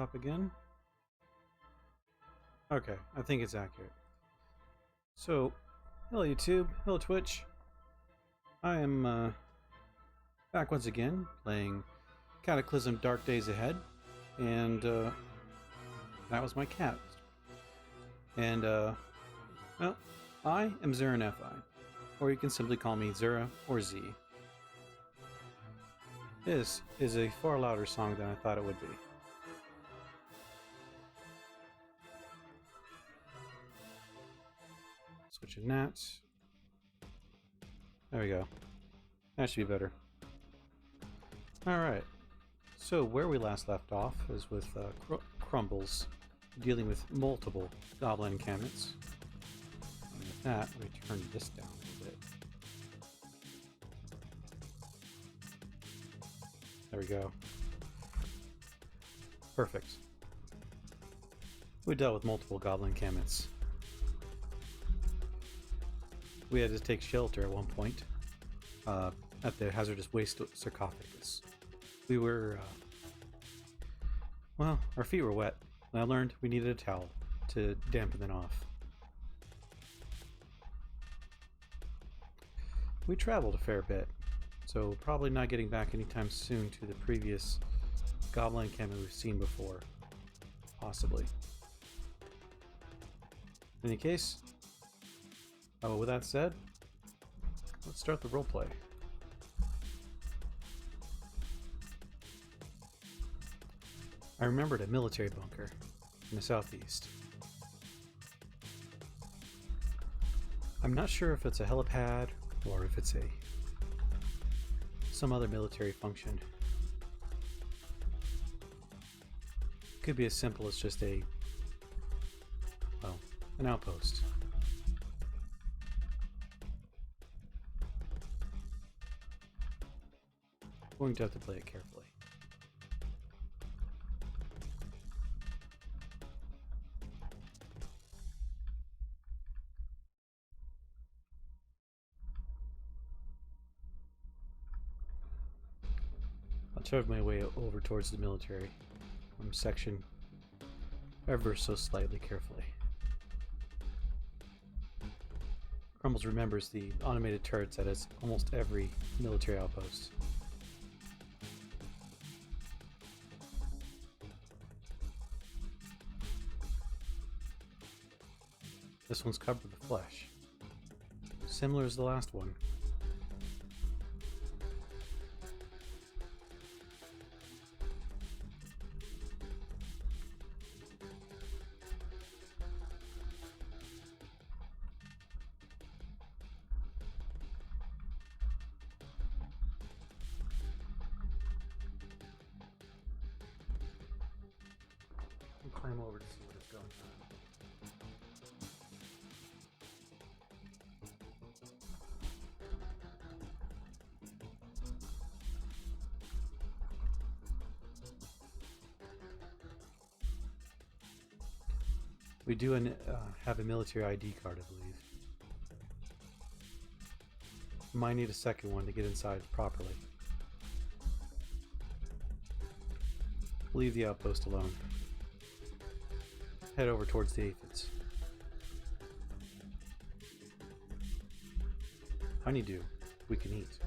Up again. Okay, I think it's accurate. So, hello YouTube, hello Twitch. I am back once again playing Cataclysm Dark Days Ahead, and that was my cat. And well, I am Zurin Fi, or you can simply call me Zura or Z. This is a far louder song than I thought it would be. Switching nats. There we go. That should be better. Alright. So where we last left off is with Crumbles dealing with multiple goblin encampments. And with that, let me turn this down a little bit. There we go. Perfect. We dealt with multiple goblin encampments. We had to take shelter at one point at the hazardous waste sarcophagus. We were, well, our feet were wet, and I learned we needed a towel to dampen them off. We traveled a fair bit, so probably not getting back anytime soon to the previous goblin encampment we've seen before. Possibly. In any case, with that said, let's start the roleplay. I remembered a military bunker in the southeast. I'm not sure if it's a helipad or if it's some other military function. Could be as simple as just an outpost. Going to have to play it carefully. I'll turn my way over towards the military section ever so slightly carefully. Crumbles remembers the automated turrets at almost every military outpost. This one's covered with flesh, similar as the last one. I'll climb over to see what is going on. We do have a military ID card, I believe. Might need a second one to get inside properly. Leave the outpost alone. Head over towards the aphids. Honeydew, we can eat.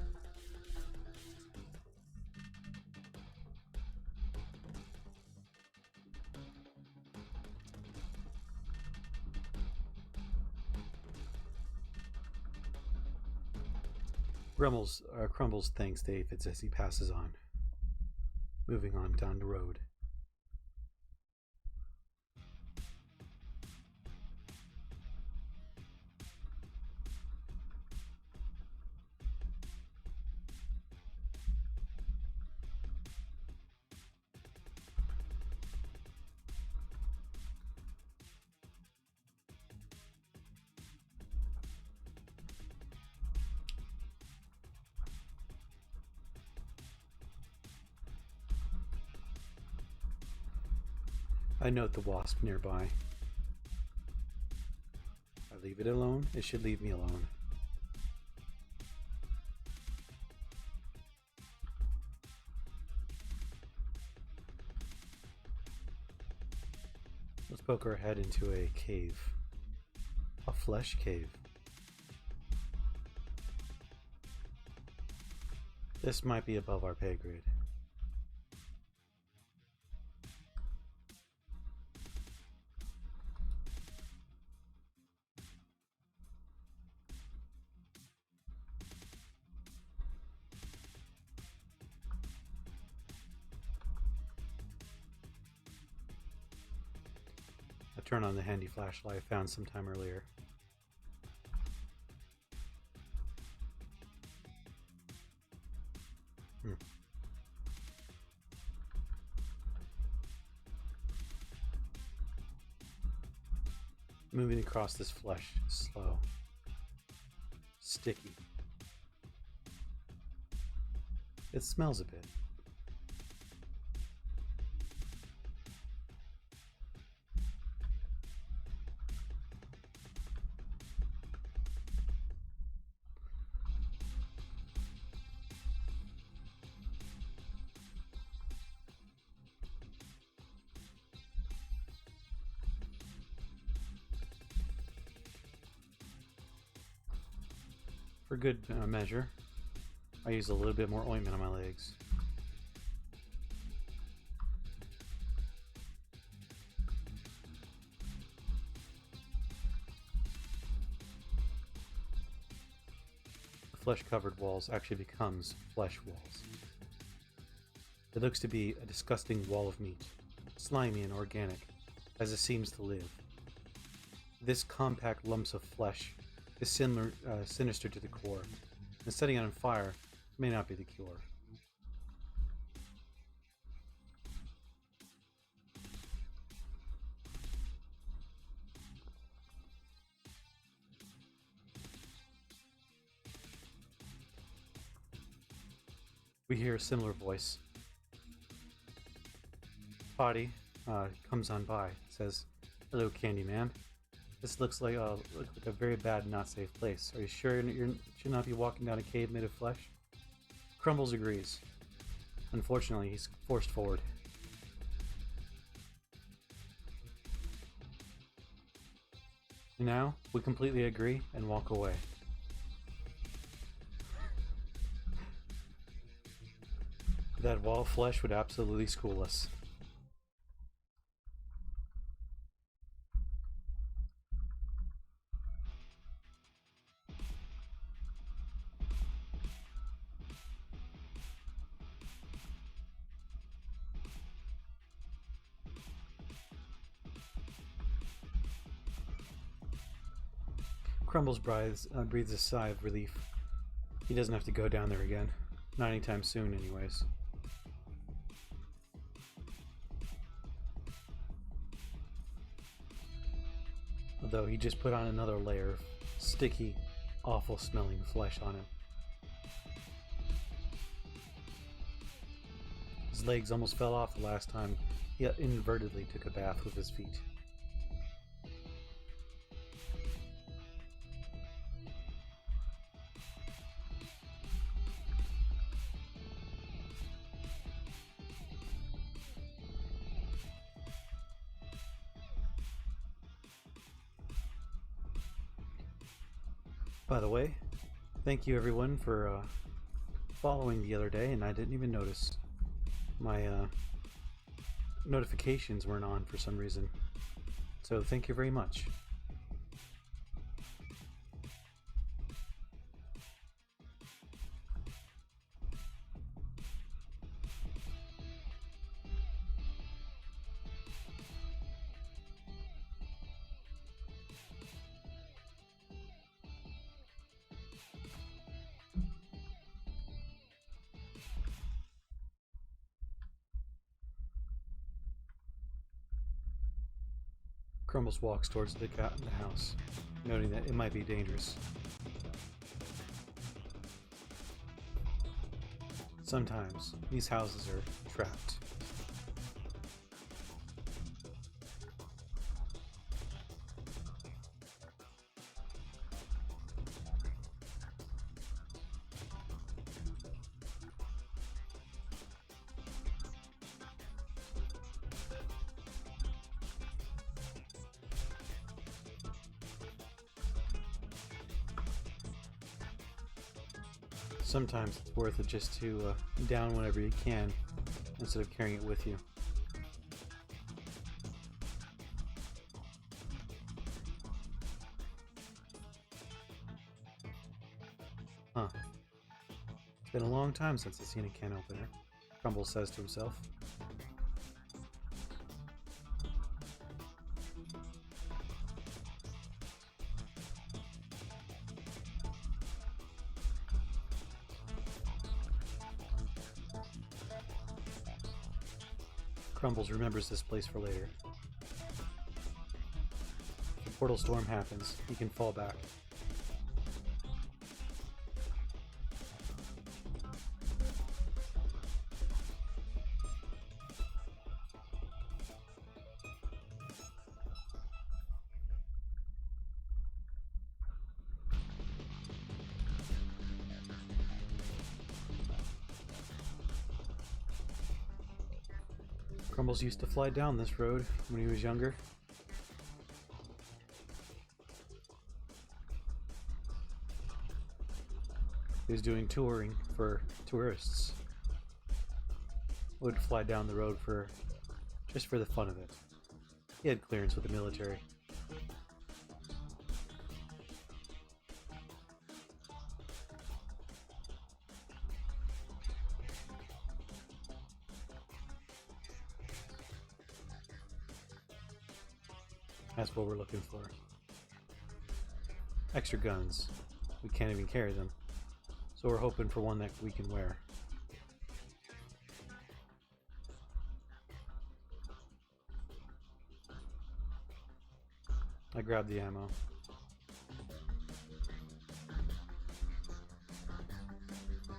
Crumbles thanks the aphids as he passes on, moving on down the road. I note the wasp nearby. I leave it alone, it should leave me alone. Let's poke our head into a cave. A flesh cave. This might be above our pay grade. I turn on the handy flashlight I found some time earlier. Moving across this flesh is slow, sticky. It smells a bit. For good measure, I use a little bit more ointment on my legs. The flesh-covered walls actually becomes flesh walls. It looks to be a disgusting wall of meat, slimy and organic, as it seems to live. This compact lumps of flesh is sinister to the core, and setting it on fire may not be the cure. We hear a similar voice. Potty comes on by, says, "Hello, Candyman. This looks like a very bad, not safe place. Are you sure you should not be walking down a cave made of flesh?" Crumbles agrees. Unfortunately, he's forced forward. And now, we completely agree and walk away. That wall of flesh would absolutely school us. Crumbles breathes a sigh of relief. He doesn't have to go down there again. Not anytime soon, anyways. Although he just put on another layer of sticky, awful smelling flesh on him. His legs almost fell off the last time he inadvertently took a bath with his feet. By the way, thank you everyone for following the other day, and I didn't even notice. My notifications weren't on for some reason. So thank you very much. Crumbles walks towards the house, noting that it might be dangerous. Sometimes these houses are trapped. sometimes it's worth it just to down whenever you can instead of carrying it with you. Huh. It's been a long time since I've seen a can opener, Crumbles says to himself. Crumbles remembers this place for later. If the portal storm happens, he can fall back. Crumbles used to fly down this road when he was younger. He was doing touring for tourists. Would fly down the road just for the fun of it. He had clearance with the military. That's what we're looking for. Extra guns. We can't even carry them. So we're hoping for one that we can wear. I grabbed the ammo.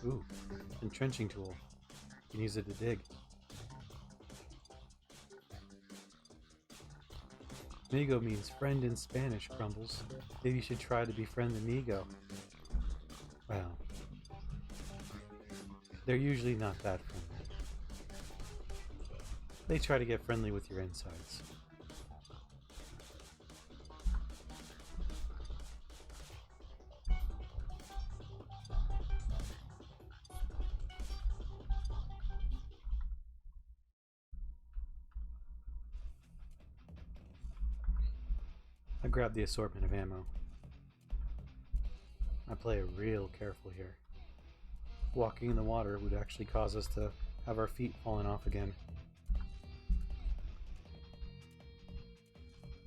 Ooh, entrenching tool. You can use it to dig. Amigo means friend in Spanish, Crumbles. Maybe you should try to befriend Amigo. Well, they're usually not that friendly. They try to get friendly with your insides. I grabbed the assortment of ammo. I play real careful here. Walking in the water would actually cause us to have our feet falling off again.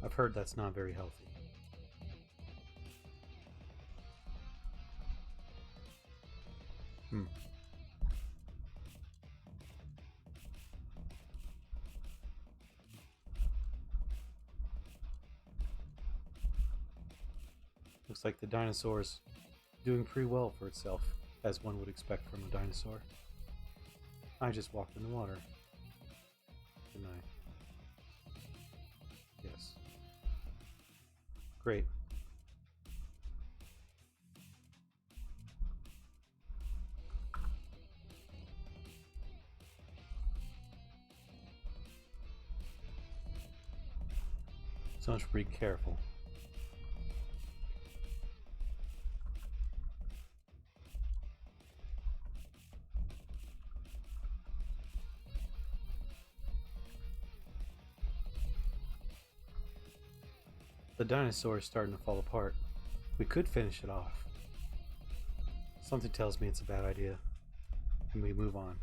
I've heard that's not very healthy. Looks like the dinosaur's doing pretty well for itself, as one would expect from a dinosaur. I just walked in the water. Didn't I? Yes. Great. So much for being careful. The dinosaur is starting to fall apart. We could finish it off. Something tells me it's a bad idea, and we move on.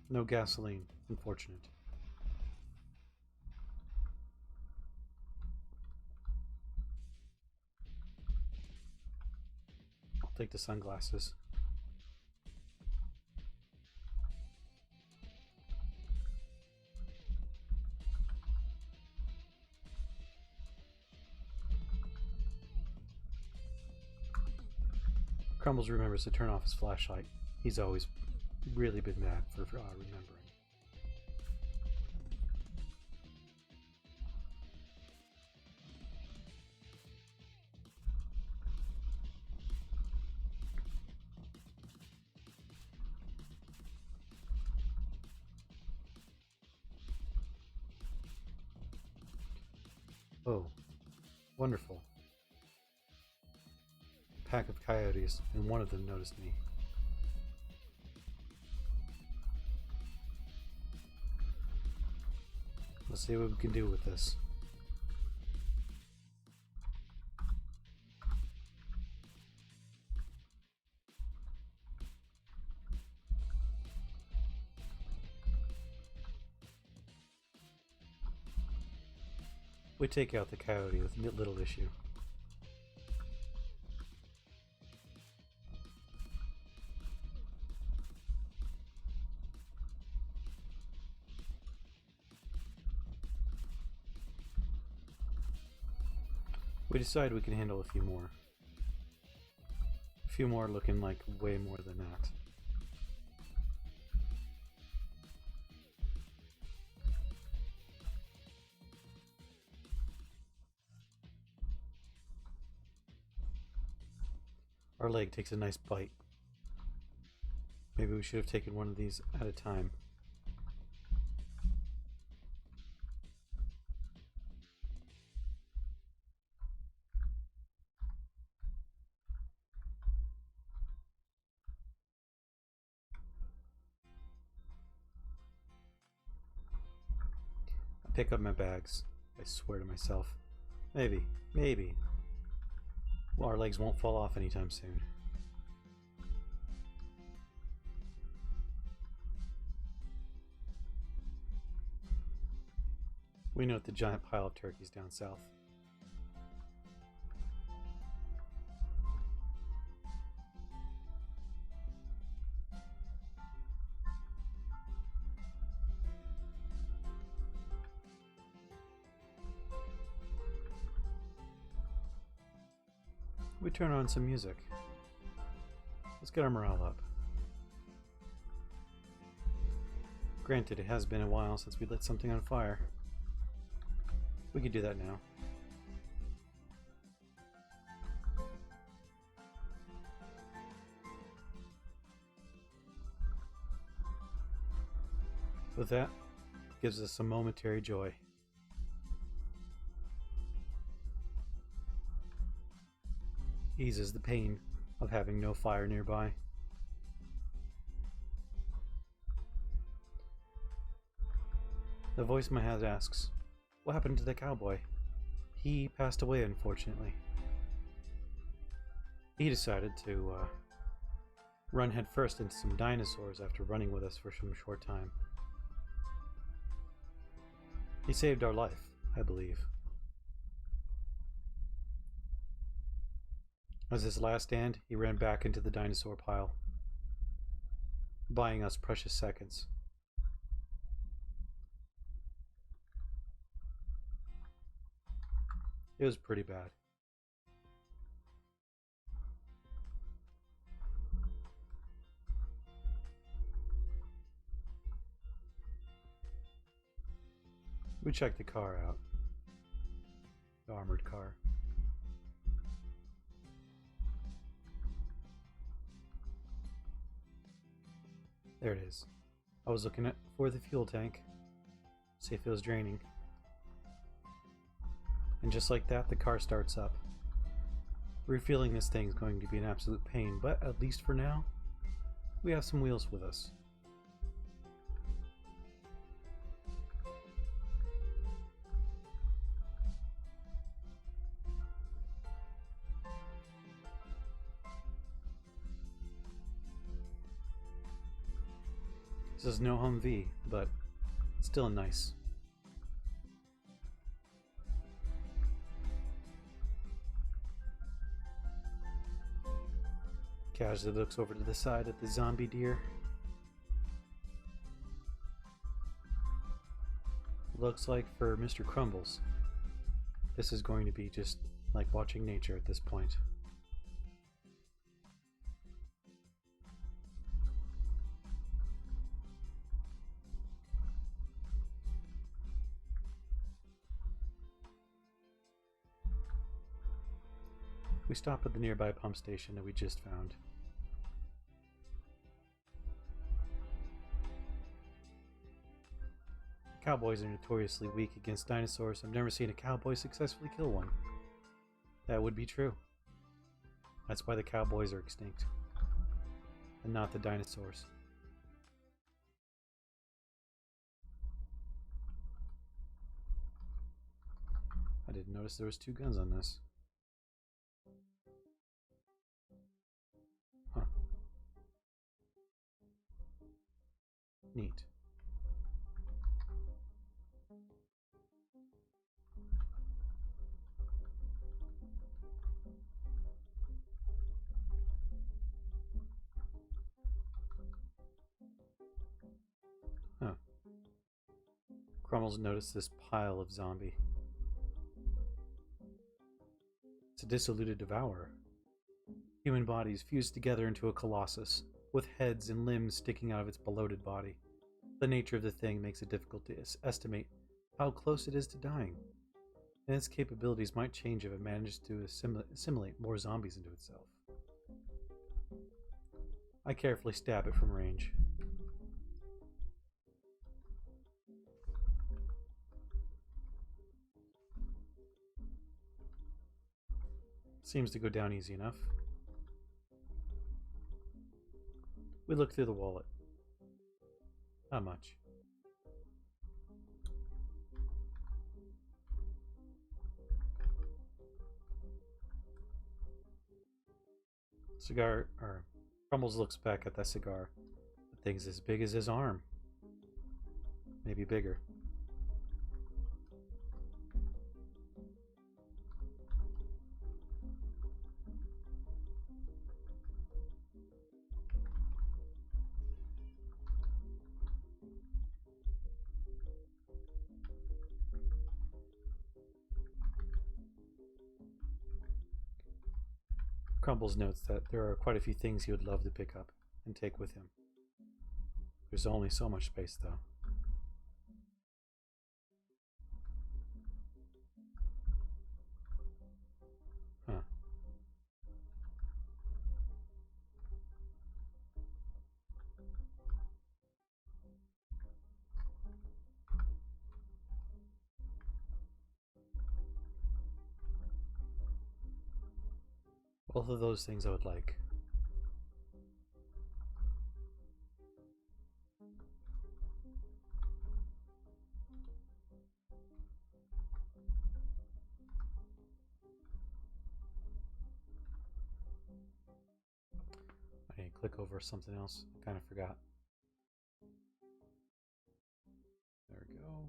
No gasoline. Unfortunate. I'll take the sunglasses. Crumbles remembers to turn off his flashlight. He's always really been bad for remembering. Oh, wonderful. A pack of coyotes, and one of them noticed me. Let's see what we can do with this. We take out the coyote with little issue. We decide we can handle a few more. A few more looking like way more than that. Our leg takes a nice bite. Maybe we should have taken one of these at a time. I pick up my bags. I swear to myself. Maybe. Well, our legs won't fall off anytime soon. We note the giant pile of turkeys down south. We turn on some music. Let's get our morale up. Granted, it has been a while since we lit something on fire. We could do that now. With that, it gives us some momentary joy. Eases the pain of having no fire nearby. The voice in my head asks, what happened to the cowboy? He passed away, unfortunately. He decided to run headfirst into some dinosaurs after running with us for some short time. He saved our life, I believe. As his last stand, he ran back into the dinosaur pile, buying us precious seconds. It was pretty bad. We checked the car out. The armored car. There it is. I was looking for the fuel tank. See if it was draining. And just like that, the car starts up. Refueling this thing is going to be an absolute pain, but at least for now, we have some wheels with us. This is no Humvee, but still nice. Casually looks over to the side at the zombie deer. Looks like for Mr. Crumbles, this is going to be just like watching nature at this point. We stop at the nearby pump station that we just found. Cowboys are notoriously weak against dinosaurs. I've never seen a cowboy successfully kill one. That would be true. That's why the cowboys are extinct. And not the dinosaurs. I didn't notice there was 2 guns on this. Huh. Neat. Huh. Crumbles noticed this pile of zombie. It's a dissoluted devourer. Human bodies fused together into a colossus, with heads and limbs sticking out of its bloated body. The nature of the thing makes it difficult to estimate how close it is to dying, and its capabilities might change if it manages to assimilate more zombies into itself. I carefully stab it from range. Seems to go down easy enough. We look through the wallet. Not much. Crumbles looks back at that cigar. The thing's as big as his arm. Maybe bigger. Crumbles notes that there are quite a few things he would love to pick up and take with him. There's only so much space, though. Huh. Both of those things I would like. I need to click over something else. I kind of forgot. There we go.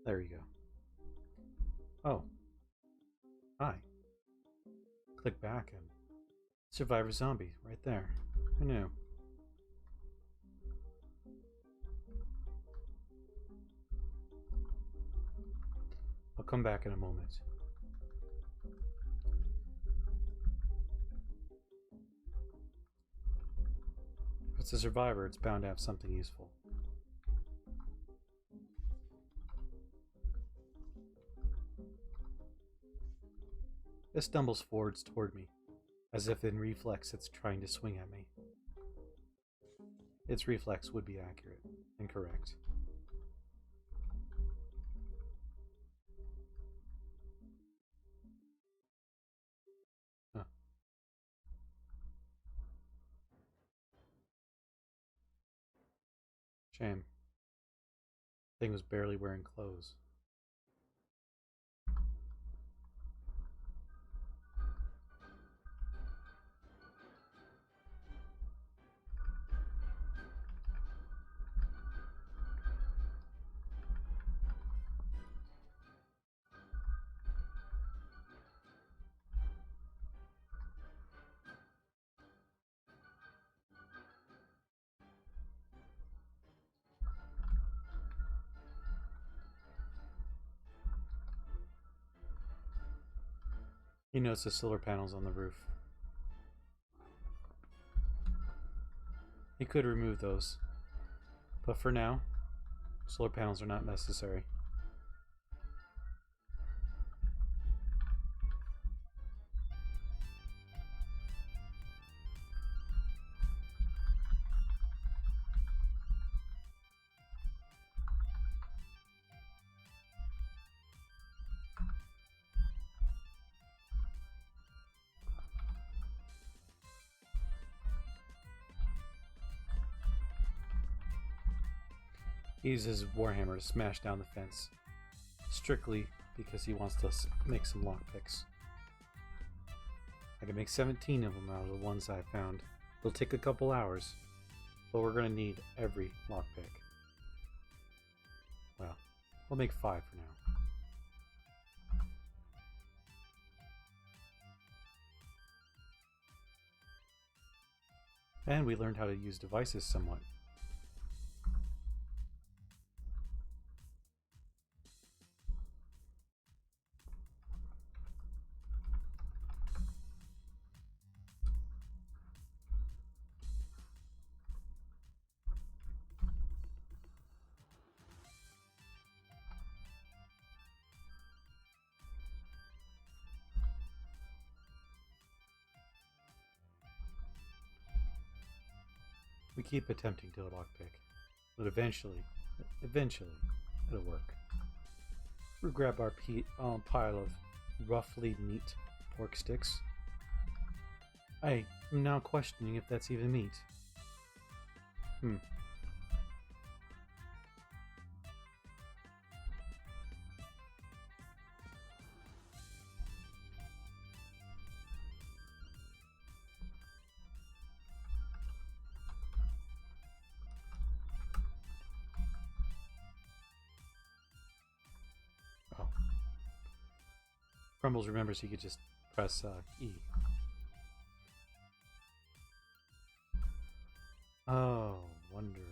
There you go. Oh. Hi. Click back and survivor zombie right there. Who knew? I'll come back in a moment. If it's a survivor, it's bound to have something useful. It stumbles forwards toward me, as if in reflex it's trying to swing at me. Its reflex would be accurate and correct. Huh. Shame. Thing was barely wearing clothes. He notes the solar panels on the roof. He could remove those, but for now, solar panels are not necessary. He uses his warhammer to smash down the fence, strictly because he wants to make some lockpicks. I can make 17 of them out of the ones I found. It'll take a couple hours, but we're going to need every lockpick. Well, we'll make 5 for now. And we learned how to use devices somewhat. We keep attempting to lockpick, but eventually, it'll work. We grab our pile of roughly neat pork sticks. I am now questioning if that's even meat. Crumbles remembers he could just press E. Oh, wonderful.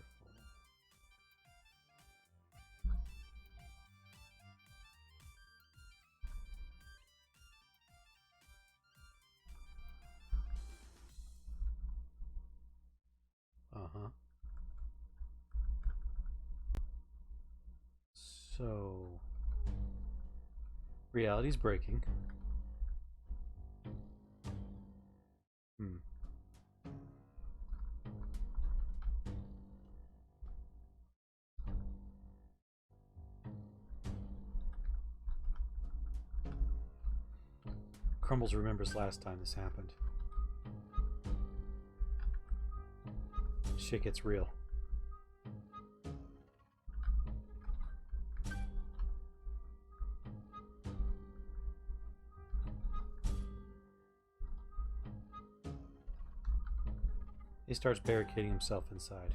Uh-huh. So... reality's breaking. Crumbles remembers last time this happened. Shit gets real. He starts barricading himself inside.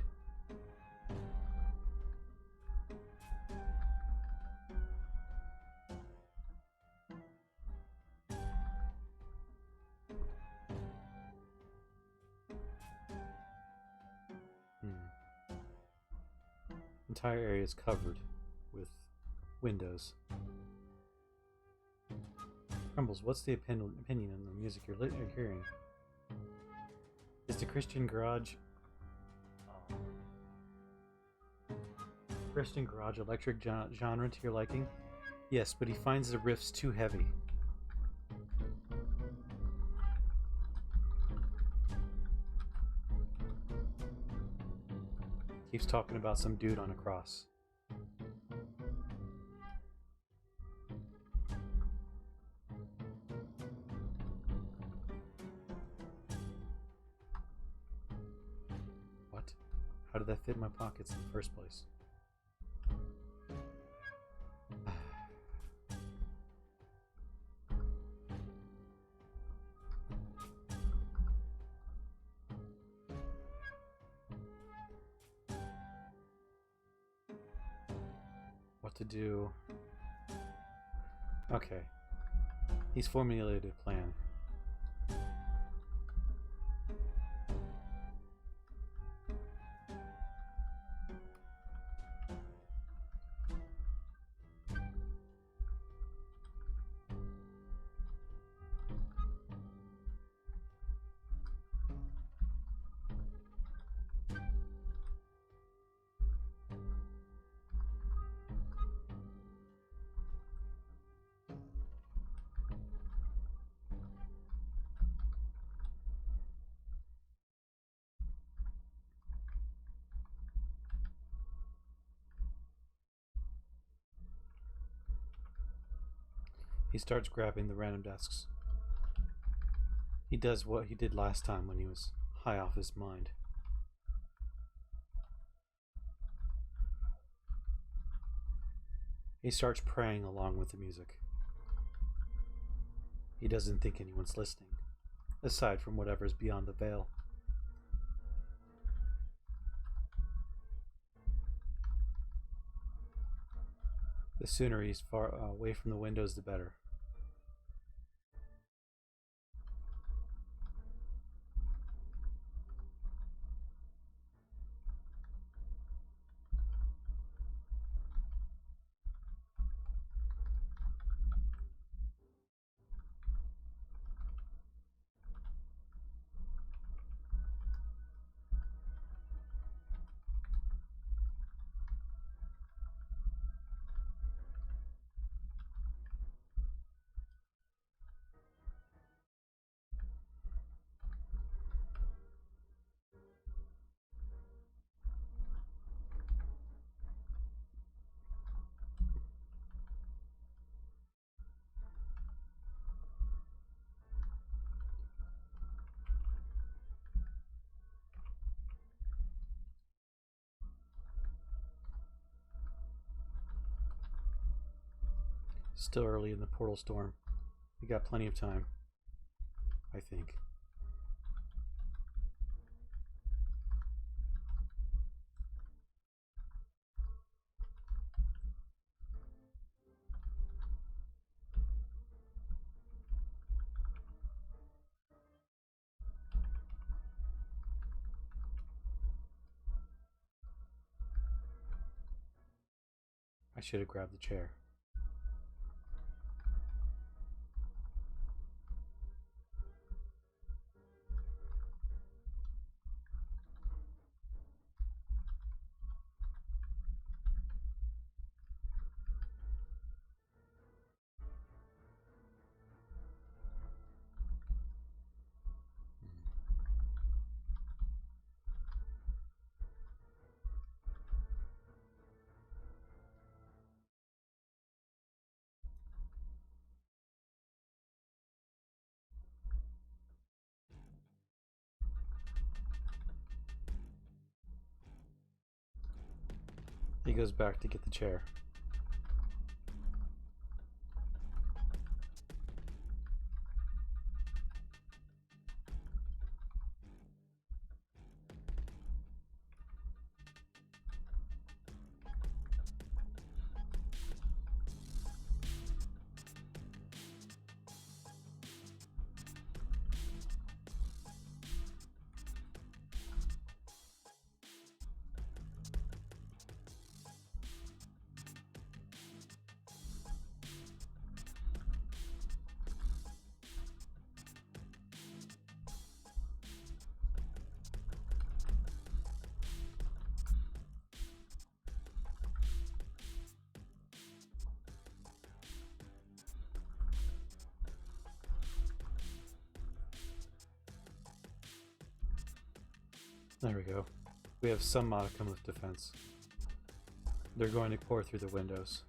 Entire area is covered with windows. Crumbles, what's the opinion on the music you're hearing? Is the Christian garage electric genre to your liking? Yes, but he finds the riffs too heavy. Keeps talking about some dude on a cross. What? How did that fit in my pockets in the first place? What to do? Okay. He's formulated a plan. He starts grabbing the random desks. He does what he did last time when he was high off his mind. He starts praying along with the music. He doesn't think anyone's listening, aside from whatever's beyond the veil. The sooner he's far away from the windows, the better. Still early in the portal storm. We got plenty of time, I think. I should have grabbed the chair. He goes back to get the chair. There we go. We have some modicum of defense. They're going to pour through the windows.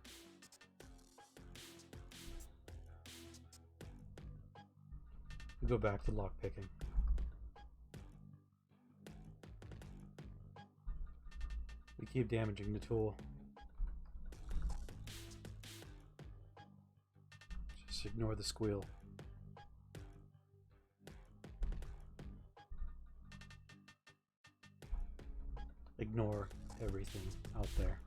We go back to lockpicking. We keep damaging the tool. Just ignore the squeal. Ignore everything out there.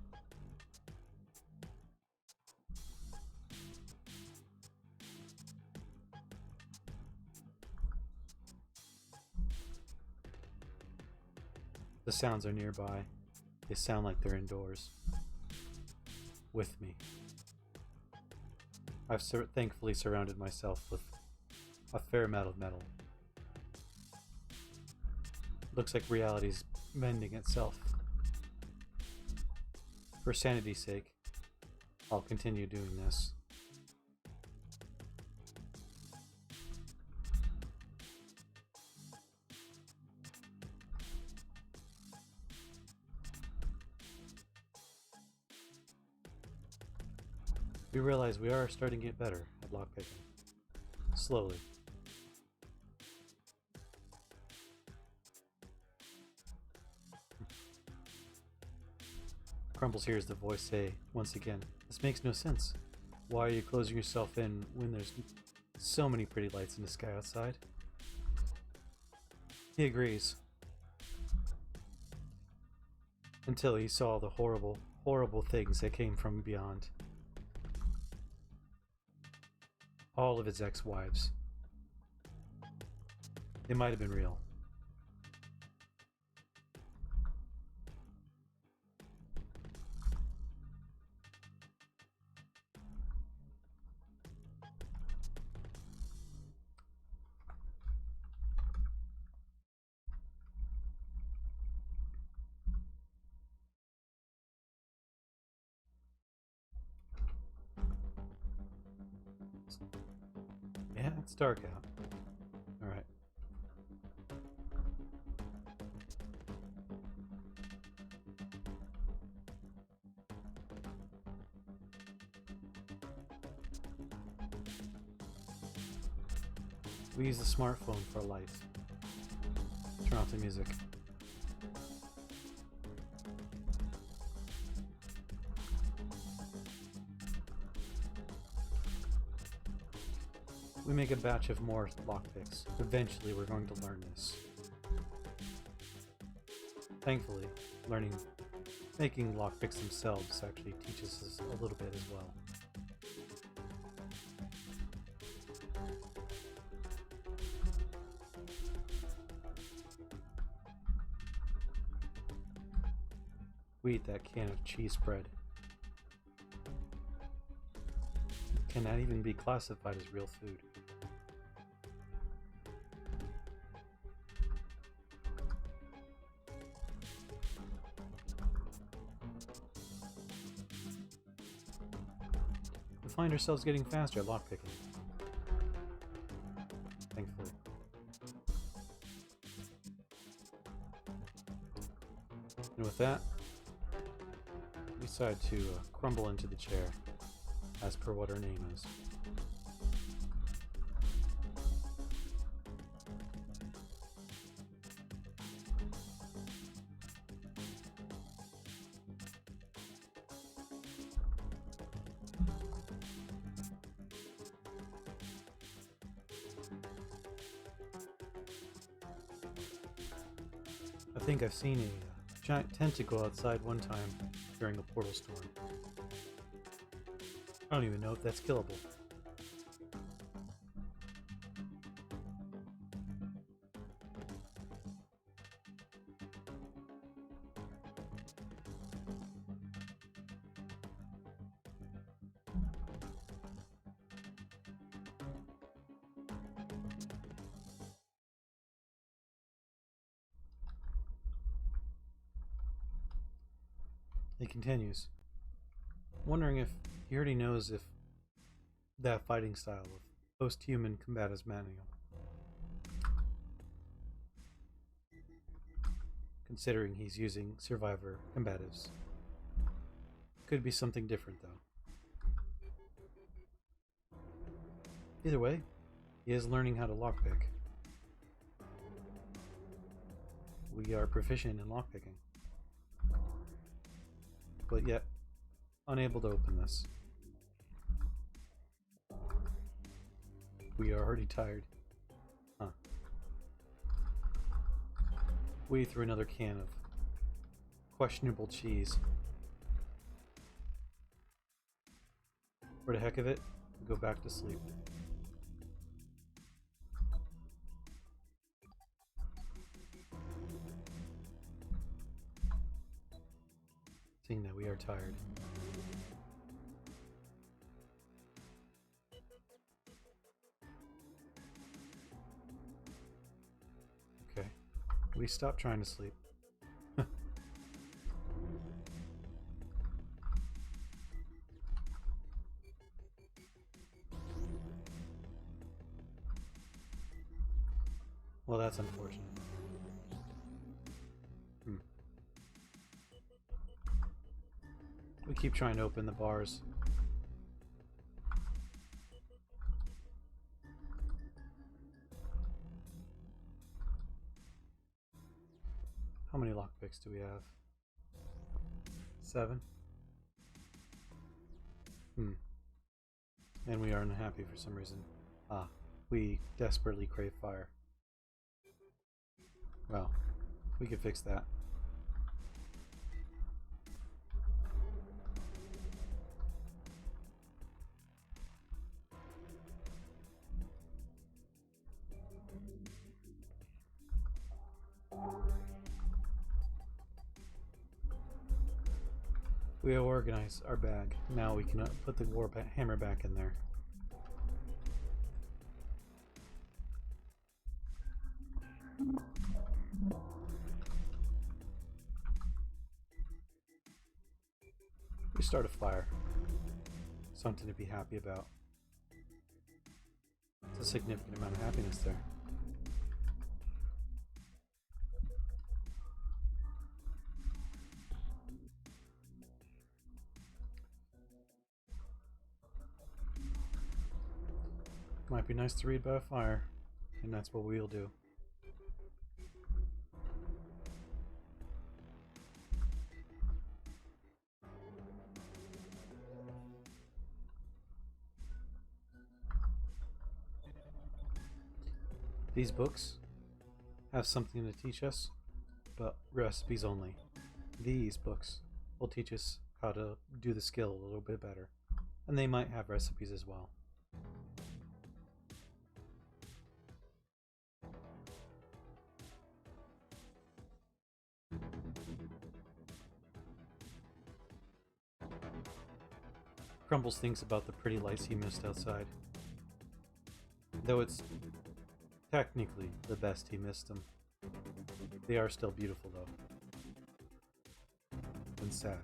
The sounds are nearby. They sound like they're indoors. With me. I've thankfully surrounded myself with a fair amount of metal. Looks like reality's mending itself. For sanity's sake, I'll continue doing this. We realize we are starting to get better at lockpicking. Slowly. Crumbles hears the voice say once again, "This makes no sense. Why are you closing yourself in when there's so many pretty lights in the sky outside?" He agrees. Until he saw the horrible, horrible things that came from beyond. All of his ex-wives. They might have been real. Yeah, it's dark out. Alright. We use the smartphone for a light. Turn off the music. We make a batch of more lockpicks. Eventually we're going to learn this. Thankfully, making lockpicks themselves actually teaches us a little bit as well. We eat that can of cheese spread. Can that even be classified as real food? We find ourselves getting faster at lockpicking. Thankfully. And with that, we decide to crumble into the chair, as per what her name is. I think I've seen a giant tentacle outside one time during a portal storm. I don't even know if that's killable. He continues, wondering if he already knows if that fighting style of post-human combatives manual. Considering he's using survivor combatives. Could be something different though. Either way, he is learning how to lockpick. We are proficient in lockpicking. But yet, unable to open this. We are already tired. Huh. We threw another can of questionable cheese. For the heck of it, we go back to sleep. Seeing that we are tired. Okay, we stop trying to sleep. Well, that's unfortunate. We keep trying to open the bars. How many lockpicks do we have? 7. And we are unhappy for some reason. We desperately crave fire. Well, we could fix that. We organize our bag. Now we can put the hammer back in there. We start a fire. Something to be happy about. It's a significant amount of happiness there. Might be nice to read by a fire, and that's what we'll do. These books have something to teach us, but recipes only. These books will teach us how to do the skill a little bit better, and they might have recipes as well. Crumbles thinks about the pretty lights he missed outside. Though it's technically the best he missed them. They are still beautiful though. And sad.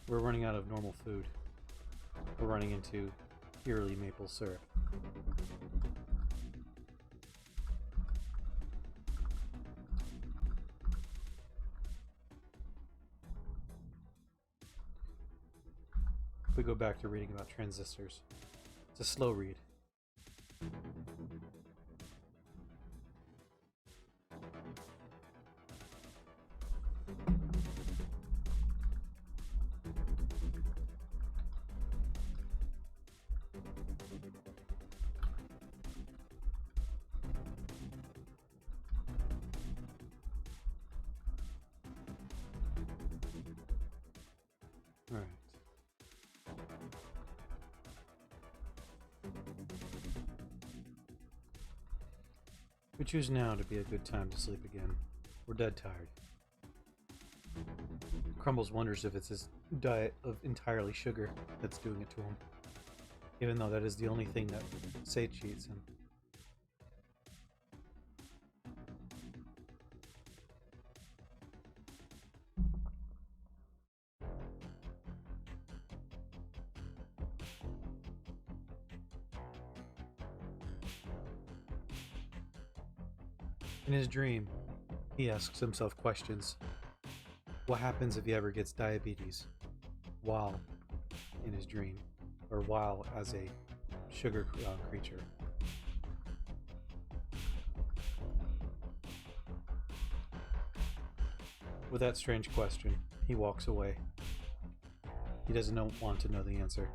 We're running out of normal food. We're running into purely maple syrup. We go back to reading about transistors. It's a slow read. Alright. We choose now to be a good time to sleep again. We're dead tired. Crumbles wonders if it's his diet of entirely sugar that's doing it to him, even though that is the only thing that satiates him. In his dream, he asks himself questions. What happens if he ever gets diabetes while in his dream, or while as a sugar creature? With that strange question, he walks away. He doesn't want to know the answer.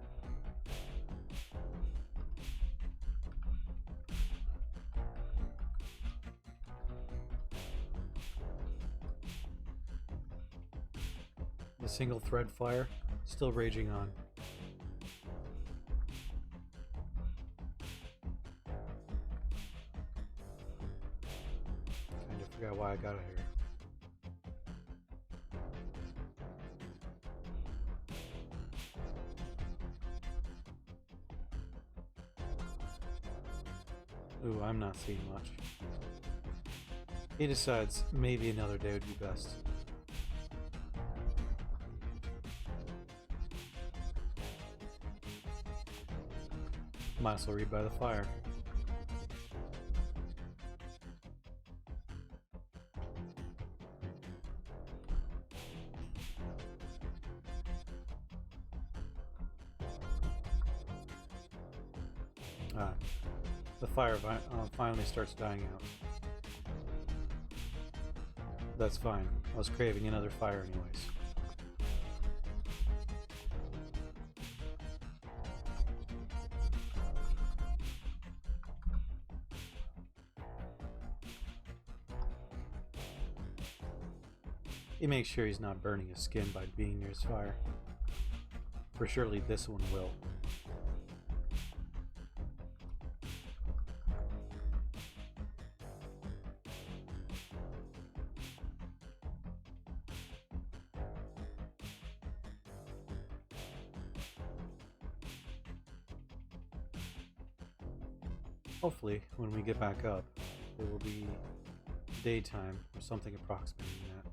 The single thread fire still raging on. Kind of forgot why I got it here. Ooh, I'm not seeing much. He decides maybe another day would be best. Might as well read by the fire. Ah, the fire finally starts dying out. That's fine. I was craving another fire anyways. He makes sure he's not burning his skin by being near his fire. For surely this one will. Hopefully, when we get back up, it will be daytime or something approximating that.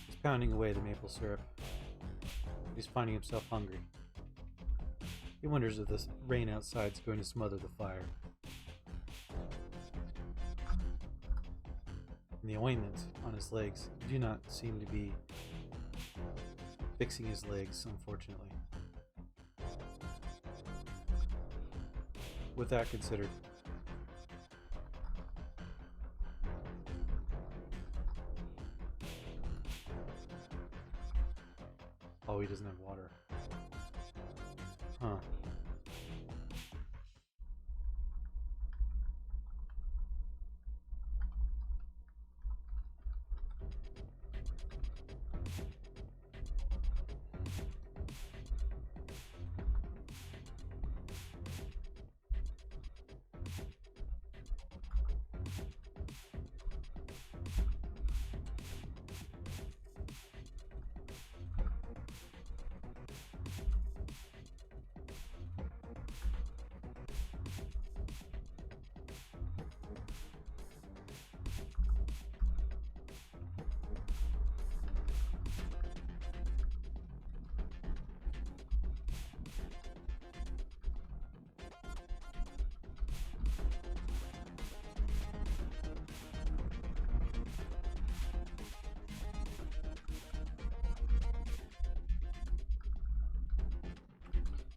He's pounding away the maple syrup. He's finding himself hungry. He wonders if this rain outside is going to smother the fire. And the ointment on his legs do not seem to be fixing his legs, unfortunately. With that considered, oh, he doesn't have water. Huh.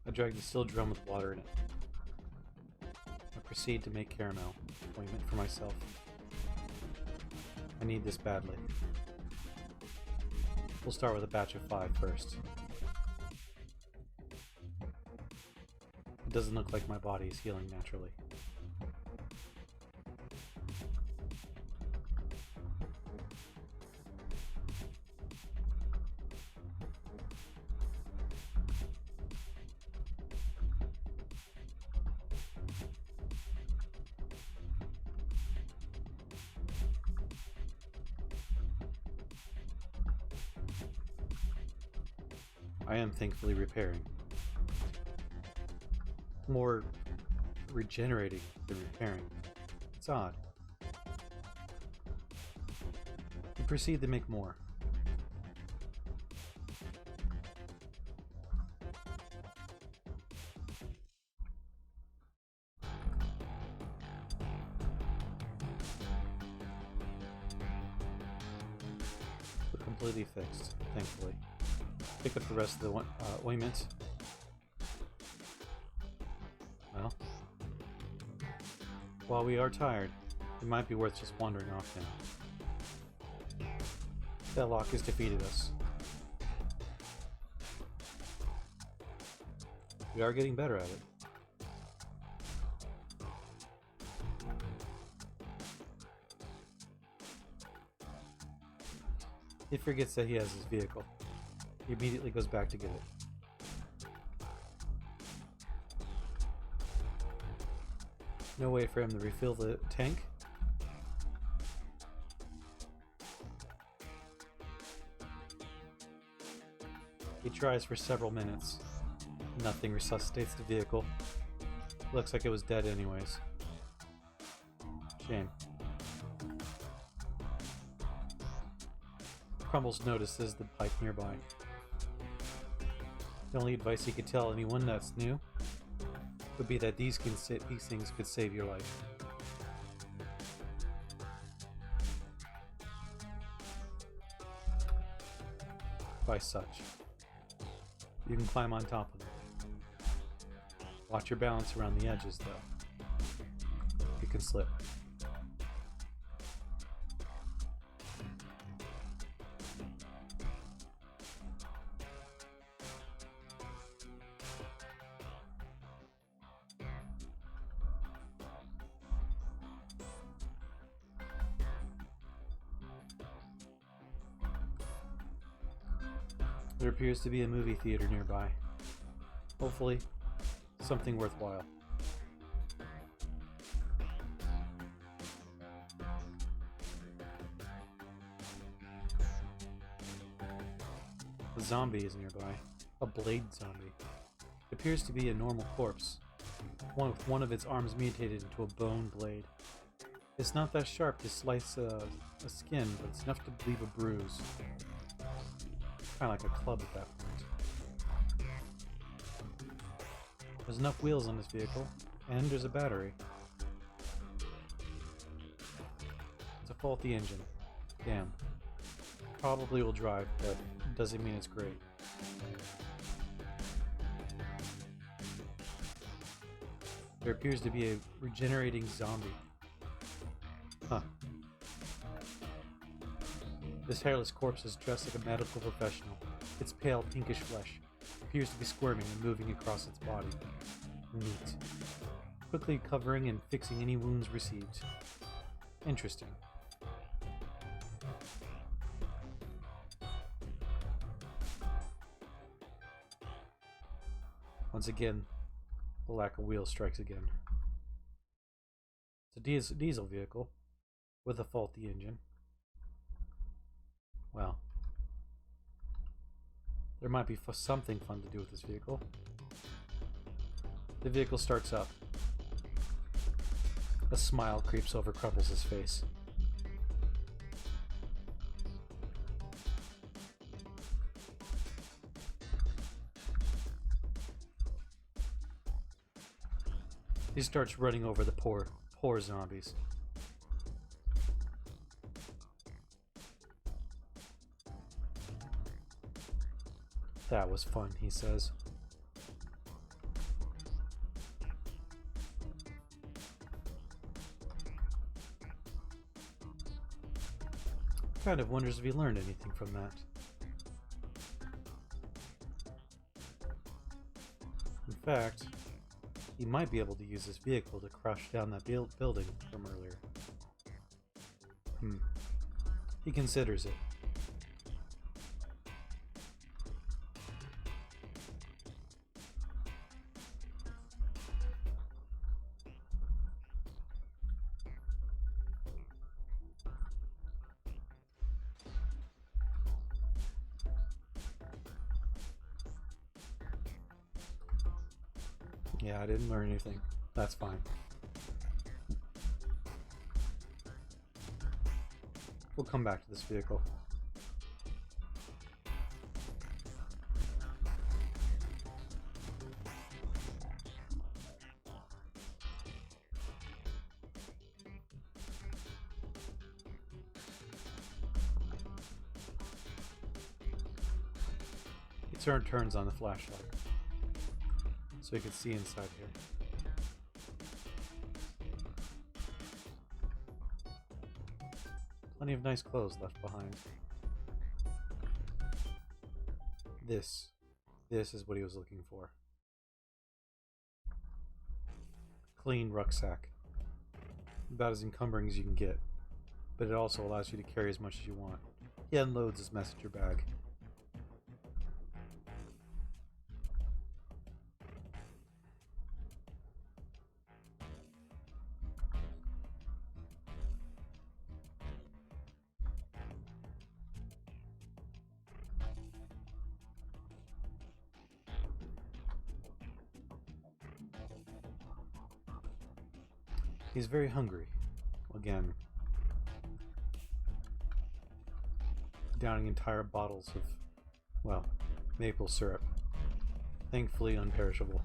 I drag the steel drum with water in it. I proceed to make caramel ointment for myself. I need this badly. We'll start with a batch of 5 first. It doesn't look like my body is healing naturally. I am thankfully repairing. More regenerating than repairing. It's odd. We proceed to make more. We're completely fixed, thankfully. Pick up the rest of the ointment. Well, while we are tired, it might be worth just wandering off now. That lock has defeated us. We are getting better at it. He forgets that he has his vehicle. He immediately goes back to get it. No way for him to refill the tank. He tries for several minutes. Nothing resuscitates the vehicle. Looks like it was dead anyways. Shame. Crumbles notices the bike nearby. The only advice he could tell anyone that's new would be that these things could save your life. by such. You can climb on top of them. Watch your balance around the edges, though. You can slip. There appears to be a movie theater nearby. Hopefully, something worthwhile. A zombie is nearby. A blade zombie. It appears to be a normal corpse. One of its arms mutated into a bone blade. It's not that sharp to slice a skin, but it's enough to leave a bruise. Kind of like a club at that point. There's enough wheels on this vehicle, and there's a battery. It's a faulty engine. Damn. Probably will drive, but doesn't mean it's great. There appears to be a regenerating zombie. Huh. This hairless corpse is dressed like a medical professional. Its pale, pinkish flesh appears to be squirming and moving across its body. Neat. Quickly covering and fixing any wounds received. Interesting. Once again, the lack of wheels strikes again. It's a diesel vehicle with a faulty engine. Well, there might be something fun to do with this vehicle. The vehicle starts up. A smile creeps over Crumbles' face. He starts running over the poor zombies. That was fun, he says. Kind of wonders if he learned anything from that. In fact, he might be able to use this vehicle to crush down that building from earlier. He considers it. Yeah, I didn't learn anything. That's fine. We'll come back to this vehicle. He turns on the flashlight, so you can see inside here. Plenty of nice clothes left behind. This is what he was looking for. Clean rucksack. About as encumbering as you can get, but it also allows you to carry as much as you want. He unloads his messenger bag. He's very hungry. Again. Downing entire bottles of, well, maple syrup. Thankfully unperishable.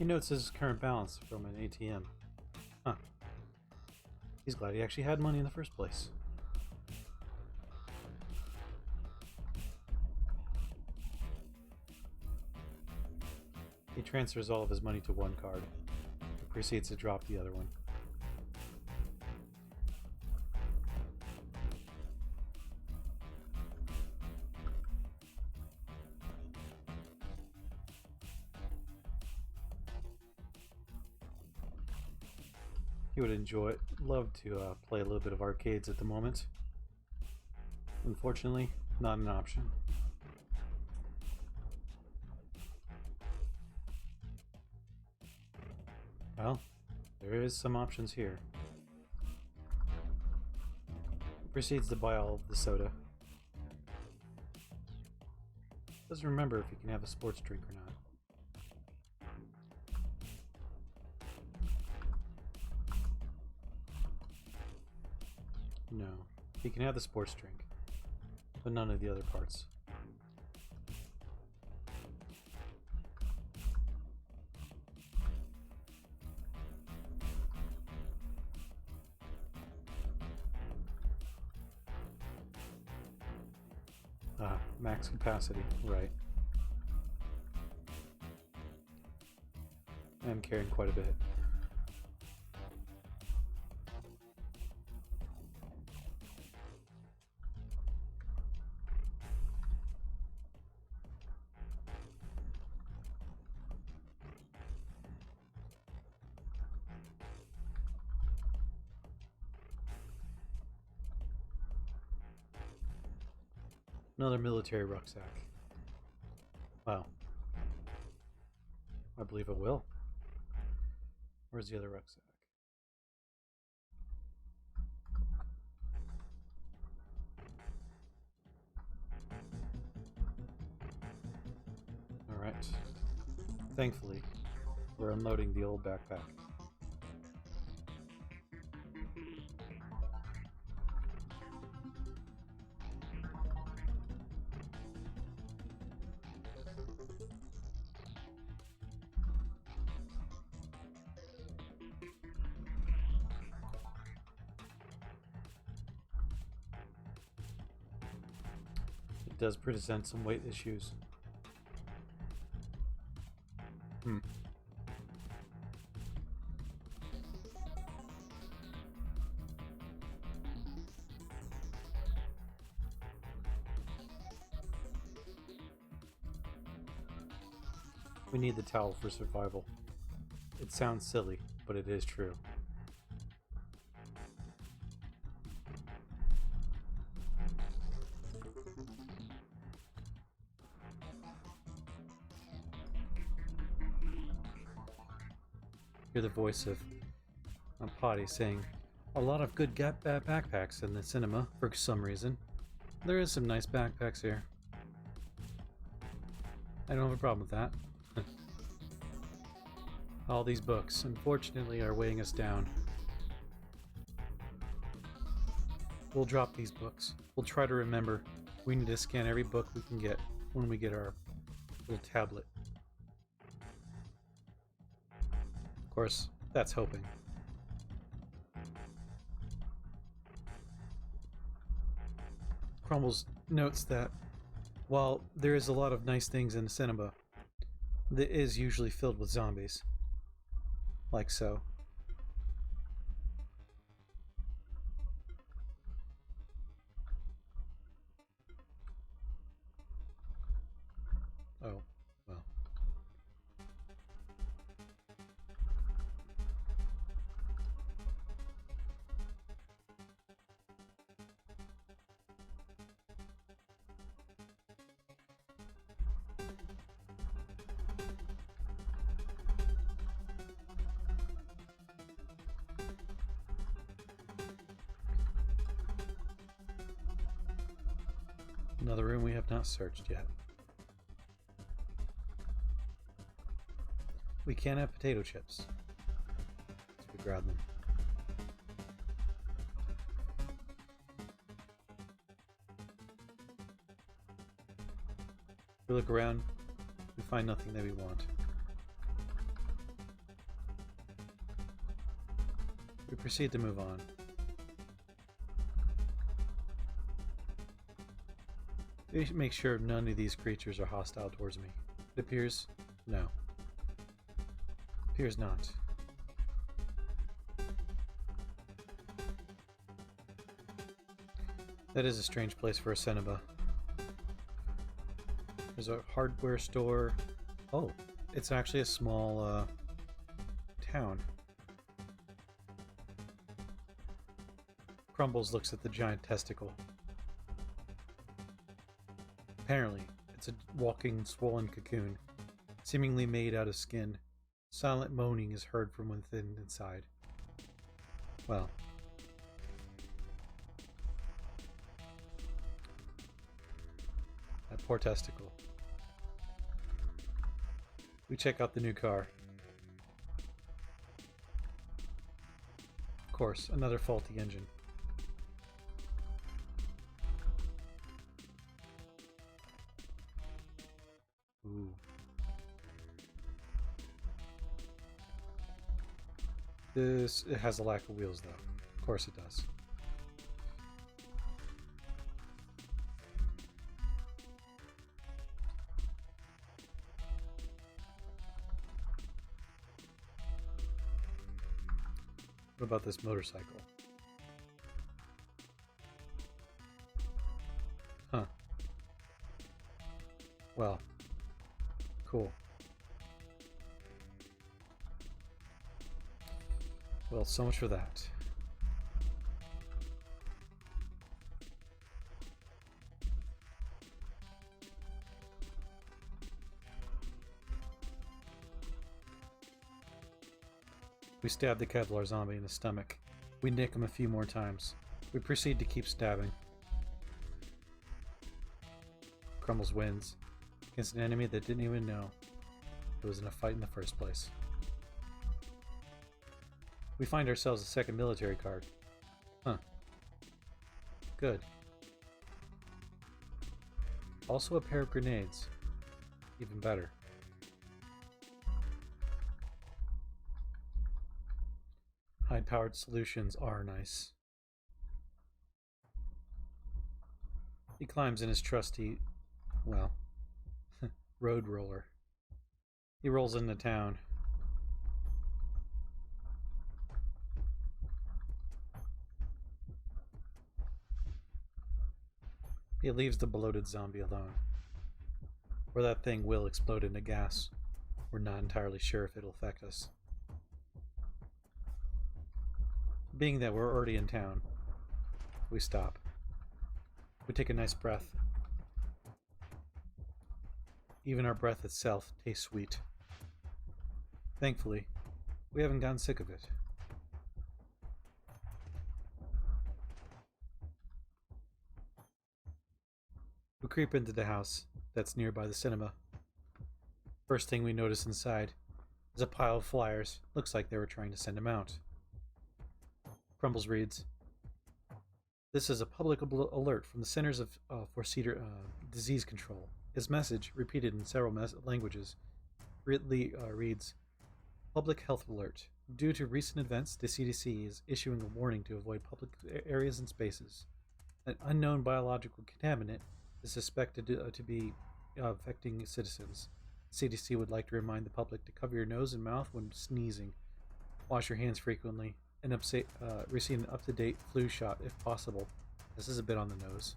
He notes his current balance from an ATM. Huh. He's glad he actually had money in the first place. He transfers all of his money to one card and proceeds to drop the other one. He would love to play a little bit of arcades at the moment. Unfortunately, not an option. Well, there is some options here. He proceeds to buy all of the soda. Doesn't remember if he can have a sports drink or not. No, he can have the sports drink, but none of the other parts. Ah, max capacity, right. I'm carrying quite a bit. Another military rucksack. Wow. I believe it will. Where's the other rucksack? Alright. Thankfully, we're unloading the old backpack. It does present some weight issues. We need the towel for survival. It sounds silly, but it is true. Hear the voice of Potty saying, "A lot of good backpacks in the cinema for some reason. There is some nice backpacks here. I don't have a problem with that." All these books, unfortunately, are weighing us down. We'll drop these books. We'll try to remember we need to scan every book we can get when we get our little tablet. Of course, that's hoping. Crumbles notes that while there is a lot of nice things in the cinema, it is usually filled with zombies. Like so. Oh, well. Another room we have not searched yet. We can have potato chips. So we grab them. We look around, we find nothing that we want. We proceed to move on. We should make sure none of these creatures are hostile towards me. It appears no. Appears not. That is a strange place for a Ceneba. There's a hardware store. Oh, it's actually a small town. Crumbles looks at the giant testicle. Apparently, it's a walking, swollen cocoon, seemingly made out of skin. Silent moaning is heard from within inside. Well. That poor testicle. We check out the new car. Of course, another faulty engine. Ooh. It has a lack of wheels, though. Of course it does. What about this motorcycle? Huh. Well. Cool. Well, so much for that. We stab the Kevlar zombie in the stomach. We nick him a few more times. We proceed to keep stabbing. Crumbles wins against an enemy that didn't even know it was in a fight in the first place. We find ourselves a second military card. Huh. Good. Also a pair of grenades. Even better. High-powered solutions are nice. He climbs in his trusty, well, road roller. He rolls into town. He leaves the bloated zombie alone. Or that thing will explode into gas. We're not entirely sure if it'll affect us. Being that we're already in town, we stop. We take a nice breath. Even our breath itself tastes sweet. Thankfully, we haven't gotten sick of it. We creep into the house that's nearby the cinema. First thing we notice inside is a pile of flyers. Looks like they were trying to send him out. Crumbles reads, "This is a public alert from the Centers for Disease Control." His message, repeated in several languages, reads, "Public health alert. Due to recent events, the CDC is issuing a warning to avoid public areas and spaces. An unknown biological contaminant is suspected to be affecting citizens. CDC would like to remind the public to cover your nose and mouth when sneezing, wash your hands frequently, and receive an up-to-date flu shot if possible." This is a bit on the nose.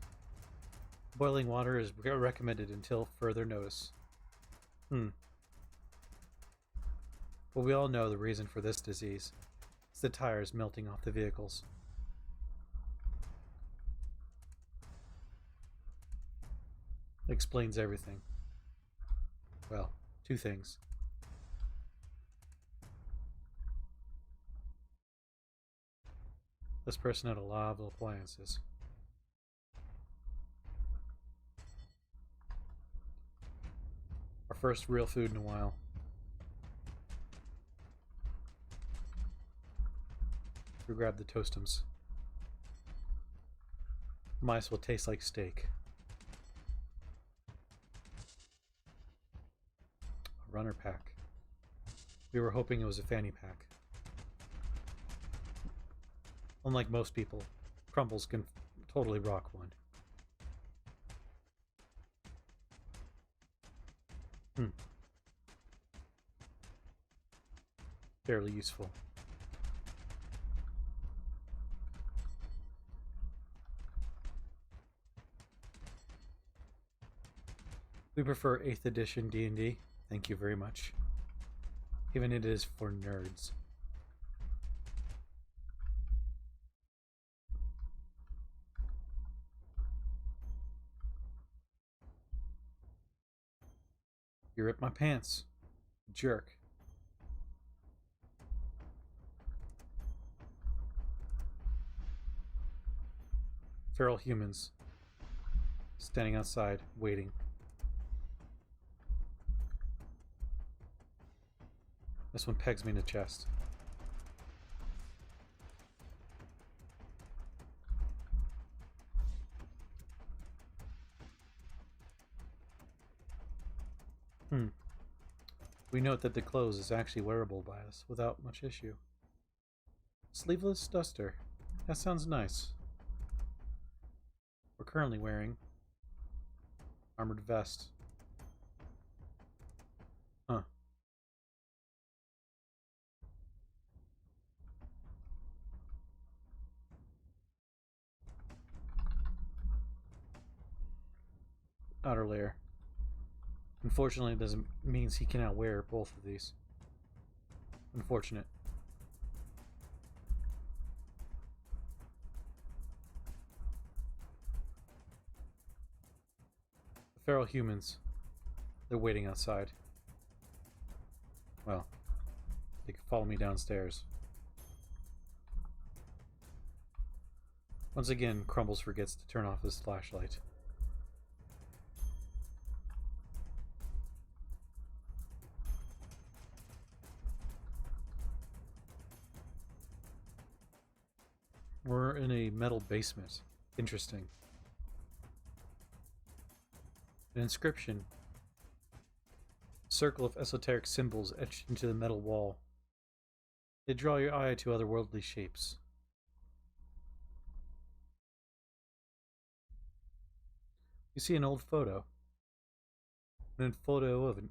"Boiling water is recommended until further notice." But we all know the reason for this disease. It's the tires melting off the vehicles. It explains everything. Well, two things. This person had a lot of appliances. Our first real food in a while. We grab the toastums. Mice will taste like steak. A runner pack. We were hoping it was a fanny pack. Unlike most people, Crumbles can totally rock one. Fairly useful. We prefer 8th edition D&D. Thank you very much. Even it is for nerds. You ripped my pants. Jerk. Feral humans. Standing outside, waiting. This one pegs me in the chest. We note that the clothes is actually wearable by us without much issue. Sleeveless duster. That sounds nice. We're currently wearing armored vest. Huh. Outer layer. Unfortunately, it doesn't means he cannot wear both of these. Unfortunate. The feral humans. They're waiting outside. Well, they can follow me downstairs. Once again, Crumbles forgets to turn off his flashlight. We're in a metal basement. Interesting. An inscription. A circle of esoteric symbols etched into the metal wall. They draw your eye to otherworldly shapes. You see an old photo. A photo of a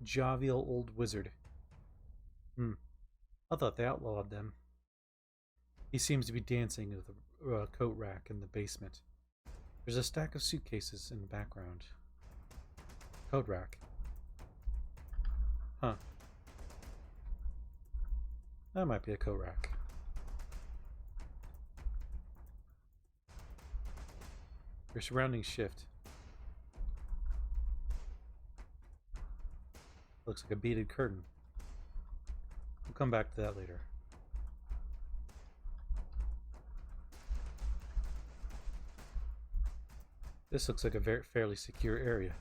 jovial old wizard. I thought they outlawed them. He seems to be dancing with a coat rack in the basement. There's a stack of suitcases in the background. Coat rack. Huh. That might be a coat rack. Your surroundings shift. Looks like a beaded curtain. We'll come back to that later. This looks like a fairly secure area.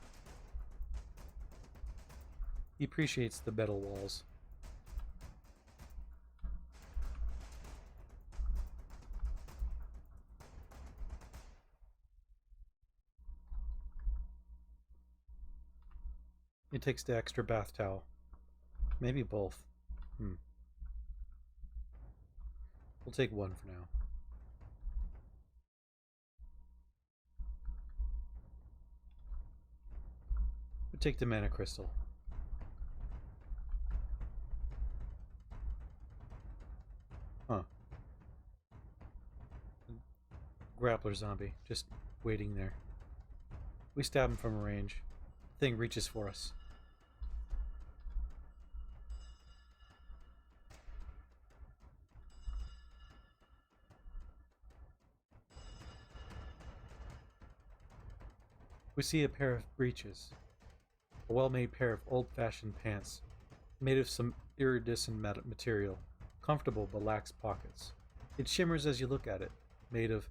He appreciates the metal walls. He takes the extra bath towel. Maybe both. We'll take one for now. We'll take the mana crystal. Huh. Grappler zombie, just waiting there. We stab him from a range. The thing reaches for us. We see a pair of breeches. A well-made pair of old-fashioned pants, made of some iridescent material, comfortable but lacks pockets. It shimmers as you look at it, made of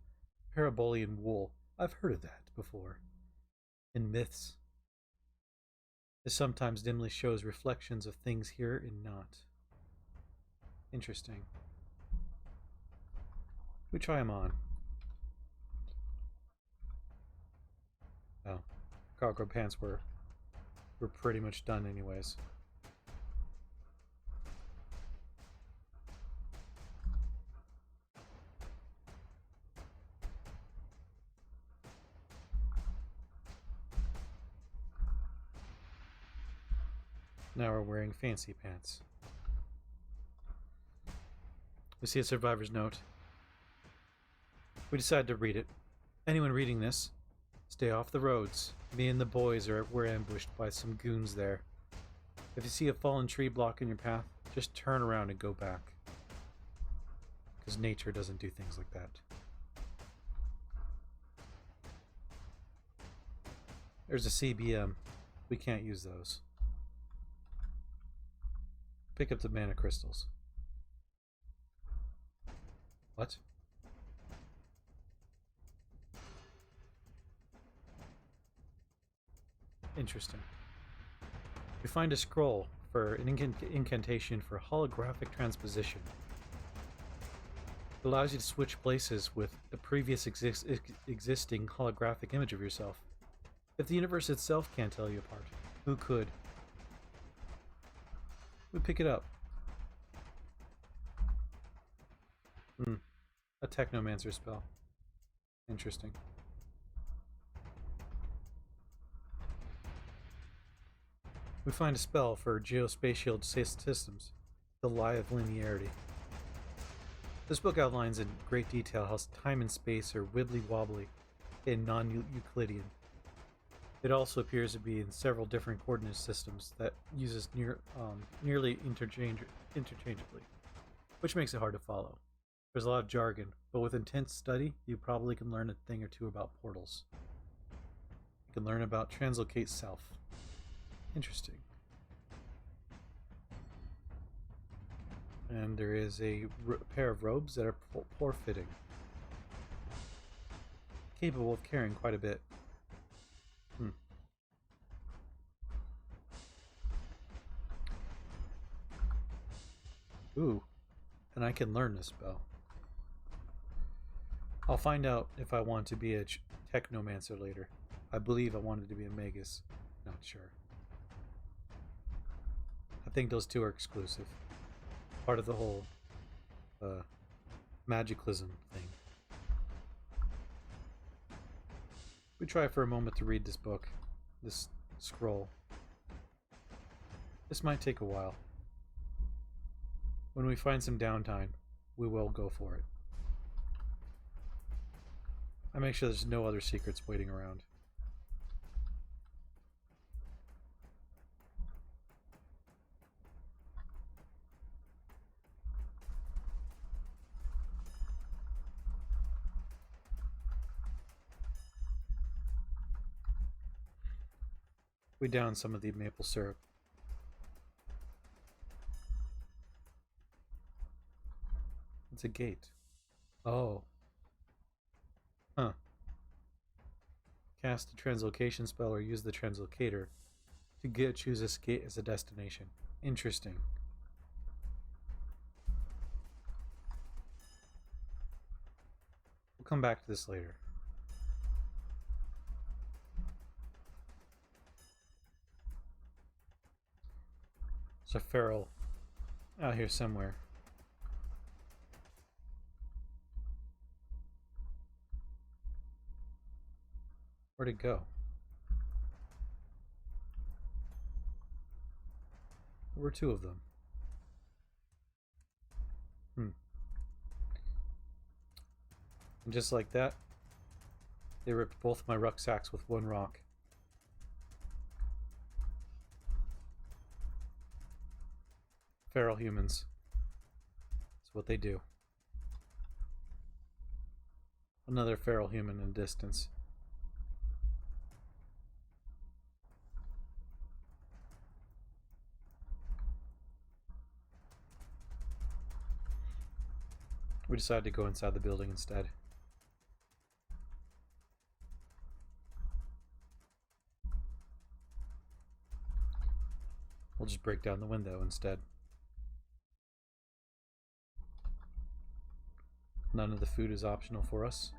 Parabolian wool. I've heard of that before. In myths. It sometimes dimly shows reflections of things here and not. Interesting. We try them on. Oh, cargo pants were pretty much done anyways. Now we're wearing fancy pants. We see a survivor's note. We decide to read it. Anyone reading this, stay off the roads. Me and the boys were ambushed by some goons there. If you see a fallen tree blocking your path, just turn around and go back. Because nature doesn't do things like that. There's a CBM. We can't use those. Pick up the mana crystals. What? Interesting. You find a scroll for an incantation for holographic transposition. It allows you to switch places with the previous existing holographic image of yourself. If the universe itself can't tell you apart, who could? We pick it up. A technomancer spell. Interesting. We find a spell for geospatial systems, the Lie of Linearity. This book outlines in great detail how time and space are wibbly-wobbly and non-Euclidean. It also appears to be in several different coordinate systems that uses nearly interchangeably, which makes it hard to follow. There's a lot of jargon, but with intense study, you probably can learn a thing or two about portals. You can learn about translocate self. Interesting. And there is a pair of robes that are poor-fitting, capable of carrying quite a bit. Ooh, and I can learn this spell. I'll find out if I want to be a technomancer later. I believe I wanted to be a magus. Not sure. I think those two are exclusive. Part of the whole magicalism thing. We try for a moment to read this book, this scroll. This might take a while. When we find some downtime, we will go for it. I make sure there's no other secrets waiting around. We down some of the maple syrup. It's a gate. Oh. Huh. Cast a translocation spell or use the translocator to choose this gate as a destination. Interesting. We'll come back to this later. There's a feral out here somewhere. Where'd it go? There were two of them. And just like that, they ripped both my rucksacks with one rock. Feral humans. That's what they do. Another feral human in distance. We decided to go inside the building instead. We'll just break down the window instead. None of the food is optional for us.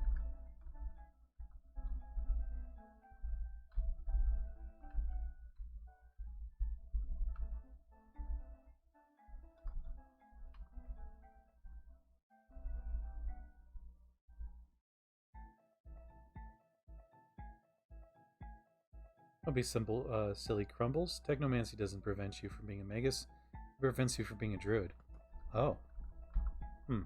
Don't be simple, silly Crumbles. Technomancy doesn't prevent you from being a magus. It prevents you from being a druid. Oh. Hmm.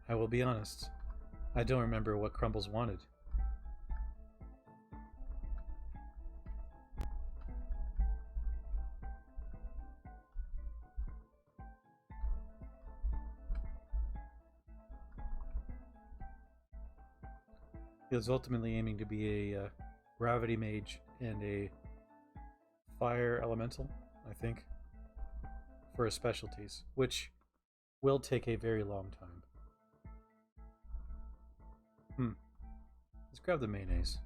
I will be honest. I don't remember what Crumbles wanted. He was ultimately aiming to be a gravity mage and a fire elemental, I think, for his specialties, which will take a very long time. Let's grab the mayonnaise.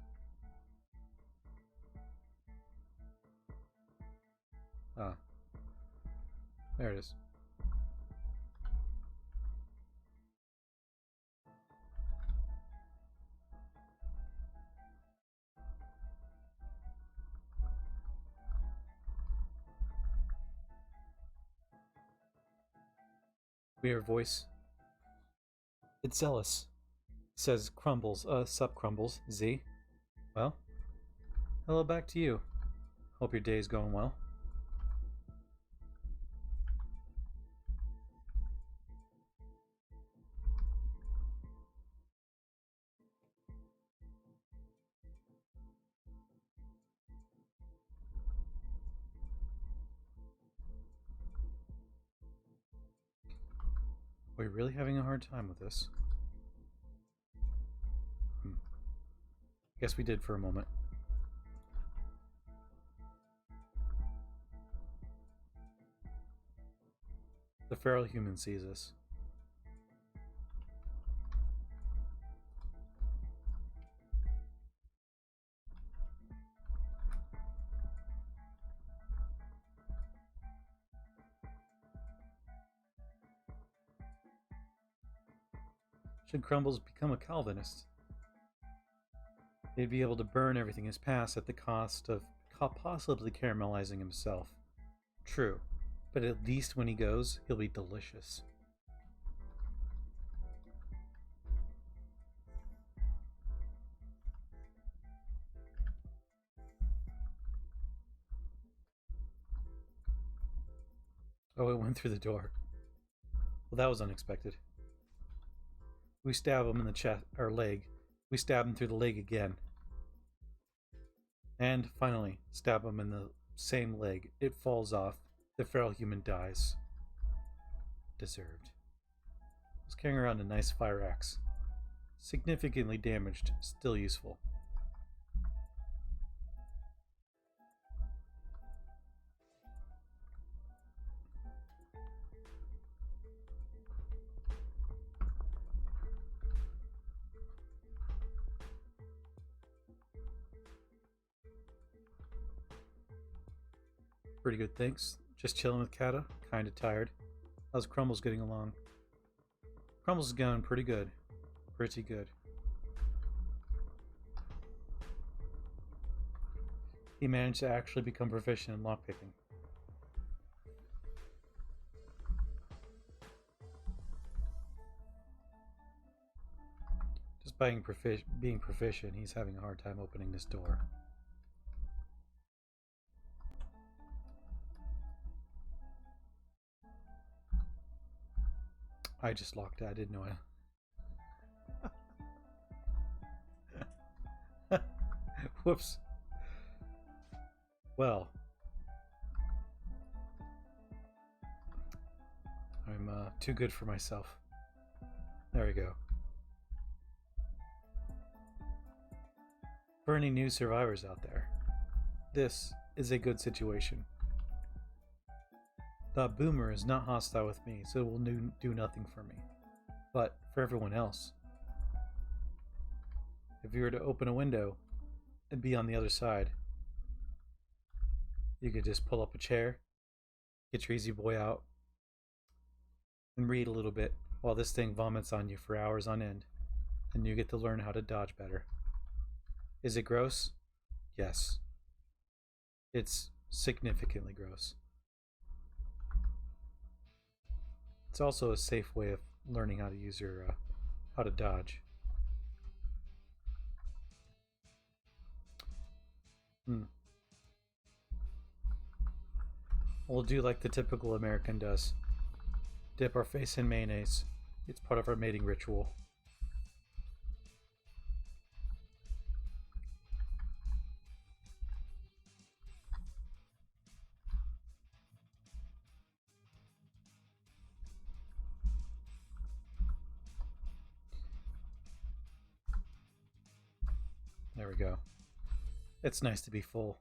Ah, there it is. Weird voice. It's zealous. Says Crumbles, sup Crumbles, Z. Well, hello back to you. Hope your day's going well. Are we really having a hard time with this? Guess we did for a moment. The feral human sees us. Should Crumbles become a Calvinist? They'd be able to burn everything in his past at the cost of possibly caramelizing himself. True, but at least when he goes, he'll be delicious. Oh, it went through the door. Well, that was unexpected. We stab him in the chest or leg. We stab him through the leg again. And finally, stab him in the same leg. It falls off. The feral human dies. Deserved. I was carrying around a nice fire axe. Significantly damaged, still useful. Pretty good, thanks. Just chilling with Kata. Kinda tired. How's Crumbles getting along? Crumbles is going pretty good. Pretty good. He managed to actually become proficient in lockpicking. Just by being proficient, he's having a hard time opening this door. I just locked it. I didn't know I... Whoops. Well. I'm too good for myself. There we go. For any new survivors out there, this is a good situation. That boomer is not hostile with me, so it will do nothing for me. But for everyone else, if you were to open a window and be on the other side, you could just pull up a chair, get your easy boy out, and read a little bit while this thing vomits on you for hours on end, and you get to learn how to dodge better. Is it gross? Yes. It's significantly gross. It's also a safe way of learning how to use your how to dodge. We'll do like the typical American does. Dip our face in mayonnaise. It's part of our mating ritual. There we go. It's nice to be full.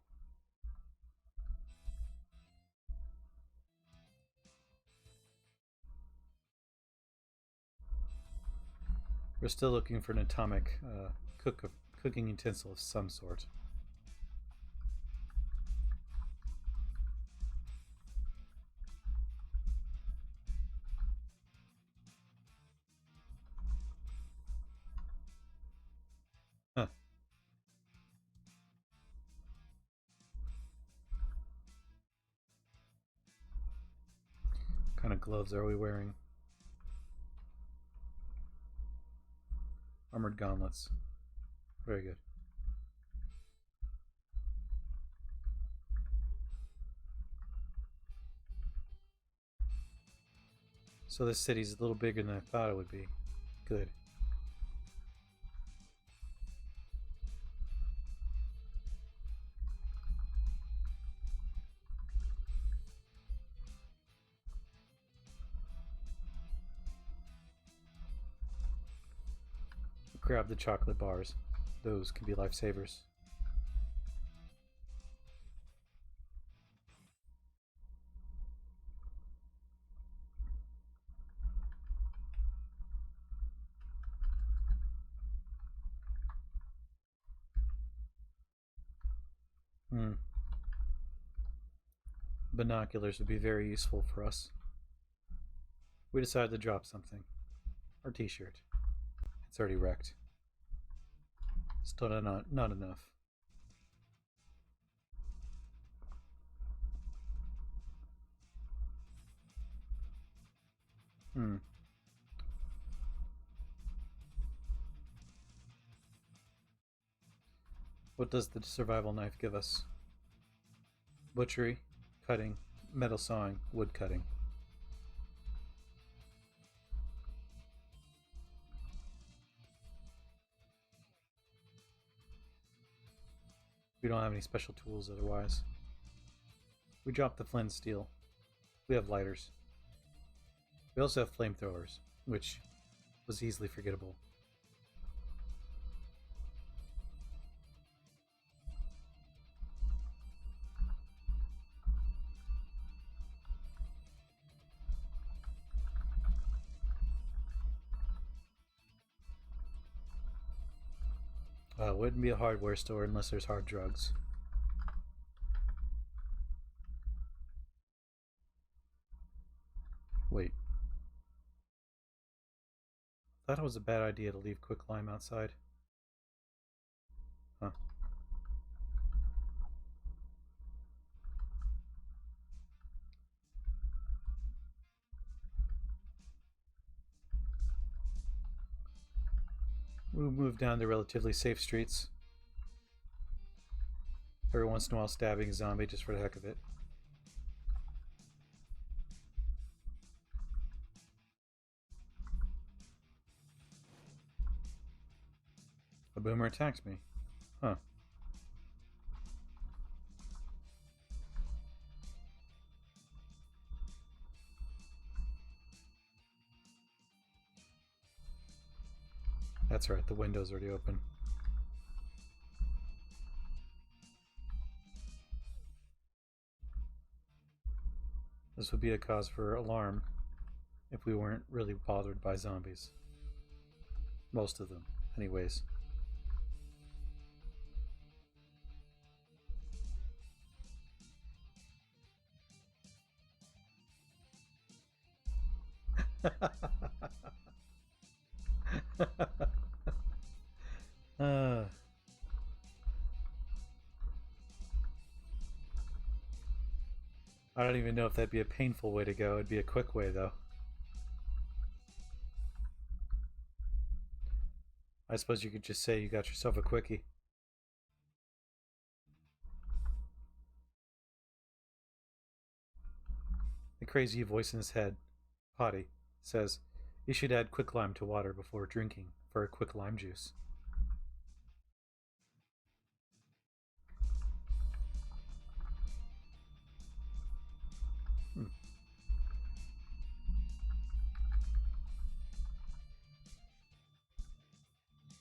We're still looking for an atomic cooking utensil of some sort. Huh. What kind of gloves are we wearing? Armored gauntlets. Very good. So this city's a little bigger than I thought it would be. Good. Grab the chocolate bars. Those can be lifesavers. Binoculars would be very useful for us. We decided to drop something. Our t-shirt. It's already wrecked. Still not enough. What does the survival knife give us? Butchery, cutting, metal sawing, wood cutting. We don't have any special tools otherwise. We dropped the flint and steel. We have lighters. We also have flamethrowers, which was easily forgettable. Wouldn't be a hardware store unless there's hard drugs. Wait. Thought it was a bad idea to leave quicklime outside. Huh. We'll move down to relatively safe streets. Every once in a while stabbing a zombie just for the heck of it. A boomer attacked me. Huh. That's right, the window's already open. This would be a cause for alarm if we weren't really bothered by zombies. Most of them, anyways. uh, I don't even know if that'd be a painful way to go. It'd be a quick way, though. I suppose you could just say you got yourself a quickie. The crazy voice in his head, Potty, says, you should add quicklime to water before drinking for a quick lime juice. Hmm.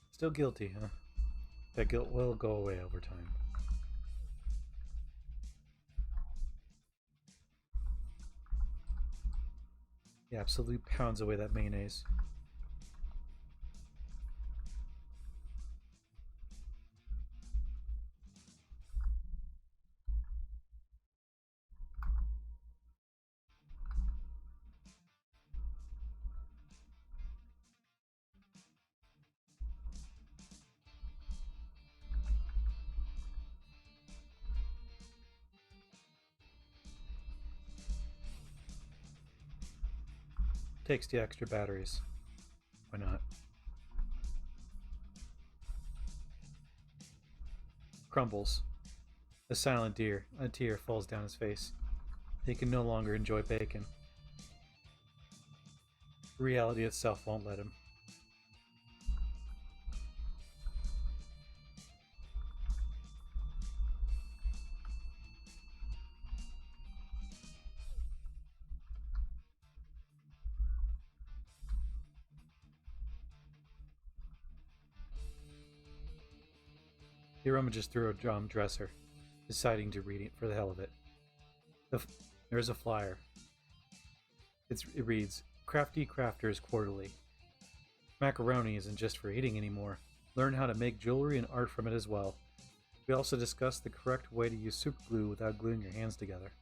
Still guilty, huh? That guilt will go away over time. He absolutely pounds away that mayonnaise. Takes the extra batteries. Why not? Crumbles. A silent deer. A tear falls down his face. He can no longer enjoy bacon. Reality itself won't let him. He rummages through a drum dresser, deciding to read it for the hell of it. There's a flyer. It reads, Crafty Crafters Quarterly. Macaroni isn't just for eating anymore. Learn how to make jewelry and art from it as well. We also discuss the correct way to use super glue without gluing your hands together.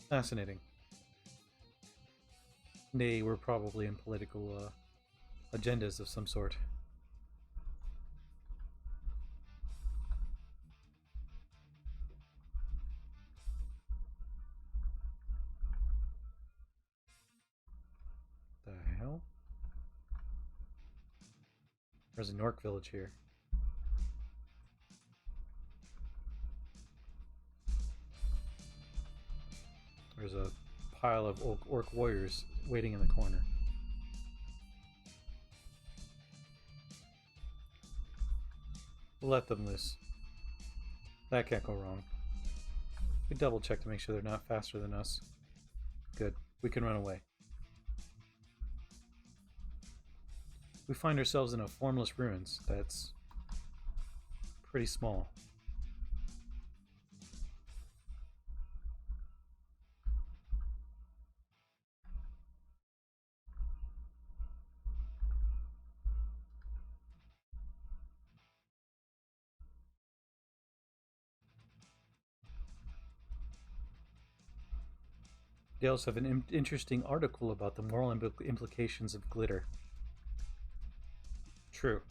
Fascinating. They were probably in political agendas of some sort. The hell? There's an orc village here. There's a pile of orc warriors waiting in the corner. We'll let them loose. That can't go wrong. We double check to make sure they're not faster than us. Good. We can run away. We find ourselves in a formless ruins that's pretty small. They also have an interesting article about the moral implications of glitter. True.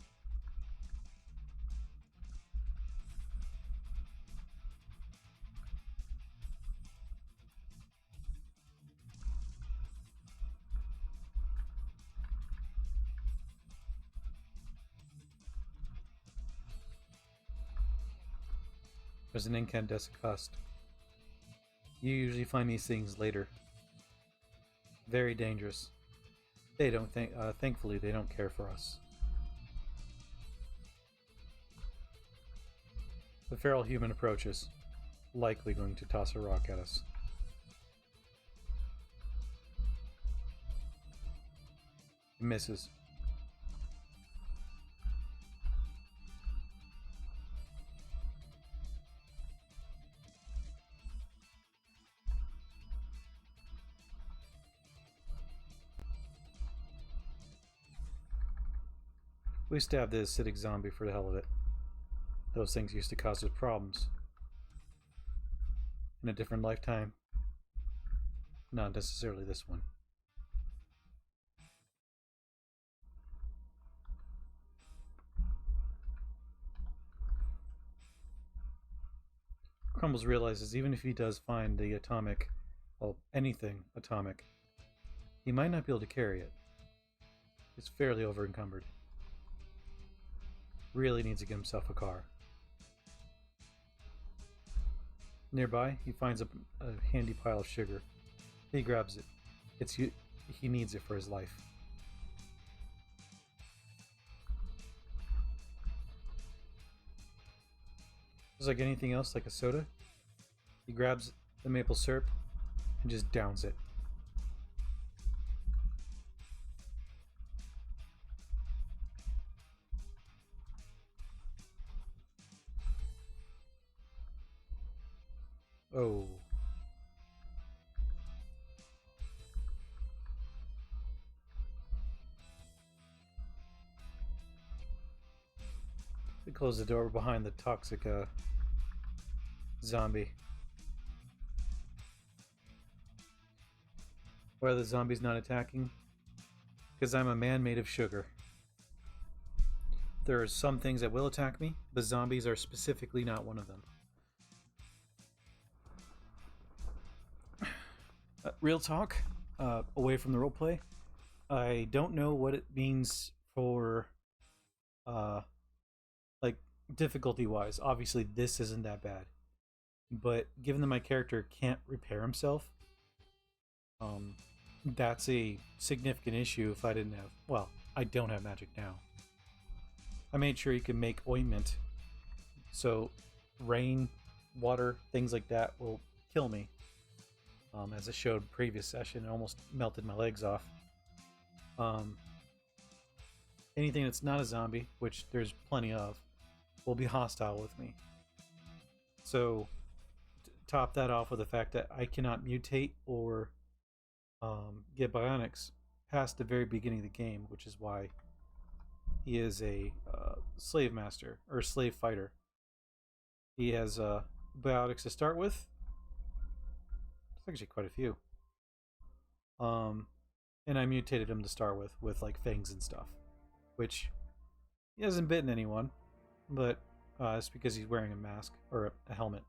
There's an incandescent cust. You usually find these things later. Very dangerous. They don't think. Thankfully, they don't care for us. The feral human approaches, likely going to toss a rock at us. He misses. We stabbed this acidic zombie for the hell of it. Those things used to cause us problems. In a different lifetime. Not necessarily this one. Crumbles realizes even if he does find the atomic, well, anything atomic, he might not be able to carry it. It's fairly over encumbered. really needs to get himself a car. Nearby, he finds a handy pile of sugar. He grabs it. He needs it for his life. Just like anything else, like a soda, he grabs the maple syrup and just downs it. Oh. We close the door behind the toxic zombie. Why are the zombies not attacking? Because I'm a man made of sugar. There are some things that will attack me, but zombies are specifically not one of them. Real talk, away from the roleplay, I don't know what it means for, like, difficulty-wise. Obviously, this isn't that bad. But given that my character can't repair himself, that's a significant issue if I didn't have... Well, I don't have magic now. I made sure you can make ointment, so rain, water, things like that will kill me. As I showed previous session, it almost melted my legs off. Anything that's not a zombie, which there's plenty of, will be hostile with me. So, top that off with the fact that I cannot mutate or get bionics past the very beginning of the game, which is why he is a slave master, or slave fighter. He has biotics to start with. There's actually quite a few. And I mutated him to start with like fangs and stuff. Which, he hasn't bitten anyone, but it's because he's wearing a mask, or a helmet.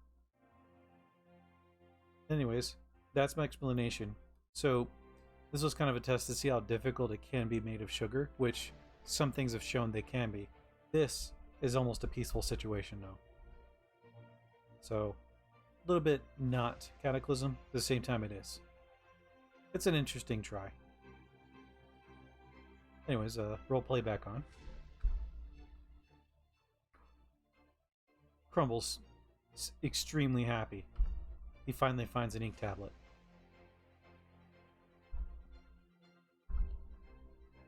Anyways, that's my explanation. So, this was kind of a test to see how difficult it can be made of sugar, which some things have shown they can be. This is almost a peaceful situation, though. So, a little bit not Cataclysm, at the same time it is. It's an interesting try. Anyways, roleplay back on. Crumbles is extremely happy. He finally finds an ink tablet.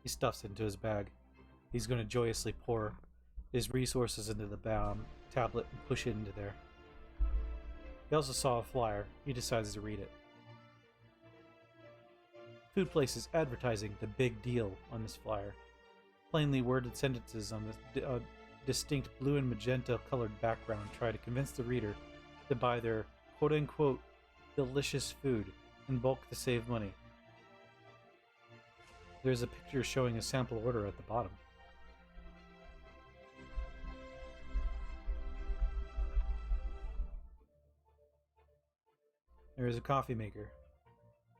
He stuffs it into his bag. He's going to joyously pour his resources into the tablet and push it into there. He also saw a flyer. He decides to read it. Food places advertising the big deal on this flyer. Plainly worded sentences on the distinct blue and magenta colored background try to convince the reader to buy their quote-unquote delicious food in bulk to save money. There's a picture showing a sample order at the bottom. There is a coffee maker.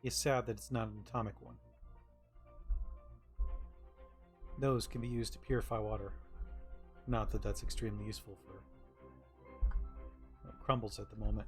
He's sad that it's not an atomic one. Those can be used to purify water. Not that that's extremely useful for Crumbles at the moment.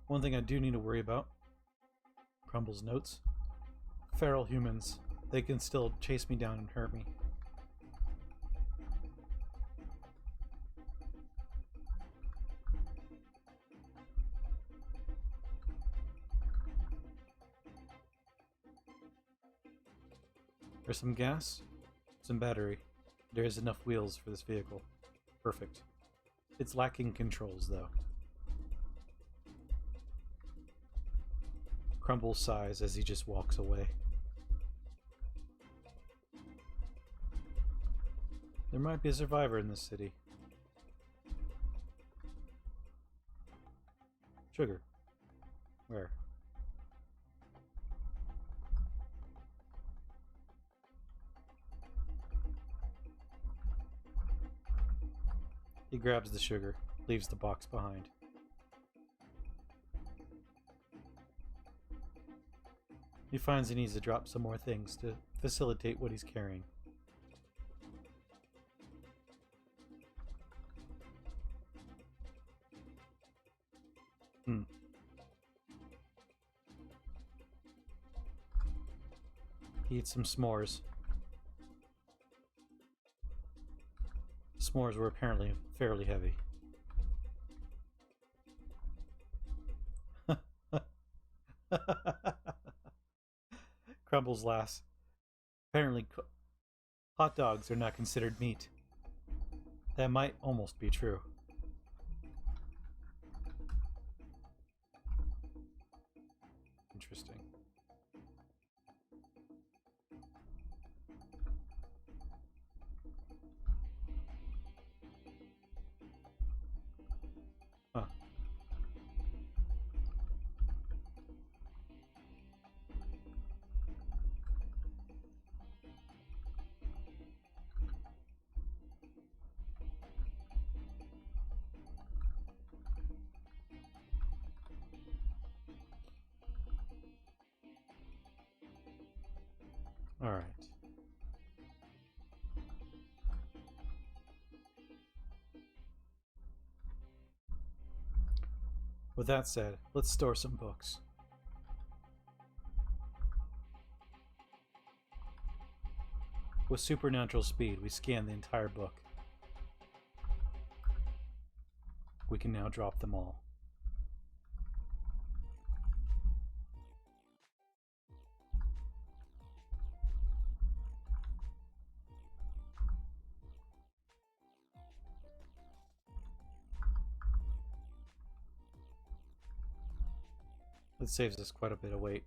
One thing I do need to worry about, Crumbles notes, feral humans. They can still chase me down and hurt me. There's some gas, some battery. There's enough wheels for this vehicle. Perfect. It's lacking controls, though. Crumbles sighs as he just walks away. There might be a survivor in this city. Sugar. Where? He grabs the sugar, leaves the box behind. He finds he needs to drop some more things to facilitate what he's carrying. He eats some s'mores. S'mores were apparently fairly heavy. Crumbles laughs. Apparently, hot dogs are not considered meat. That might almost be true. Interesting. Huh. All right. With that said, let's store some books. With supernatural speed, we scan the entire book. We can now drop them all. It saves us quite a bit of weight.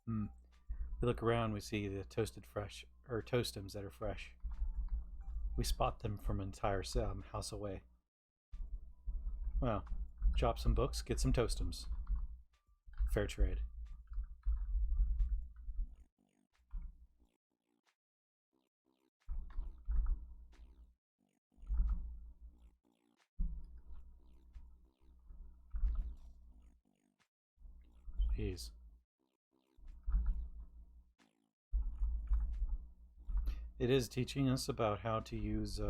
We look around, we see the toastums that are fresh. We spot them from an entire house away. Well, drop some books, get some toastums. Fair trade. Jeez. It is teaching us about how to use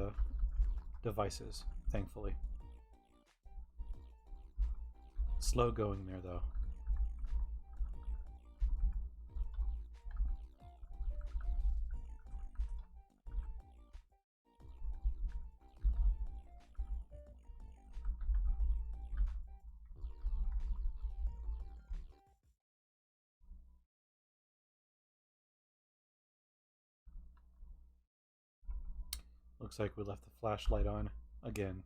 devices, thankfully. Slow going there, though. Looks like we left the flashlight on again.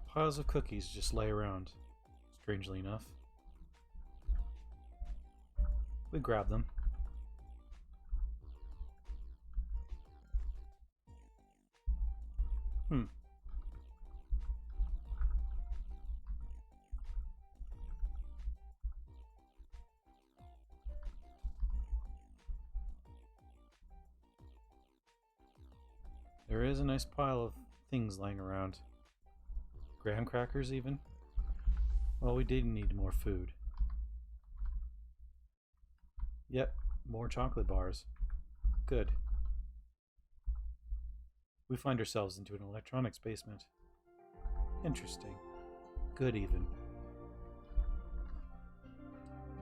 Piles of cookies just lay around, strangely enough. We grab them. There is a nice pile of things lying around. Graham crackers, even. Well, we did need more food. Yep, more chocolate bars. Good. We find ourselves into an electronics basement. Interesting. Good, even.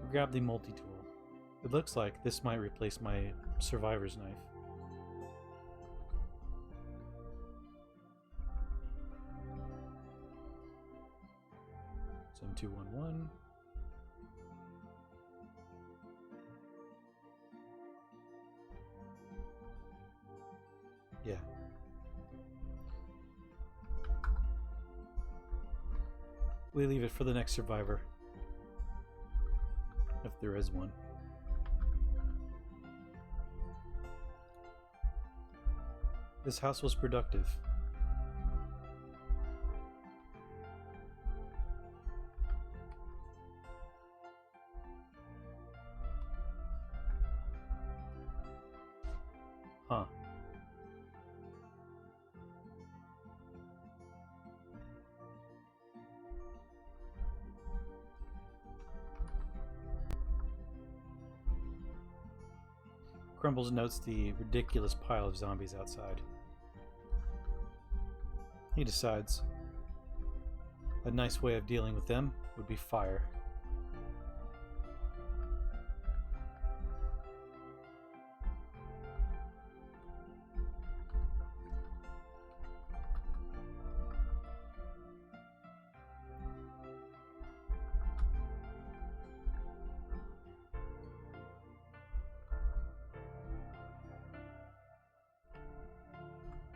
We grab the multi-tool. It looks like this might replace my survivor's knife. Some 211. Yeah. we leave it for the next survivor. If there is one. This house was productive. Huh. Crumbles notes the ridiculous pile of zombies outside. He decides a nice way of dealing with them would be fire.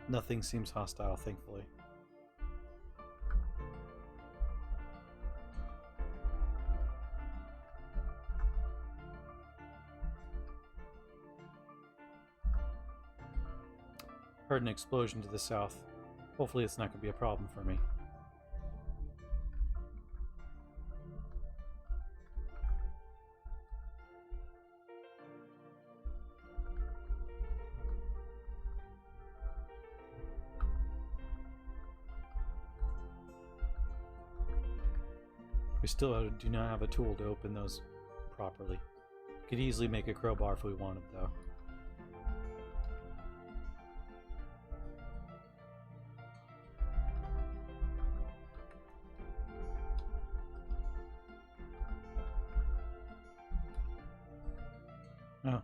Nothing seems hostile, thankfully. Heard an explosion to the south. Hopefully it's not going to be a problem for me. We still do not have a tool to open those properly. Could easily make a crowbar if we wanted, though. Oh.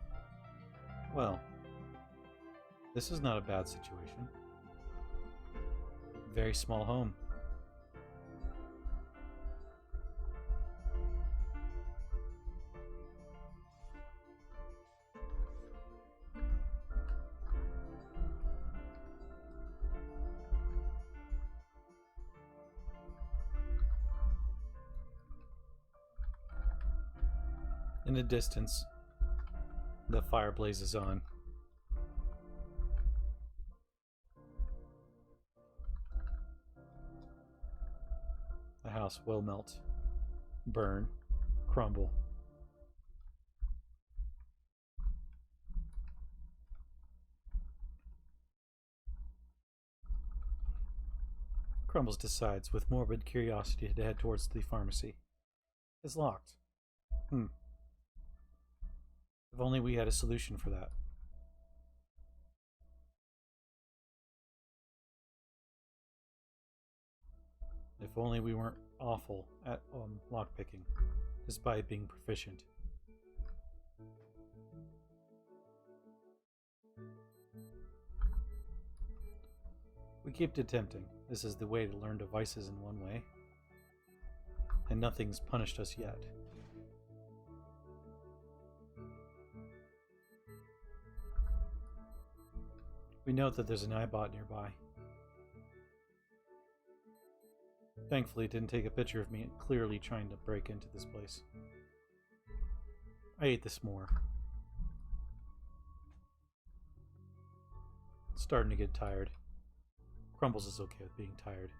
Well. This is not a bad situation. Very small home. In the distance, the fire blazes on. The house will melt, burn, crumble. Crumbles decides with morbid curiosity to head towards the pharmacy. It's locked. If only we had a solution for that. If only we weren't awful at lockpicking, despite being proficient. We keep attempting. This is the way to learn devices in one way. And nothing's punished us yet. We note that there's an iBot nearby. Thankfully, it didn't take a picture of me clearly trying to break into this place. I ate this more. Starting to get tired. Crumbles is okay with being tired.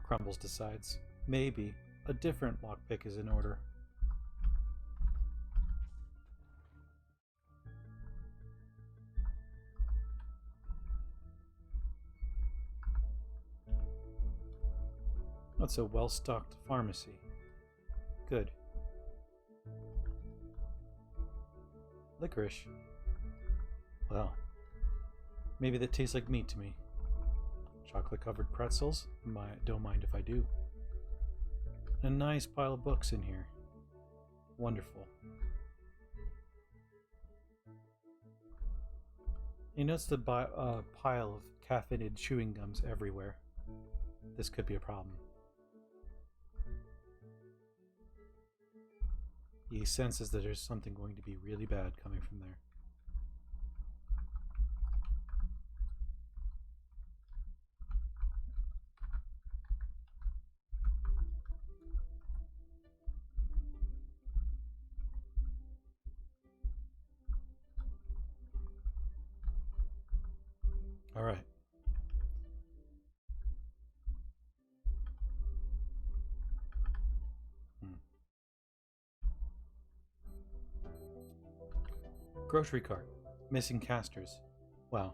Crumbles decides maybe a different lockpick is in order. What's a well-stocked pharmacy? Good. Licorice. Well, maybe that tastes like meat to me. Chocolate-covered pretzels? Don't mind if I do. And a nice pile of books in here. Wonderful. He notes the pile of caffeinated chewing gums everywhere. This could be a problem. He senses that there's something going to be really bad coming from there. Grocery cart. Missing casters. Wow.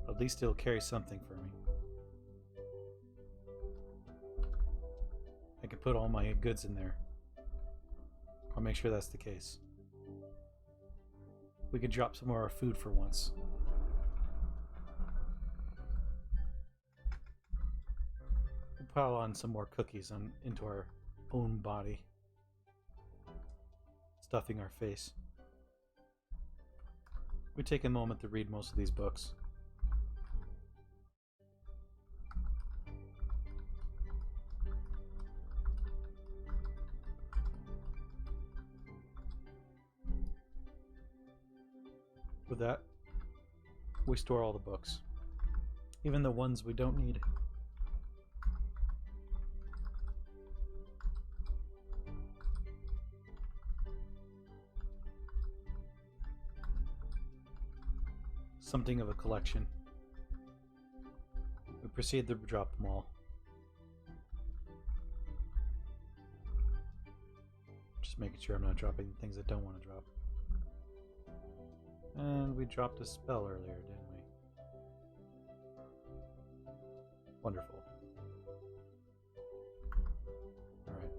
At least it'll carry something for me. I can put all my goods in there. I'll make sure that's the case. We could drop some more of our food for once. We'll pile on some more cookies into our own body. Stuffing our face. We take a moment to read most of these books. With that, we store all the books, even the ones we don't need. Something of a collection. We proceed to drop them all. Just making sure I'm not dropping things I don't want to drop. And we dropped a spell earlier, didn't we? Wonderful. Alright.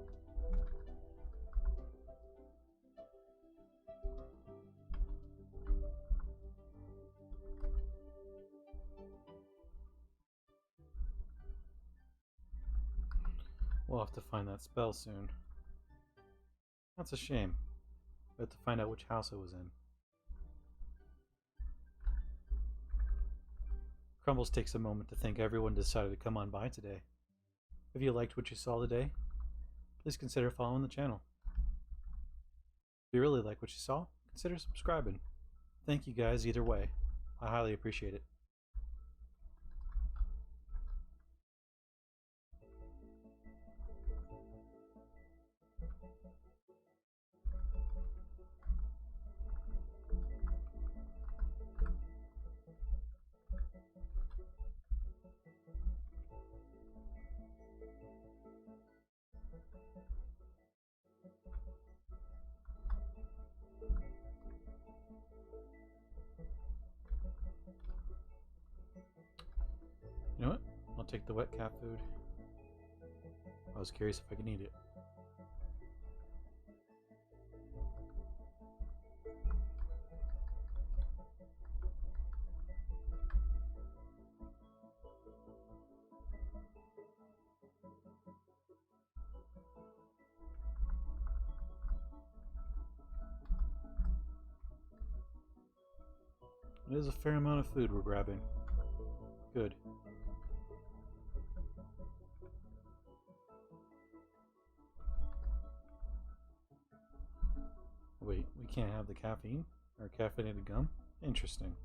We'll have to find that spell soon. That's a shame. We have to find out which house it was in. Crumbles takes a moment to thank everyone decided to come on by today. If you liked what you saw today, please consider following the channel. If you really like what you saw, consider subscribing. Thank you guys either way. I highly appreciate it. You know what? I'll take the wet cat food. I was curious if I could eat it. It is a fair amount of food we're grabbing. Good. Wait, we can't have the caffeine? Or caffeinated gum? Interesting.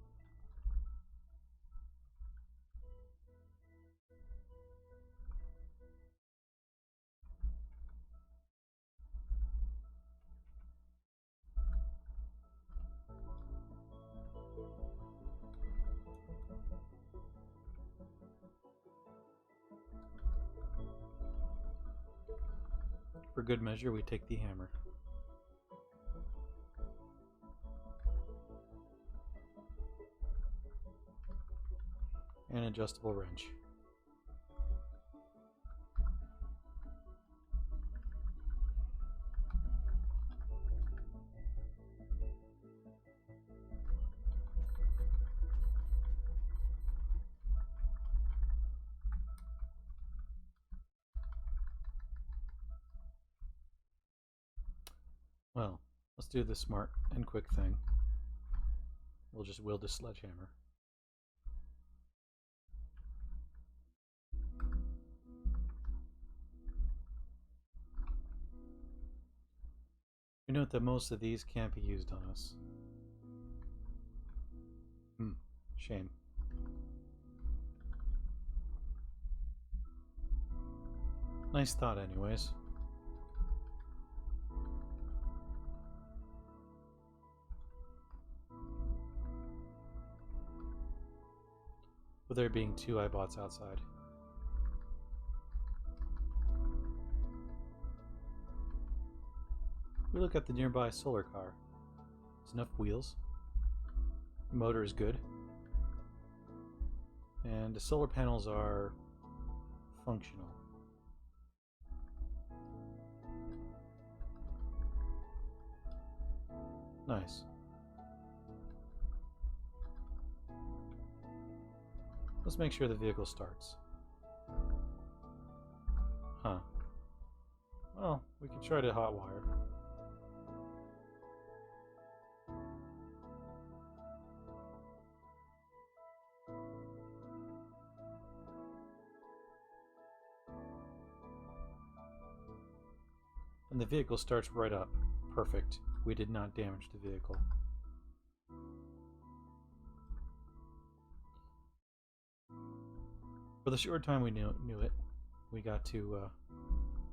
For good measure, we take the hammer. An adjustable wrench. Well, let's do the smart and quick thing. We'll just wield a sledgehammer. We note that most of these can't be used on us. Shame. Nice thought anyways. With there being 2 iBots outside. We look at the nearby solar car. There's enough wheels. The motor is good. And the solar panels are functional. Nice. Let's make sure the vehicle starts. Huh. Well, we can try to hotwire. And the vehicle starts right up. Perfect. We did not damage the vehicle. For the short time we knew it, we got to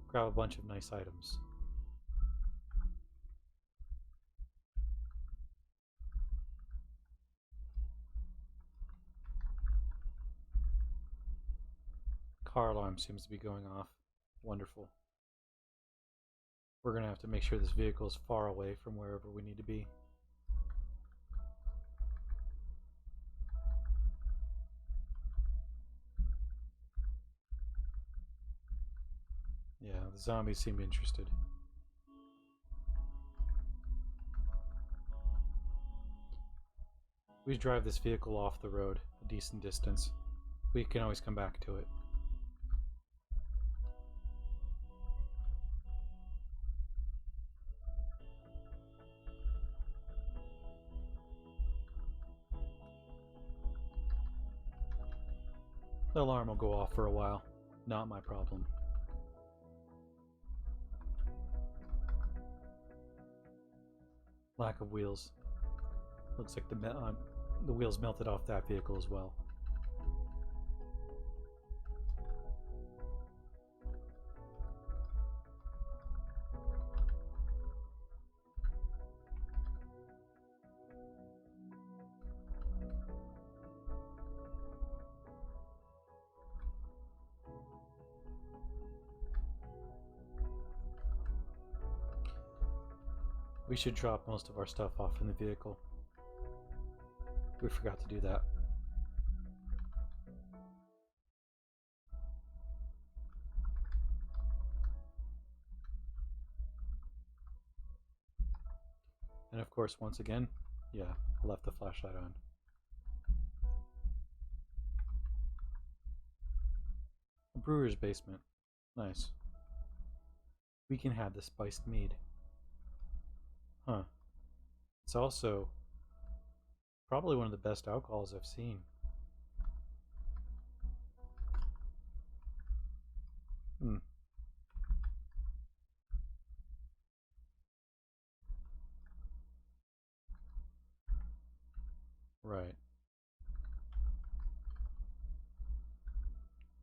grab a bunch of nice items. Car alarm seems to be going off. Wonderful. We're going to have to make sure this vehicle is far away from wherever we need to be. Yeah, the zombies seem interested. We drive this vehicle off the road a decent distance. We can always come back to it. The alarm will go off for a while. Not my problem. Lack of wheels. Looks like the wheels melted off that vehicle as well. We should drop most of our stuff off in the vehicle. We forgot to do that. And of course, once again, yeah, I left the flashlight on. A brewer's basement. Nice. We can have the spiced mead. Huh. It's also probably one of the best alcohols I've seen. Hmm. Right.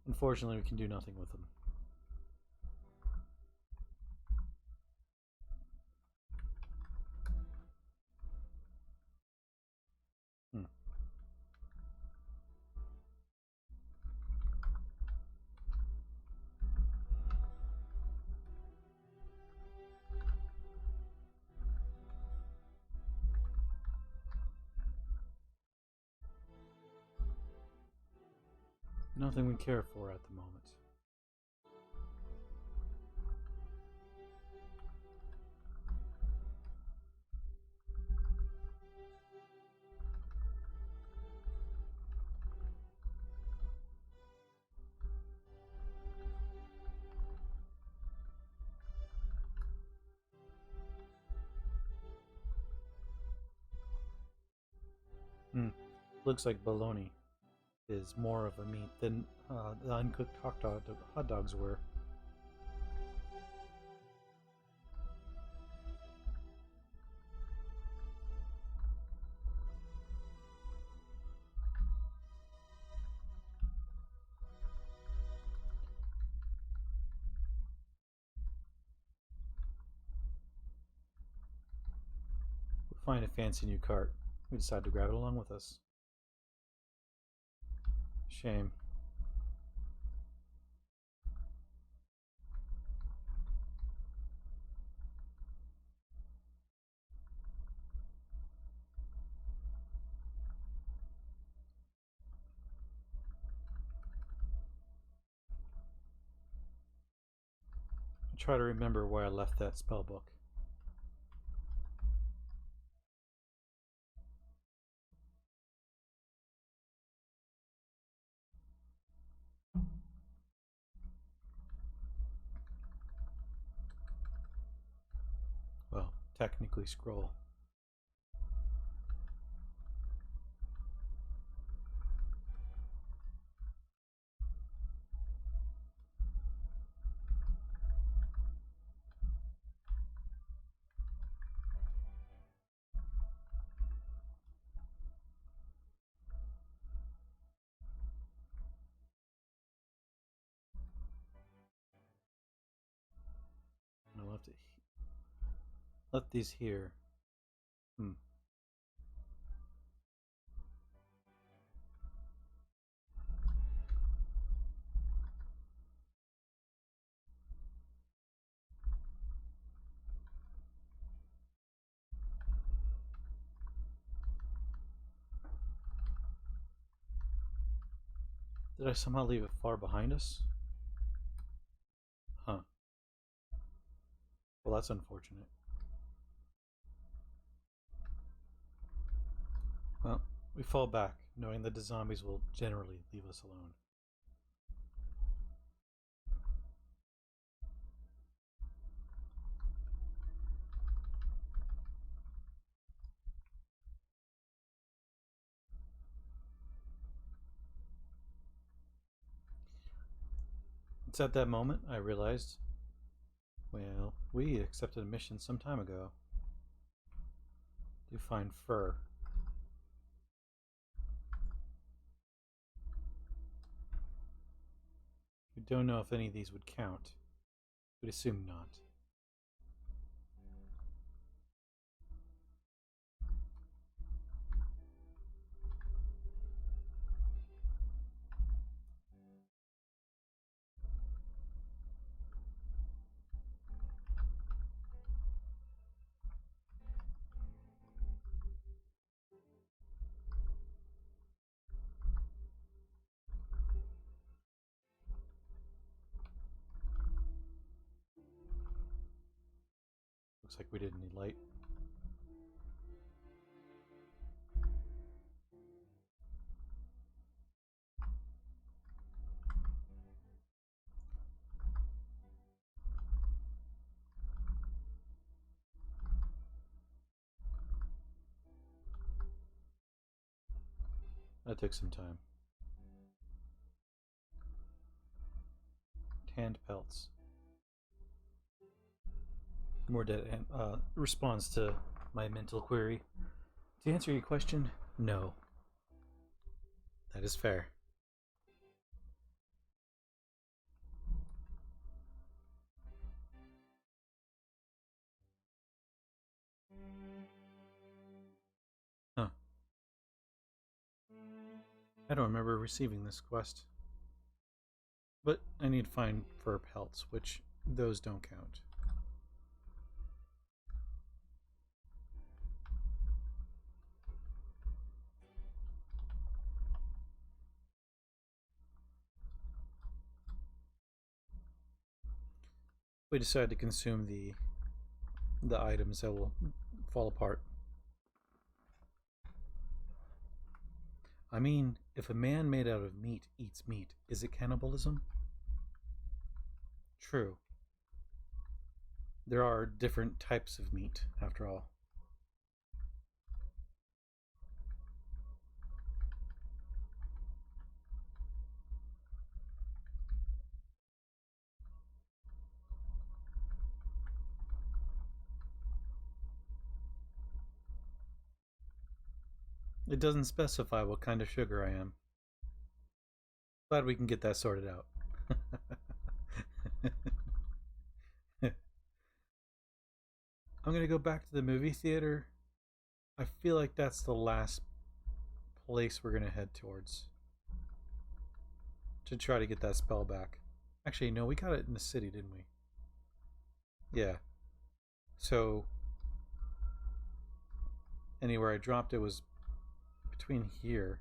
Unfortunately, we can do nothing with them. Hmm. Nothing we care for at the moment. Hmm. Looks like bologna is more of a meat than the uncooked hot dogs were. We find a fancy new cart. We decide to grab it along with us. Shame. Try to remember where I left that spell book. Well, technically scroll. I left these here. Did I somehow leave it far behind us? Huh. Well, that's unfortunate. Well, we fall back, knowing that the zombies will generally leave us alone. It's at that moment I realized, well, we accepted a mission some time ago to find fur. We don't know if any of these would count. We'd assume not. Looks like we didn't need light. That took some time. Tanned pelts. More dead response to my mental query. To answer your question, no. That is fair. Huh. I don't remember receiving this quest. But I need to find fur pelts, which those don't count. We decide to consume the items that will fall apart. I mean, if a man made out of meat eats meat, is it cannibalism? True. There are different types of meat, after all. It doesn't specify what kind of sugar I am. Glad we can get that sorted out. I'm gonna go back to the movie theater. I feel like that's the last place we're gonna head towards to try to get that spell back. Actually, no, we got it in the city, didn't we? Yeah. So anywhere I dropped it was between here.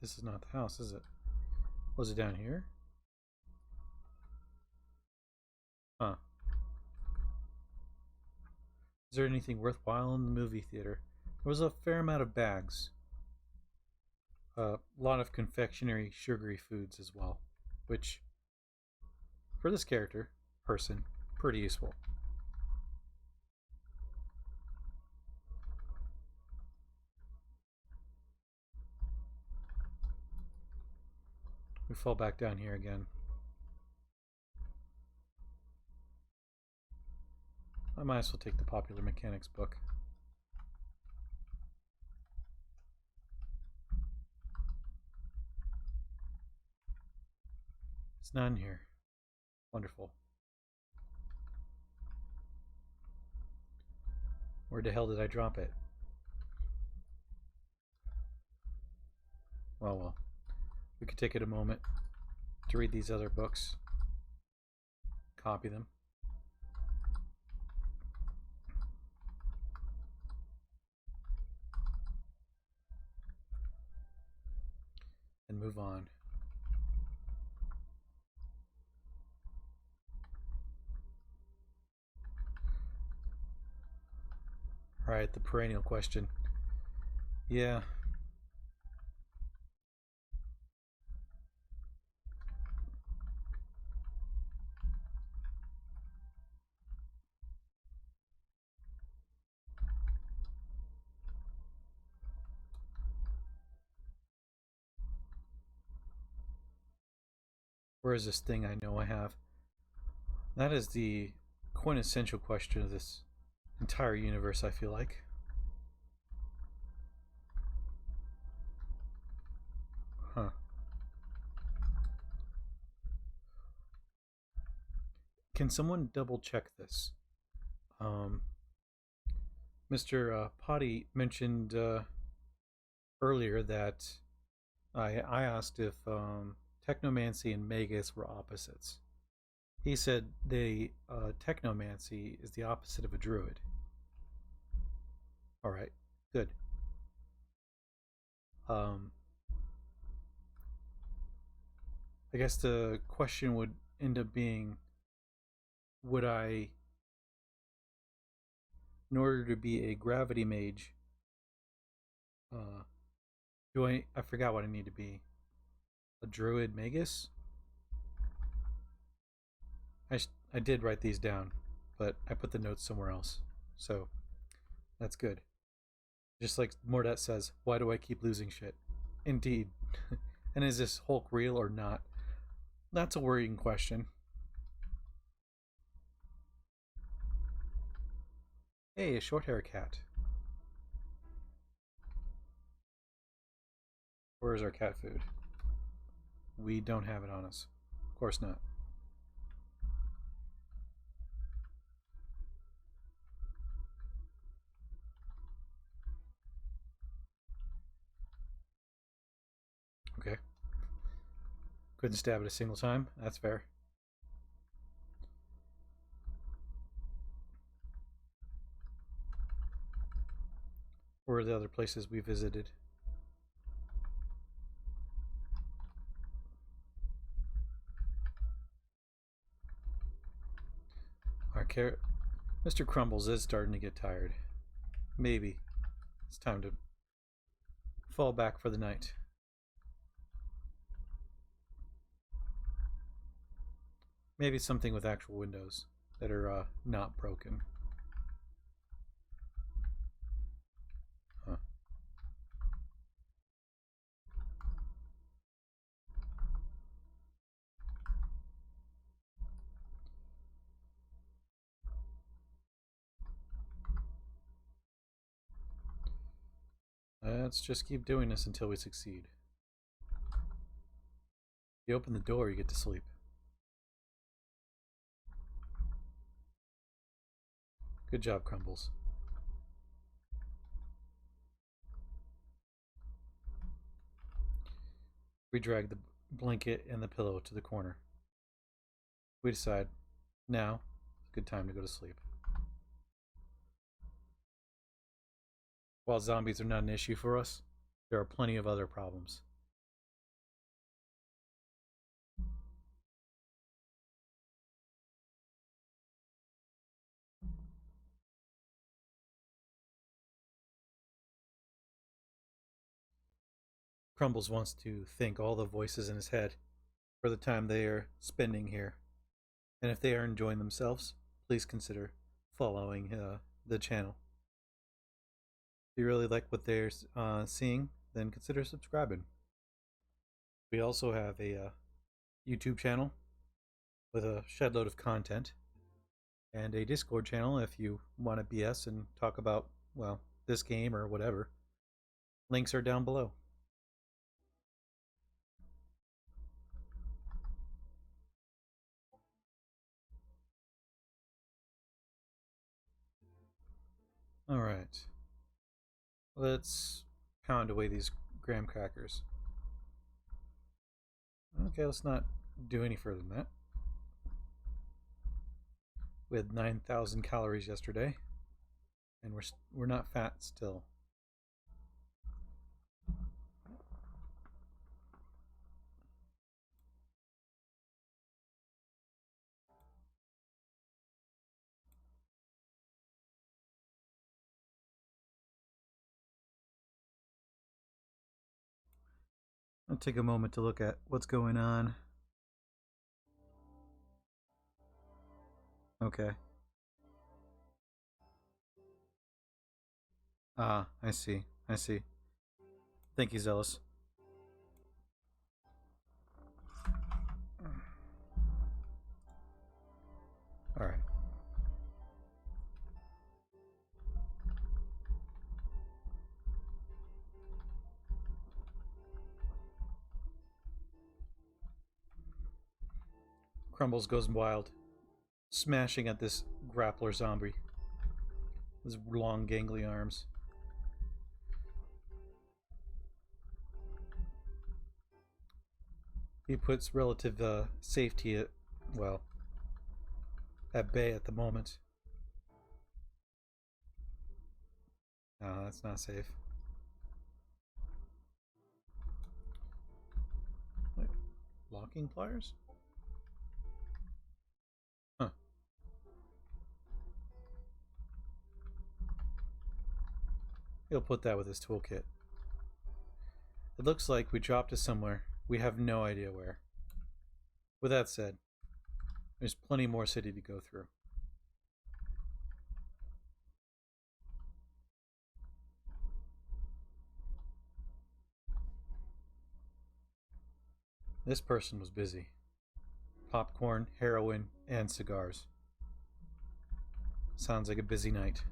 This is not the house, is it? Was it down here? Huh. Is there anything worthwhile in the movie theater? There was a fair amount of bags. A lot of confectionery, sugary foods as well. Which, for this character, person, pretty useful. We fall back down here again. I might as well take the Popular Mechanics book. It's not in here. Wonderful. Where the hell did I drop it? Well. We could take it a moment to read these other books. Copy them. And move on. Alright, the perennial question. Yeah. Where is this thing I know I have? That is the quintessential question of this entire universe, I feel like. Huh. Can someone double check this? Mr. Potty mentioned earlier that I asked if technomancy and magus were opposites. He said the technomancy is the opposite of a druid. All right, good. I guess the question would end up being, would I, in order to be a gravity mage, do I forgot what I need to be. A druid magus? I did write these down, but I put the notes somewhere else. So that's good. Just like Mordet says, why do I keep losing shit? Indeed. And is this Hulk real or not? That's a worrying question. Hey, a short hair cat. Where is our cat food? We don't have it on us. Of course not. Okay. Couldn't stab it a single time. That's fair. Where are the other places we visited? Mr. Crumbles is starting to get tired. Maybe it's time to fall back for the night. Maybe something with actual windows that are not broken. Huh. Let's just keep doing this until we succeed. You open the door, you get to sleep. Good job, Crumbles. We drag the blanket and the pillow to the corner. We decide, now is a good time to go to sleep. While zombies are not an issue for us, there are plenty of other problems. Crumbles wants to thank all the voices in his head for the time they are spending here. And if they are enjoying themselves, please consider following the channel. If you really like what they're seeing, then consider subscribing. We also have a YouTube channel with a shed load of content, and a Discord channel if you want to BS and talk about, well, this game or whatever. Links are down below. Alright. Let's pound away these graham crackers. Okay, let's not do any further than that. We had 9,000 calories yesterday, and we're not fat still. I'll take a moment to look at what's going on. Okay. Ah, I see. I see. Thank you, Zealous. Alright. Crumbles goes wild, smashing at this grappler zombie. His long, gangly arms. He puts relative safety at, well, at bay at the moment. No, that's not safe. Wait, locking pliers? Huh. He'll put that with his toolkit. It looks like we dropped it somewhere. We have no idea where. With that said, there's plenty more city to go through. This person was busy. Popcorn, heroin, and cigars. Sounds like a busy night.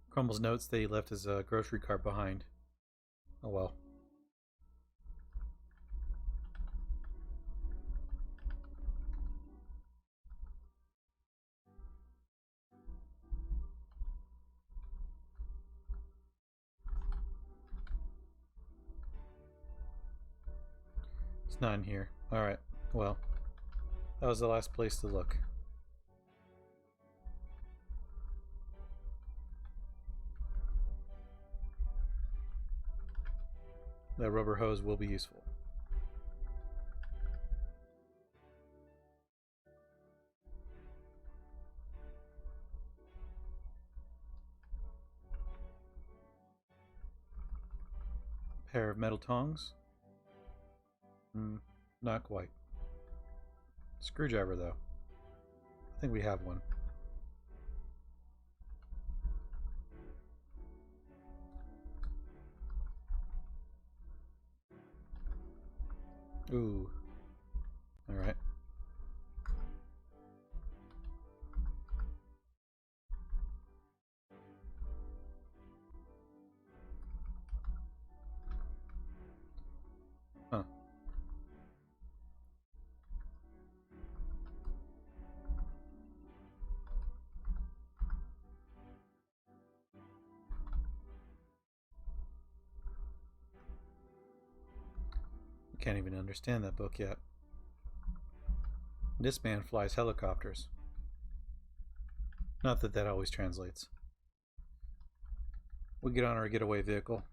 Crumbles notes that he left his grocery cart behind. Oh well. It's not in here. Alright, well. That was the last place to look. That rubber hose will be useful. Pair of metal tongs. Not quite. Screwdriver, though. I think we have one. Ooh. Alright. Huh. I can't even understand that book yet. This man flies helicopters. Not that that always translates. We get on our getaway vehicle.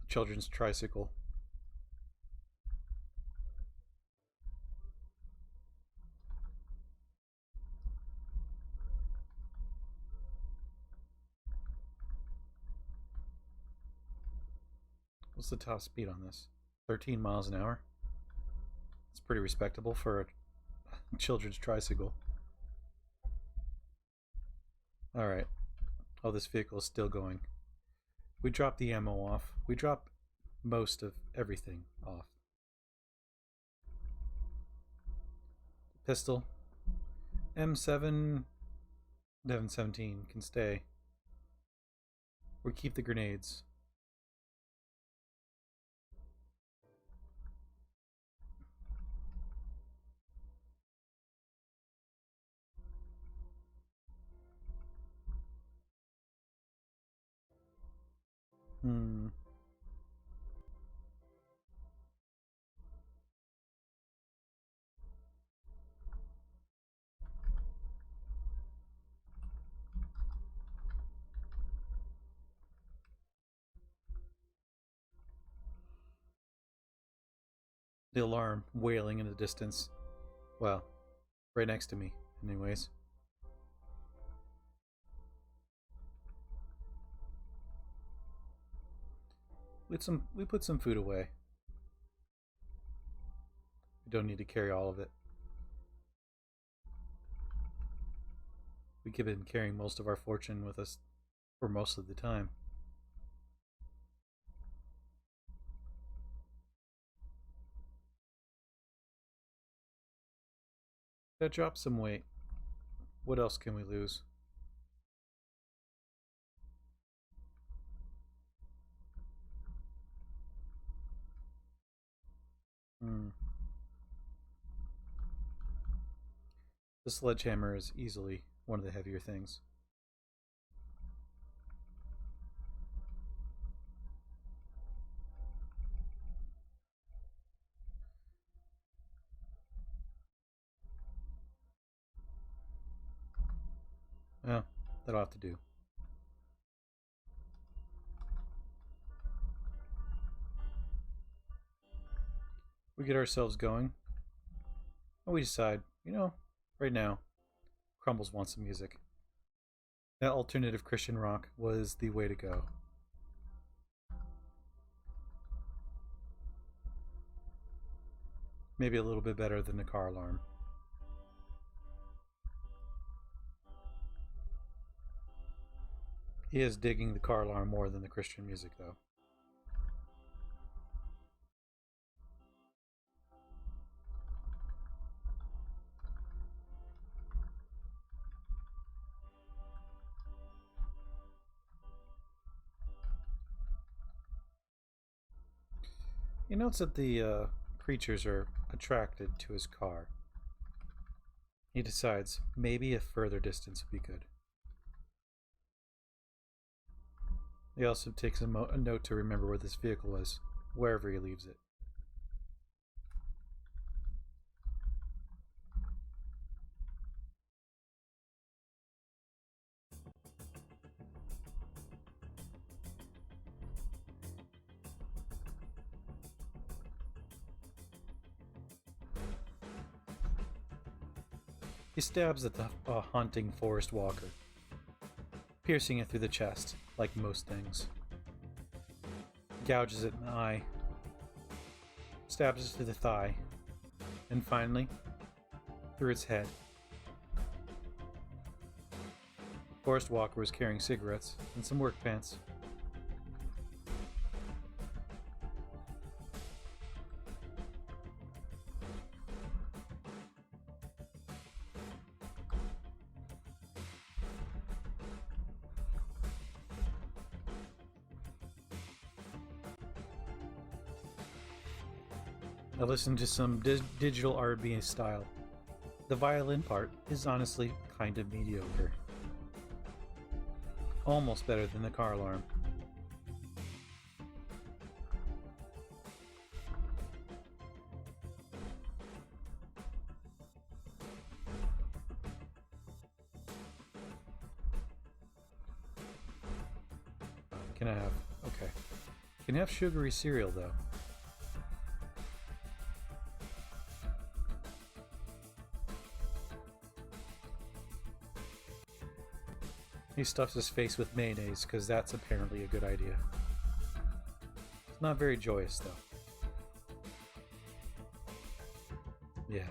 Children's tricycle. What's the top speed on this? 13 miles an hour. It's pretty respectable for a children's tricycle. Alright. Oh, this vehicle is still going. We drop the ammo off. We drop most of everything off. Pistol. M7 17 can stay. Or keep the grenades. The alarm wailing in the distance. Well, right next to me, anyways. We put some food away. We don't need to carry all of it. We've been carrying most of our fortune with us for most of the time. That dropped some weight. What else can we lose? The sledgehammer is easily one of the heavier things. Oh, that'll have to do. We get ourselves going. And we decide, right now, Crumbles wants some music. That alternative Christian rock was the way to go. Maybe a little bit better than the car alarm. He is digging the car alarm more than the Christian music, though. He notes that the creatures are attracted to his car. He decides maybe a further distance would be good. He also takes a note to remember where this vehicle is, wherever he leaves it. He stabs at the haunting forest walker, piercing it through the chest, like most things. Gouges it in the eye, stabs it through the thigh, and finally, through its head. Forest walker was carrying cigarettes and some work pants. I listened to some digital R&B style. The violin part is honestly kind of mediocre. Almost better than the car alarm. Can I have? Okay. Can I have sugary cereal though? He stuffs his face with mayonnaise because that's apparently a good idea. It's not very joyous, though. Yeah.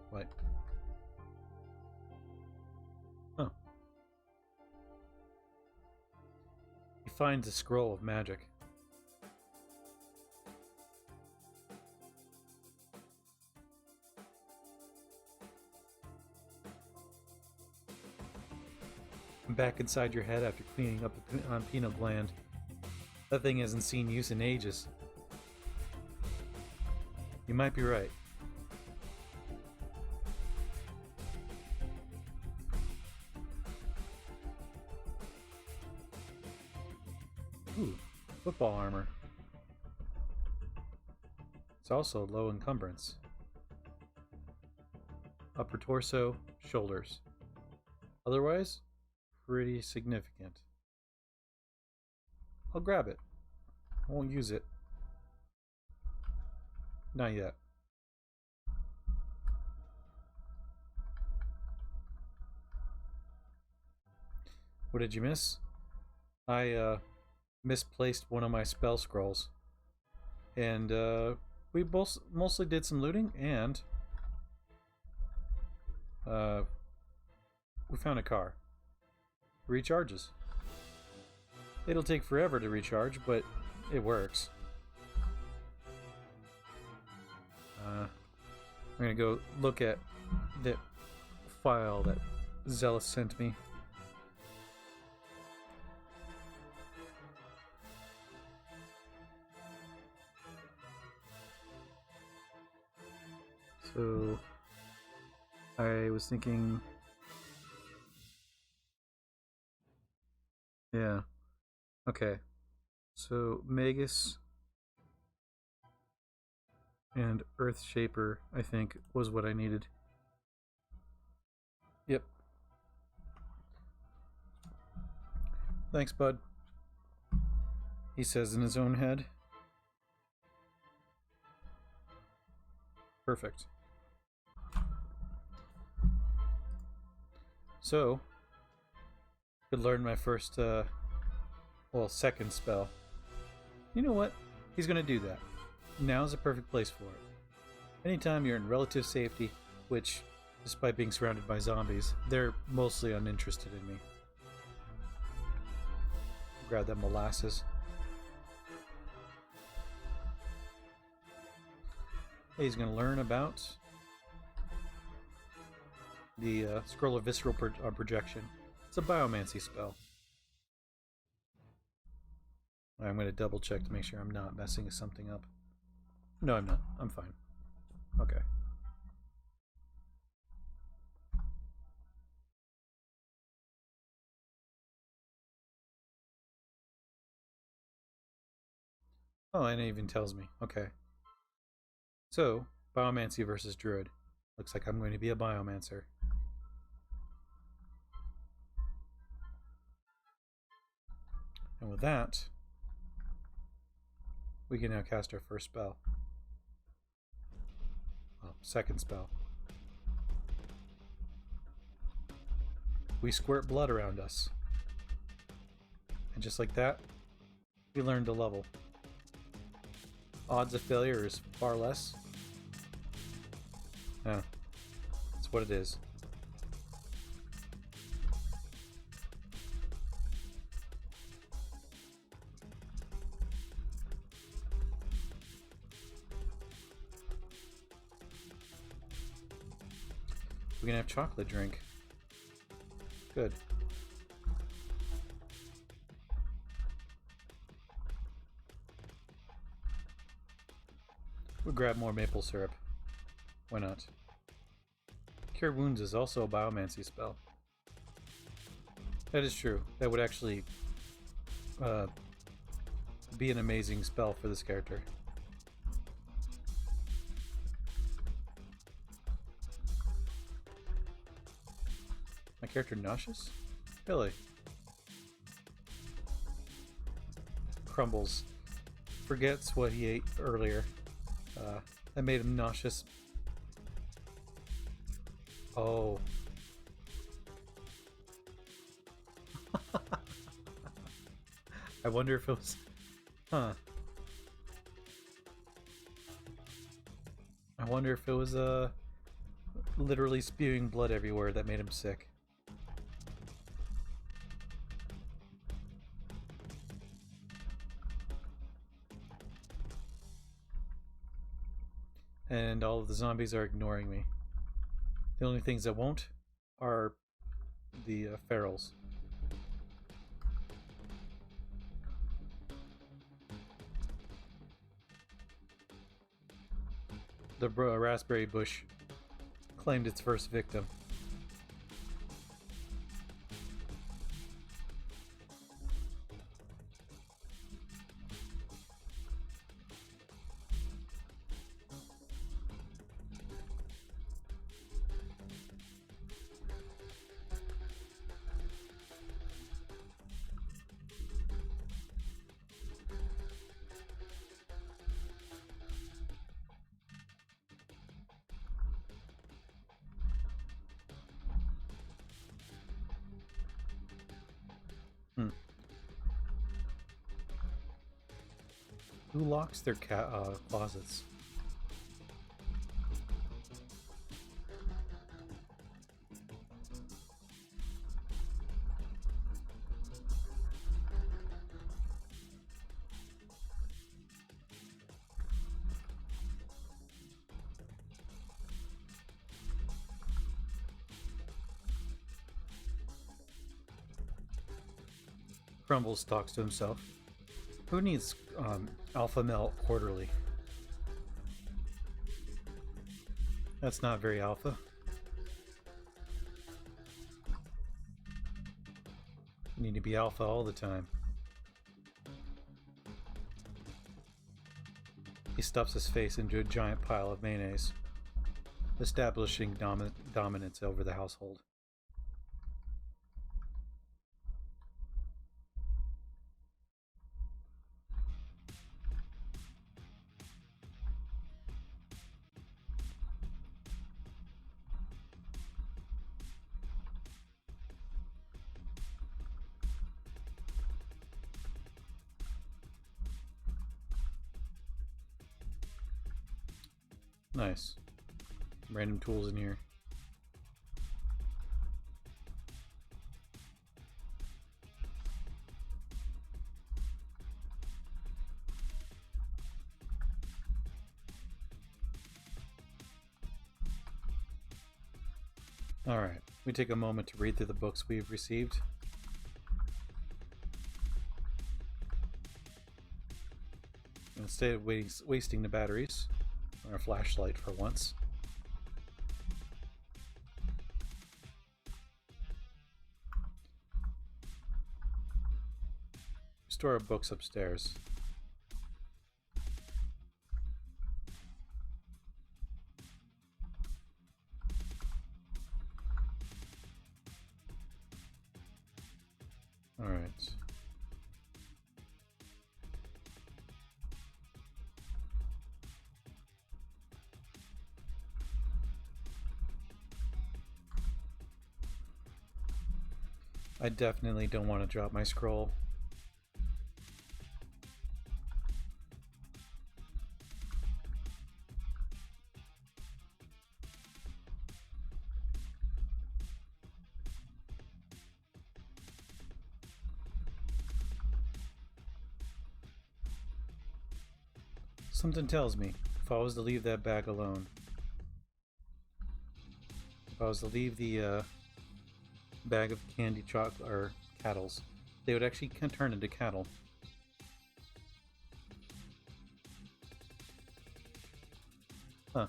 What? Huh. He finds a scroll of magic. I'm back inside your head after cleaning up on pineal gland. That thing hasn't seen use in ages. You might be right. Ooh, football armor. It's also low encumbrance. Upper torso, shoulders. Otherwise, pretty significant. I'll grab it. I won't use it. Not yet. What did you miss? I misplaced one of my spell scrolls. And we both mostly did some looting, and we found a car. Recharges. It'll take forever to recharge, but it works. I'm gonna go look at the file that Zealous sent me. So I was thinking, yeah, okay, so Magus and Earth Shaper, I think, was what I needed. Yep. Thanks, bud. He says in his own head. Perfect. So, could learn my first, second spell. You know what? He's gonna do that. Now's the perfect place for it. Anytime you're in relative safety, which, despite being surrounded by zombies, they're mostly uninterested in me. Grab that molasses. He's gonna learn about the Scroll of Visceral Projection. It's a biomancy spell. I'm going to double check to make sure I'm not messing something up. No, I'm not. I'm fine. Okay. Oh, and it even tells me. Okay. So, biomancy versus druid. Looks like I'm going to be a biomancer. And with that, we can now cast our first spell. Well, second spell. We squirt blood around us. And just like that, we learned a level. Odds of failure is far less. Yeah, that's what it is. We can have chocolate drink. Good. We'll grab more maple syrup. Why not? Cure Wounds is also a biomancy spell. That is true. That would actually be an amazing spell for this character. My character nauseous? Really? Crumbles. Forgets what he ate earlier. That made him nauseous. Oh. I wonder if it was... Huh. I wonder if it was, literally spewing blood everywhere that made him sick. And all of the zombies are ignoring me. The only things that won't are the ferals. The raspberry bush claimed its first victim. Who locks their closets? Crumbles talks to himself. Who needs alpha male quarterly? That's not very alpha. You need to be alpha all the time. He stuffs his face into a giant pile of mayonnaise, establishing dominance over the household. Nice. Random tools in here. Alright, we take a moment to read through the books we've received. Instead of wasting the batteries on our flashlight for once. Store our books upstairs. Alright. I definitely don't want to drop my scroll. Something tells me, if I was to leave that bag alone, if I was to leave the bag of candy chocolate or cattles, they would actually turn into cattle. Huh.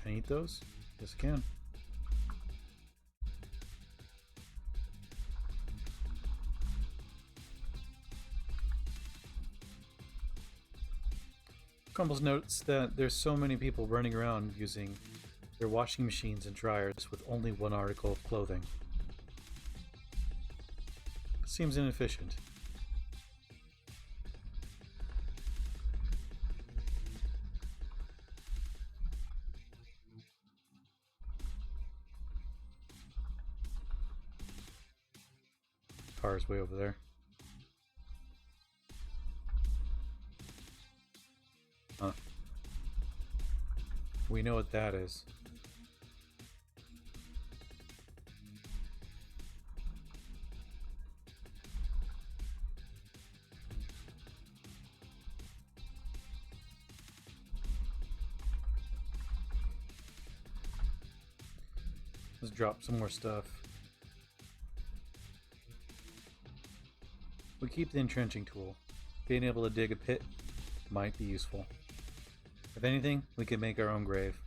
Can I eat those? Yes, I can. Crumbles notes that there's so many people running around using their washing machines and dryers with only one article of clothing. Seems inefficient. car's way over there. Huh. We know what that is. Let's drop some more stuff. We keep the entrenching tool. Being able to dig a pit might be useful. If anything, we can make our own grave.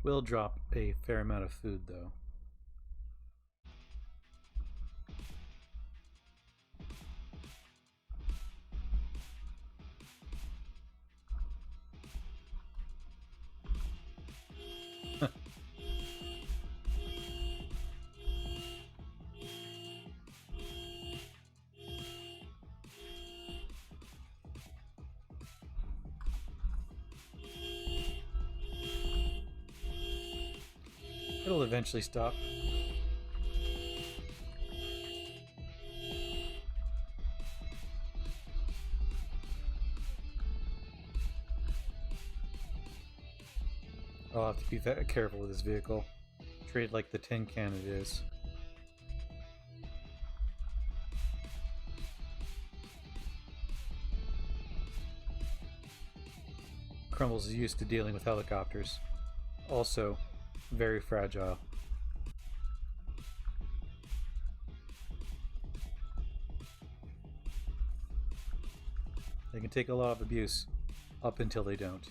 We'll drop a fair amount of food, though. It'll eventually stop. I'll have to be very careful with this vehicle. Treat it like the tin can it is. Crumbles is used to dealing with helicopters. Also, very fragile. They can take a lot of abuse, up until they don't.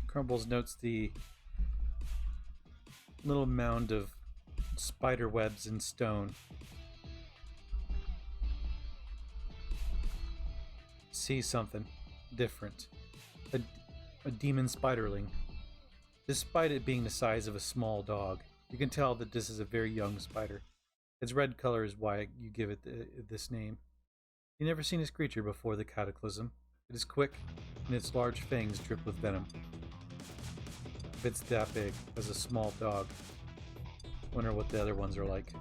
Crumbles notes the little mound of spider webs and stone. See something different. A demon spiderling. Despite it being the size of a small dog, you can tell that this is a very young spider. Its red color is why you give it this name. You've never seen this creature before the cataclysm. It is quick, and its large fangs drip with venom. If it's that big, as a small dog, wonder what the other ones are like.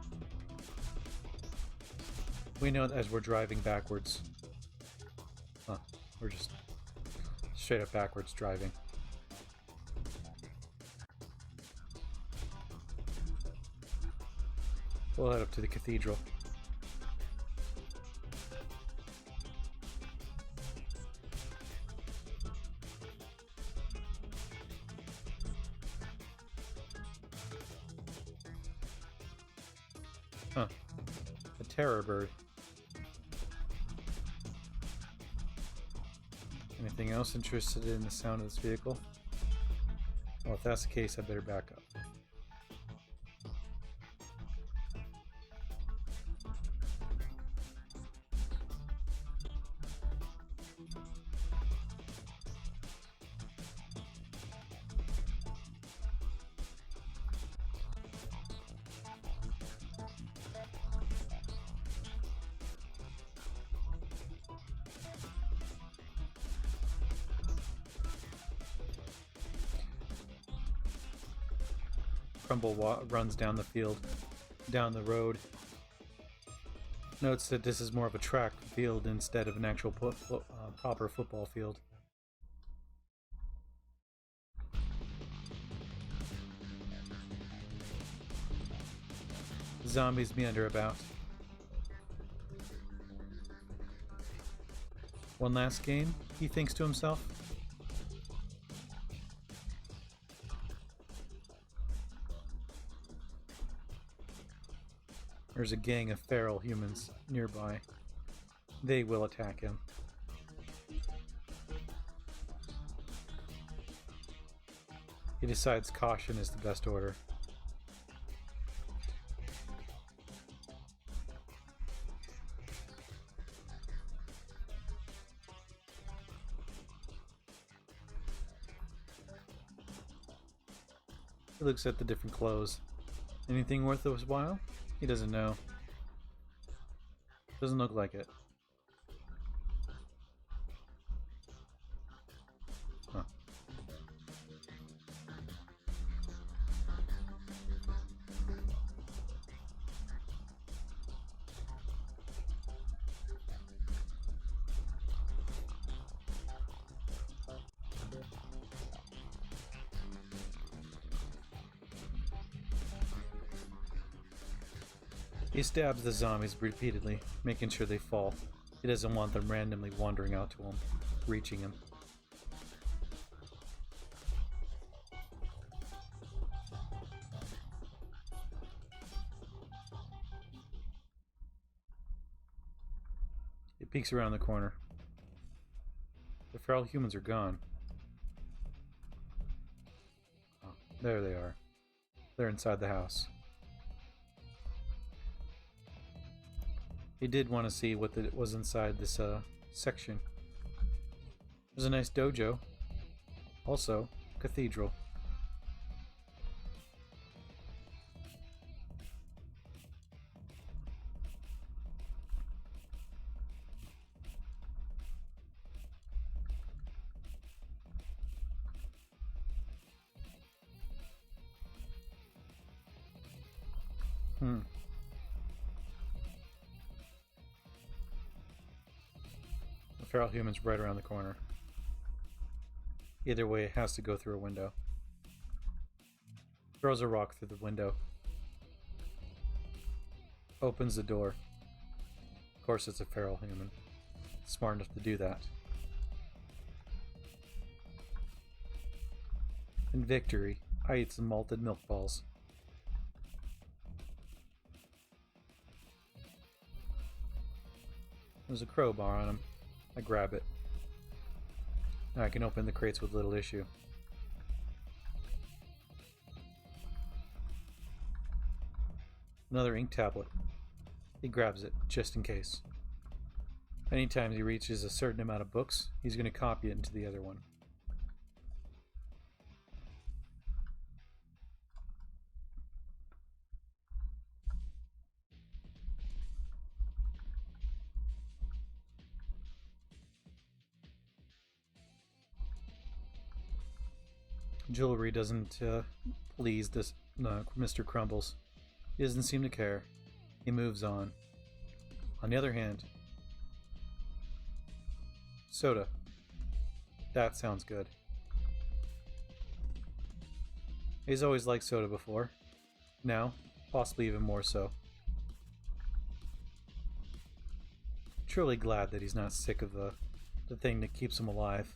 We know that as we're driving backwards. Huh, we're just straight up backwards driving. We'll head up to the cathedral. Huh. A terror bird. Anything else interested in the sound of this vehicle? Well, if that's the case, I better back up. Crumble runs down the field, down the road. Notes that this is more of a track field instead of an actual proper football field. Zombies meander about. One last game, he thinks to himself. There's a gang of feral humans nearby. They will attack him. He decides caution is the best order. He looks at the different clothes. Anything worth his while? He doesn't know. Doesn't look like it. He stabs the zombies repeatedly, making sure they fall. He doesn't want them randomly wandering out to him, reaching him. He peeks around the corner. The feral humans are gone. Oh, there they are. They're inside the house. He did want to see what was inside this section. There's a nice dojo. Also, cathedral. The feral human's right around the corner. Either way, it has to go through a window. Throws a rock through the window. Opens the door. Of course, it's a feral human. Smart enough to do that. In victory, I eat some malted milk balls. There's a crowbar on him. I grab it. Now I can open the crates with little issue. Another ink tablet. He grabs it, just in case. Anytime he reaches a certain amount of books, he's going to copy it into the other one. Jewelry doesn't please this Mr. Crumbles. He doesn't seem to care. He moves on. On the other hand, soda. That sounds good. He's always liked soda before. Now, possibly even more so. Truly glad that he's not sick of the thing that keeps him alive.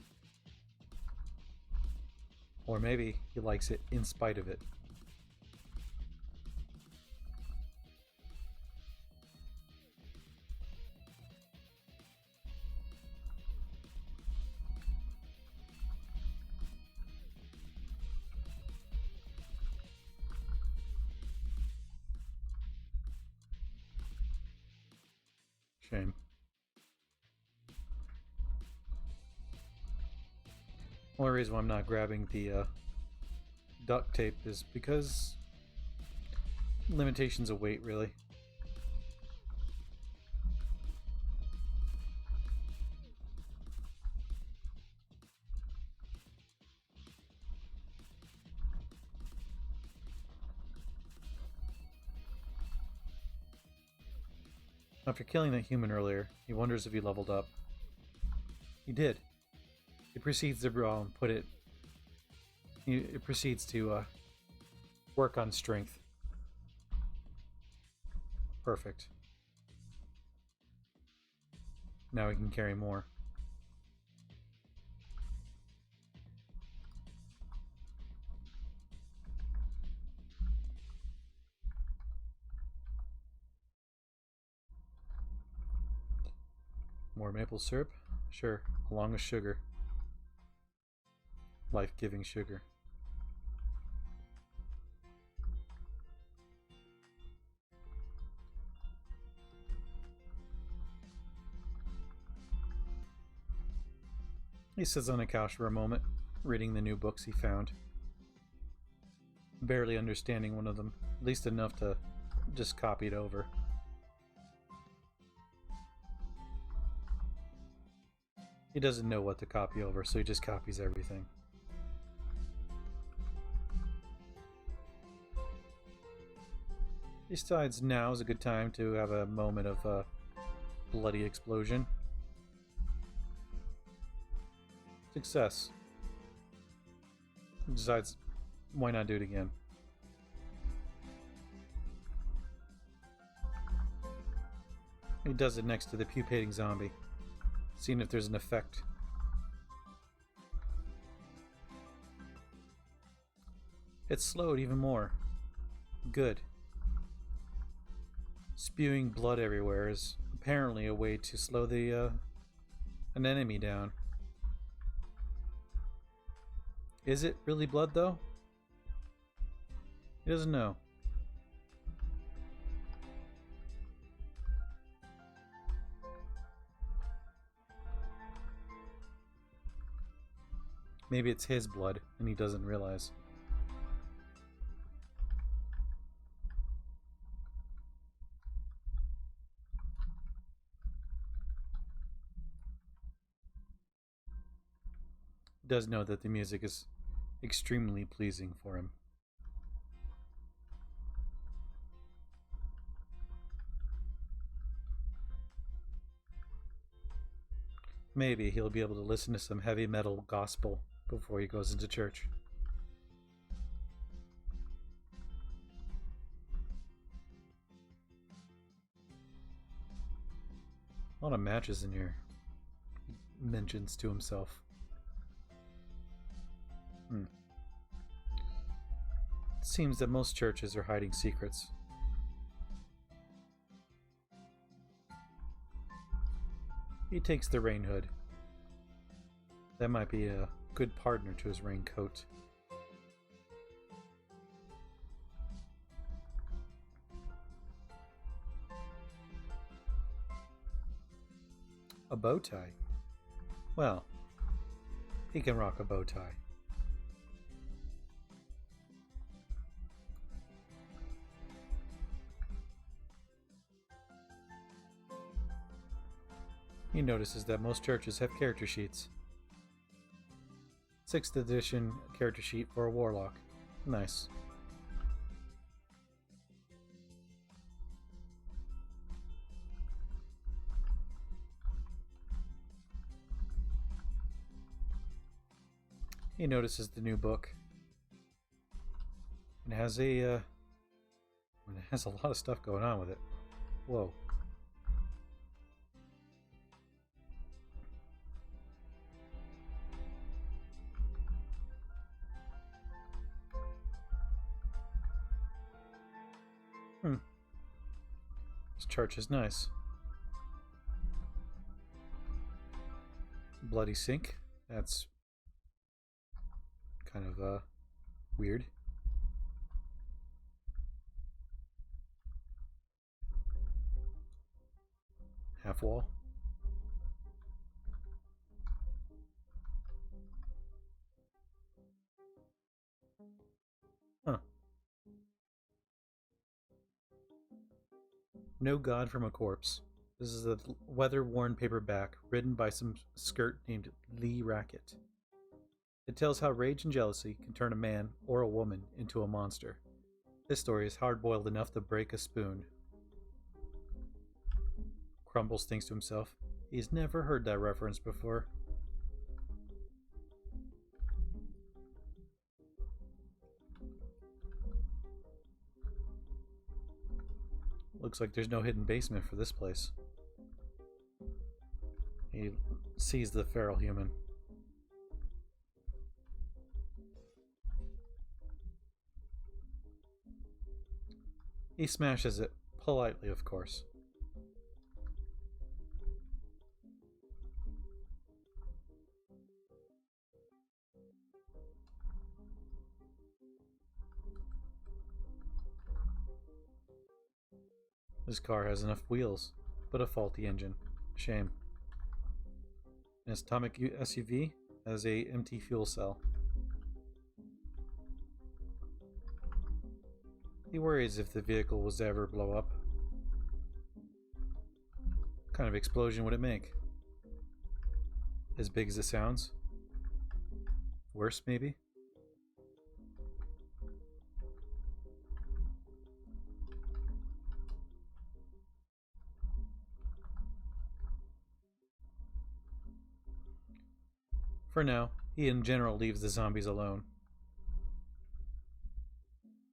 Or maybe he likes it in spite of it. Shame. Only reason why I'm not grabbing the duct tape is because limitations of weight, really. After killing that human earlier, he wonders if he leveled up. He did. He proceeds to put it. It proceeds to work on strength. Perfect. Now we can carry more. More maple syrup? Sure, along with sugar. Life-giving sugar. He sits on a couch for a moment, reading the new books he found. Barely understanding one of them, at least enough to just copy it over. He doesn't know what to copy over, so he just copies everything. He decides now is a good time to have a moment of bloody explosion. Success. He decides, why not do it again? He does it next to the pupating zombie, seeing if there's an effect. It's slowed even more. Good. Spewing blood everywhere is apparently a way to slow an enemy down. Is it really blood, though? He doesn't know. Maybe it's his blood, and he doesn't realize. He does know that the music is extremely pleasing for him. Maybe he'll be able to listen to some heavy metal gospel before he goes into church. A lot of matches in here, he mentions to himself. It seems that most churches are hiding secrets. He takes the rain hood. That might be a good partner to his raincoat. A bow tie? Well, he can rock a bow tie. He notices that most churches have character sheets. 6th edition character sheet for a warlock. Nice. He notices the new book. It has a lot of stuff going on with it. Whoa. This church is nice. Bloody sink. That's kind of weird. Half wall. Huh. No God from a Corpse. This is a weather-worn paperback written by some skirt named Lee Rackett. It tells how rage and jealousy can turn a man or a woman into a monster. This story is hard-boiled enough to break a spoon. Crumbles thinks to himself, he's never heard that reference before. Looks like there's no hidden basement for this place. He sees the feral human. He smashes it, politely of course. This car has enough wheels, but a faulty engine. Shame. An atomic SUV has a empty fuel cell. He worries if the vehicle was to ever blow up. What kind of explosion would it make? As big as it sounds? Worse, maybe? For now, he in general leaves the zombies alone.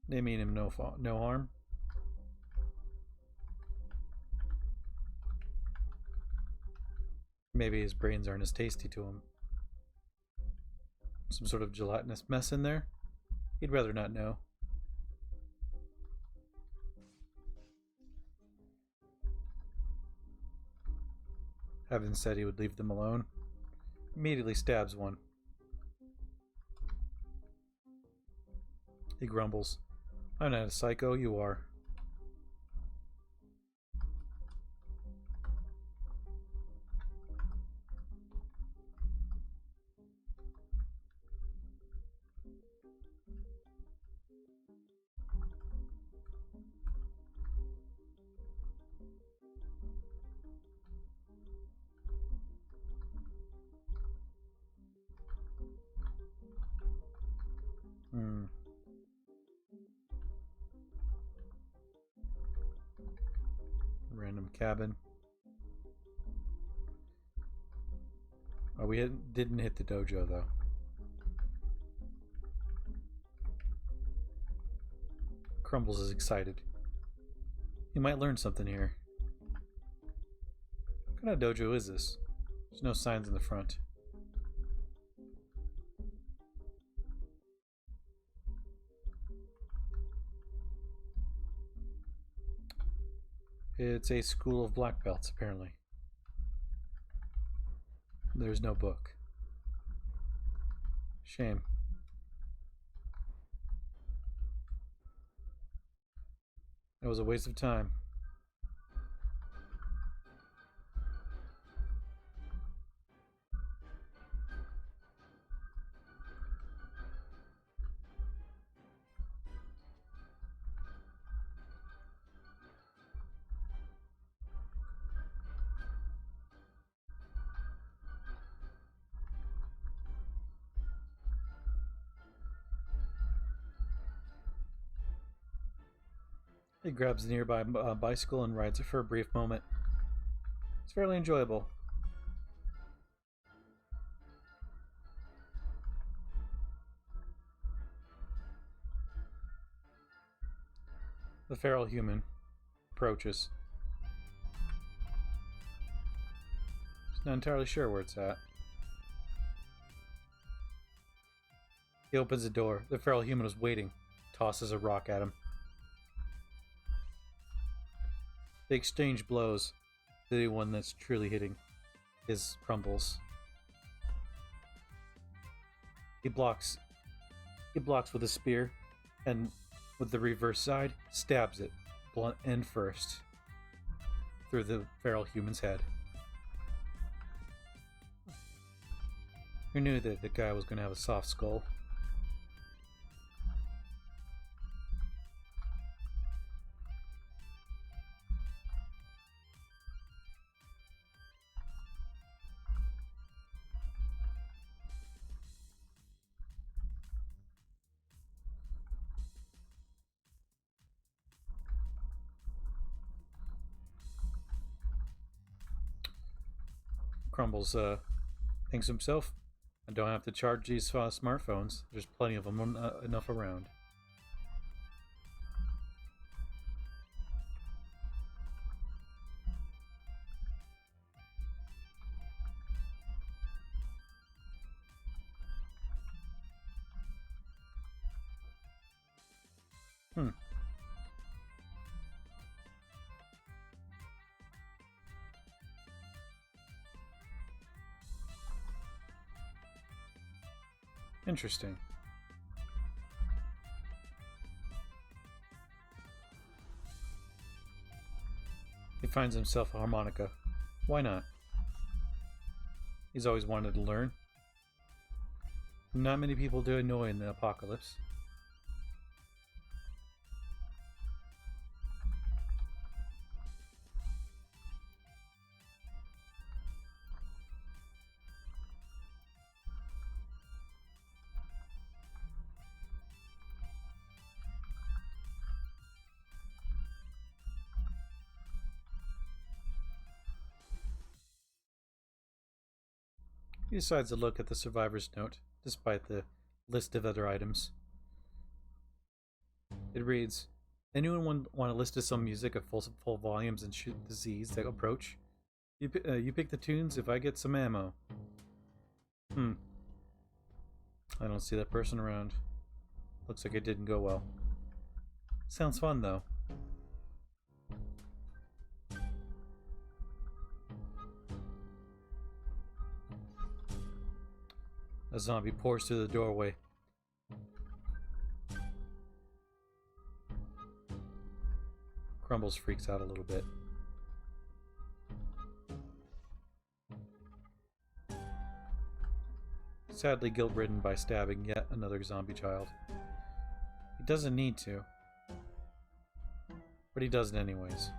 They mean him no harm. Maybe his brains aren't as tasty to him. Some sort of gelatinous mess in there? He'd rather not know. Heaven said he would leave them alone. Immediately stabs one. He grumbles. I'm not a psycho, you are. Random cabin. Oh, we didn't hit the dojo, though. Crumbles is excited. He might learn something here. What kind of dojo is this? There's no signs in the front. It's a school of black belts, apparently. There's no book. Shame. It was a waste of time. He grabs a nearby bicycle and rides it for a brief moment. It's fairly enjoyable. The feral human approaches. He's not entirely sure where it's at. He opens the door. The feral human is waiting. Tosses a rock at him. They exchange blows. The one that's truly hitting is Crumbles. He blocks. He blocks with a spear, and with the reverse side, stabs it, blunt end first, through the feral human's head. Who knew that the guy was going to have a soft skull? Crumbles thinks to himself, I don't have to charge these smartphones. There's plenty of them enough around. Interesting. He finds himself a harmonica. Why not? He's always wanted to learn. Not many people do annoy in the apocalypse. He decides to look at the survivor's note, despite the list of other items. It reads, anyone want to listen to some music at full volumes and shoot the Z's that approach? You pick the tunes if I get some ammo. Hmm. I don't see that person around. Looks like it didn't go well. Sounds fun, though. A zombie pours through the doorway. Crumbles freaks out a little bit. Sadly guilt-ridden by stabbing yet another zombie child. He doesn't need to, but he does it anyways.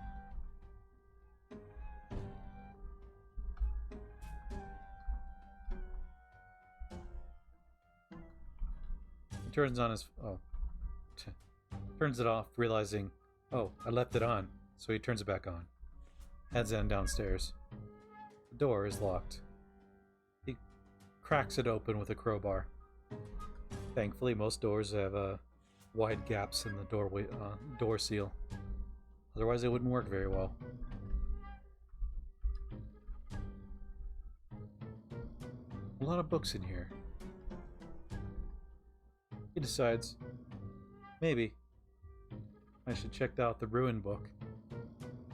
He turns on his... turns it off, realizing, oh, I left it on, so he turns it back on. Heads in downstairs. The door is locked. He cracks it open with a crowbar. Thankfully, most doors have wide gaps in the doorway, door seal. Otherwise, it wouldn't work very well. A lot of books in here. He decides, maybe I should check out the ruined book.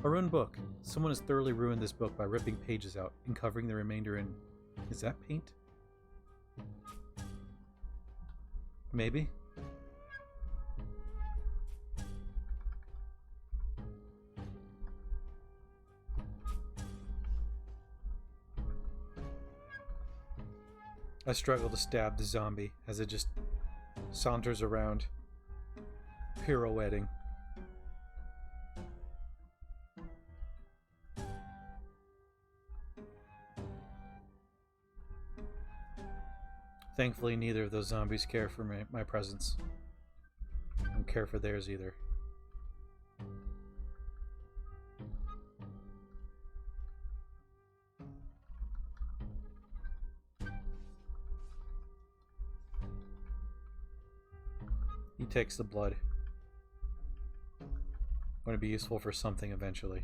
A ruined book. Someone has thoroughly ruined this book by ripping pages out and covering the remainder in... Is that paint? Maybe. I struggle to stab the zombie as it just saunters around, pirouetting. Thankfully, neither of those zombies care for my presence. I don't care for theirs either. He takes the blood. Going to be useful for something eventually.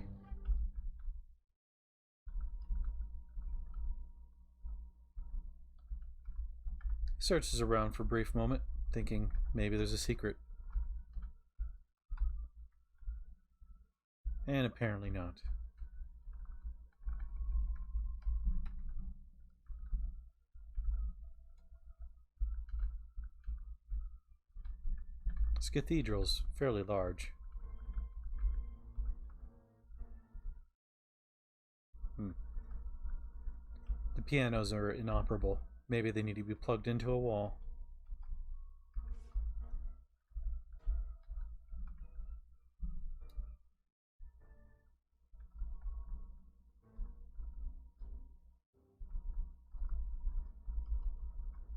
He searches around for a brief moment, thinking maybe there's a secret. And apparently not. This cathedral's fairly large. The pianos are inoperable. Maybe they need to be plugged into a wall.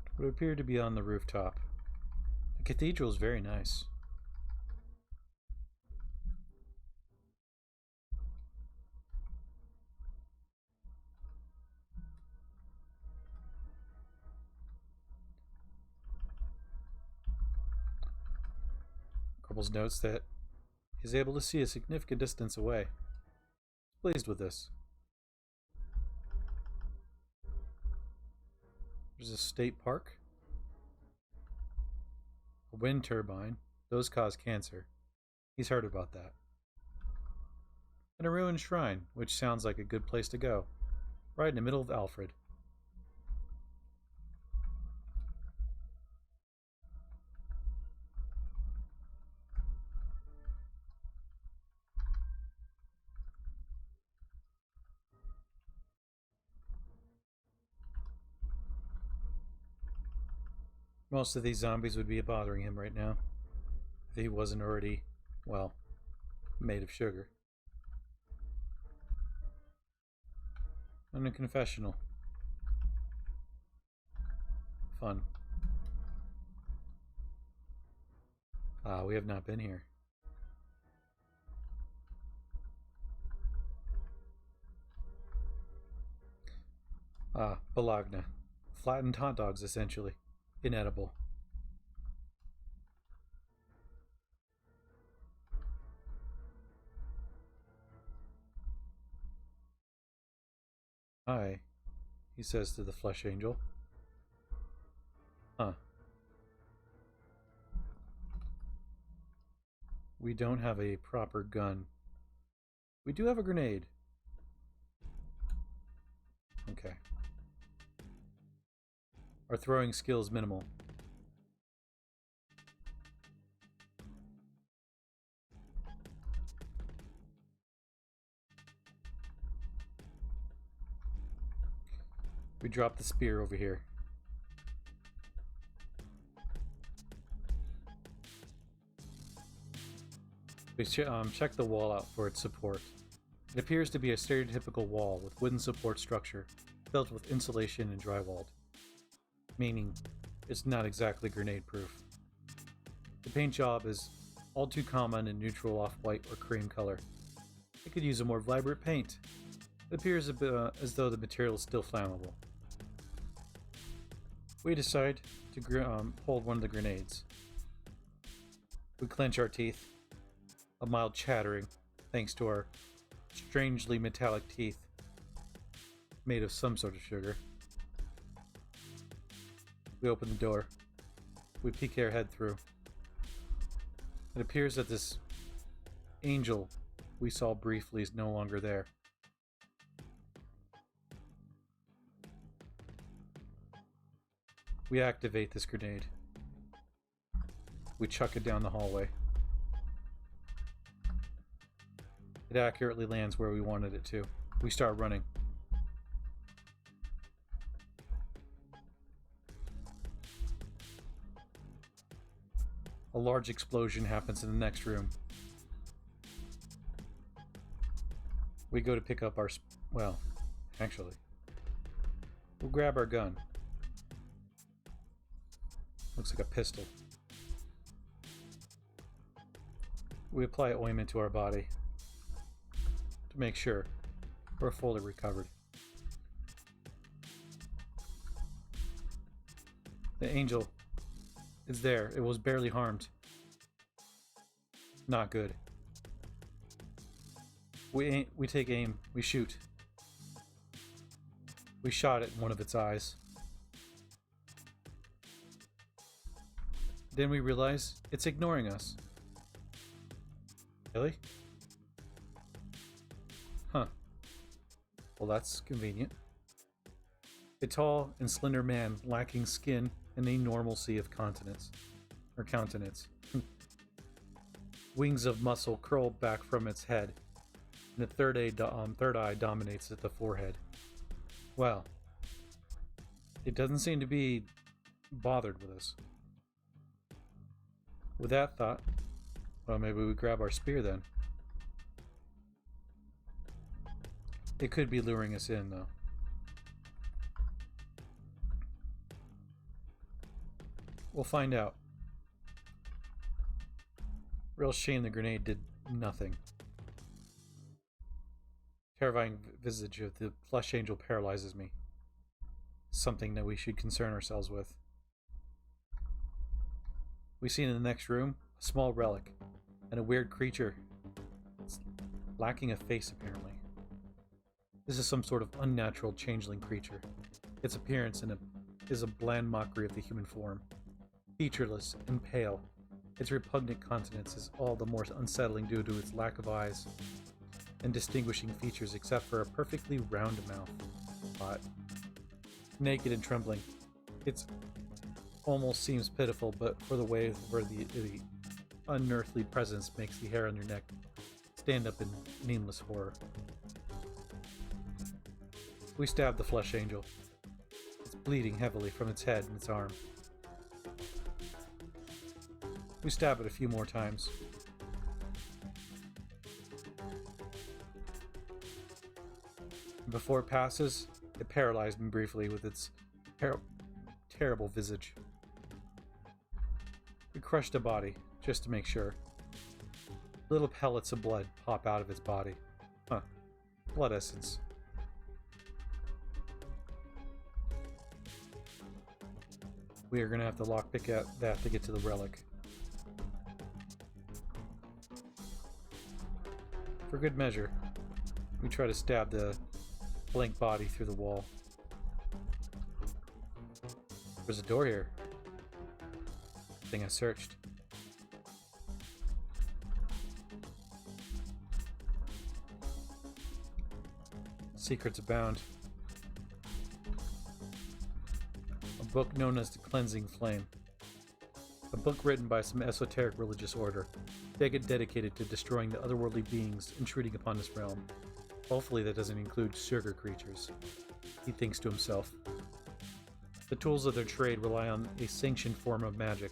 It would appear to be on the rooftop. The cathedral is very nice. Crumbles notes that he's able to see a significant distance away. He's pleased with this. There's a state park. A wind turbine. Those cause cancer. He's heard about that. And a ruined shrine, which sounds like a good place to go. Right in the middle of Alfred. Most of these zombies would be bothering him right now. If he wasn't already, well, made of sugar. And a confessional. Fun. We have not been here. Bologna. Flattened hot dogs, essentially. Inedible. Hi, he says to the flesh angel. Huh. We don't have a proper gun. We do have a grenade. Okay. Our throwing skill is minimal. We drop the spear over here. We check the wall out for its support. It appears to be a stereotypical wall with wooden support structure, built with insulation and drywalled, meaning it's not exactly grenade-proof. The paint job is all too common in neutral off-white or cream color. It could use a more vibrant paint. It appears a bit, as though the material is still flammable. We decide to hold one of the grenades. We clench our teeth. A mild chattering, thanks to our strangely metallic teeth, made of some sort of sugar. We open the door. We peek our head through. It appears that this angel we saw briefly is no longer there. We activate this grenade. We chuck it down the hallway. It accurately lands where we wanted it to. We start running. A large explosion happens in the next room. We go to pick up our... well, actually. We'll grab our gun. Looks like a pistol. We apply ointment to our body to make sure we're fully recovered. The angel is there. It was barely harmed. Not good. We take aim. We shoot. We shot at one of its eyes. Then we realize it's ignoring us. Really? Huh. Well, that's convenient. A tall and slender man lacking skin and a normalcy of countenance. Wings of muscle curl back from its head, and the third eye dominates at the forehead. Well, it doesn't seem to be bothered with us. With that thought, well, maybe we grab our spear then. It could be luring us in, though. We'll find out. Real shame the grenade did nothing. Terrifying visage of the flesh angel paralyzes me. Something that we should concern ourselves with. We see in the next room a small relic and a weird creature. It's lacking a face, apparently. This is some sort of unnatural changeling creature. Its appearance is a bland mockery of the human form. Featureless and pale, its repugnant countenance is all the more unsettling due to its lack of eyes and distinguishing features except for a perfectly round mouth. Naked and trembling, it almost seems pitiful, but for the way where the unearthly presence makes the hair on your neck stand up in nameless horror. We stab the flesh angel. It's bleeding heavily from its head and its arm. We stab it a few more times. Before it passes, it paralyzed me briefly with its terrible visage. We crush the body, just to make sure. Little pellets of blood pop out of its body. Huh. Blood essence. We are going to have to lockpick at that to get to the relic. For good measure, we try to stab the blank body through the wall. There's a door here. Thing I searched. Secrets abound. A book known as the Cleansing Flame. A book written by some esoteric religious order, dedicated to destroying the otherworldly beings intruding upon this realm. Hopefully that doesn't include sugar creatures, he thinks to himself. The tools of their trade rely on a sanctioned form of magic,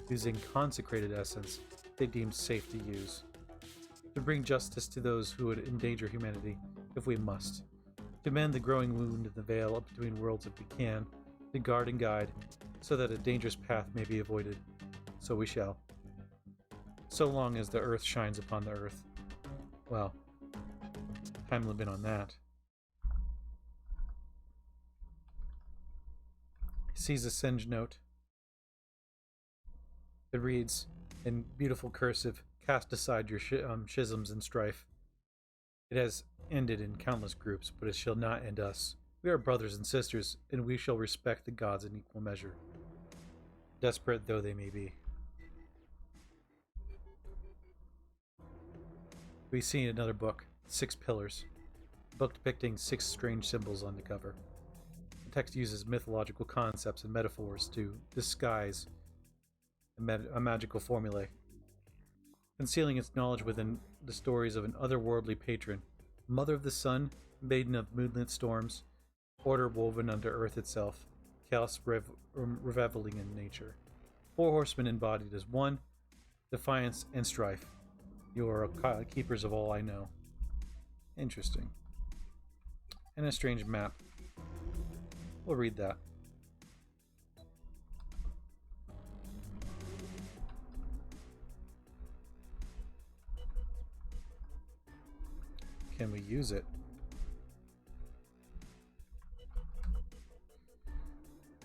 using consecrated essence they deem safe to use. To bring justice to those who would endanger humanity, if we must. To mend the growing wound in the veil up between worlds if we can. To guard and guide, so that a dangerous path may be avoided. So we shall. So long as the earth shines upon the earth. Well, time limit on that. He sees a singed note. It reads, in beautiful cursive, cast aside your schisms and strife. It has ended in countless groups, but it shall not end us. We are brothers and sisters, and we shall respect the gods in equal measure, desperate though they may be. We see another book, 6 Pillars, a book depicting 6 strange symbols on the cover. The text uses mythological concepts and metaphors to disguise a magical formulae, concealing its knowledge within the stories of an otherworldly patron, mother of the sun, maiden of moonlit storms, order woven under earth itself, chaos reveling in nature. 4 horsemen embodied as one, defiance and strife. You are keepers of all I know. Interesting. And a strange map. We'll read that. Can we use it?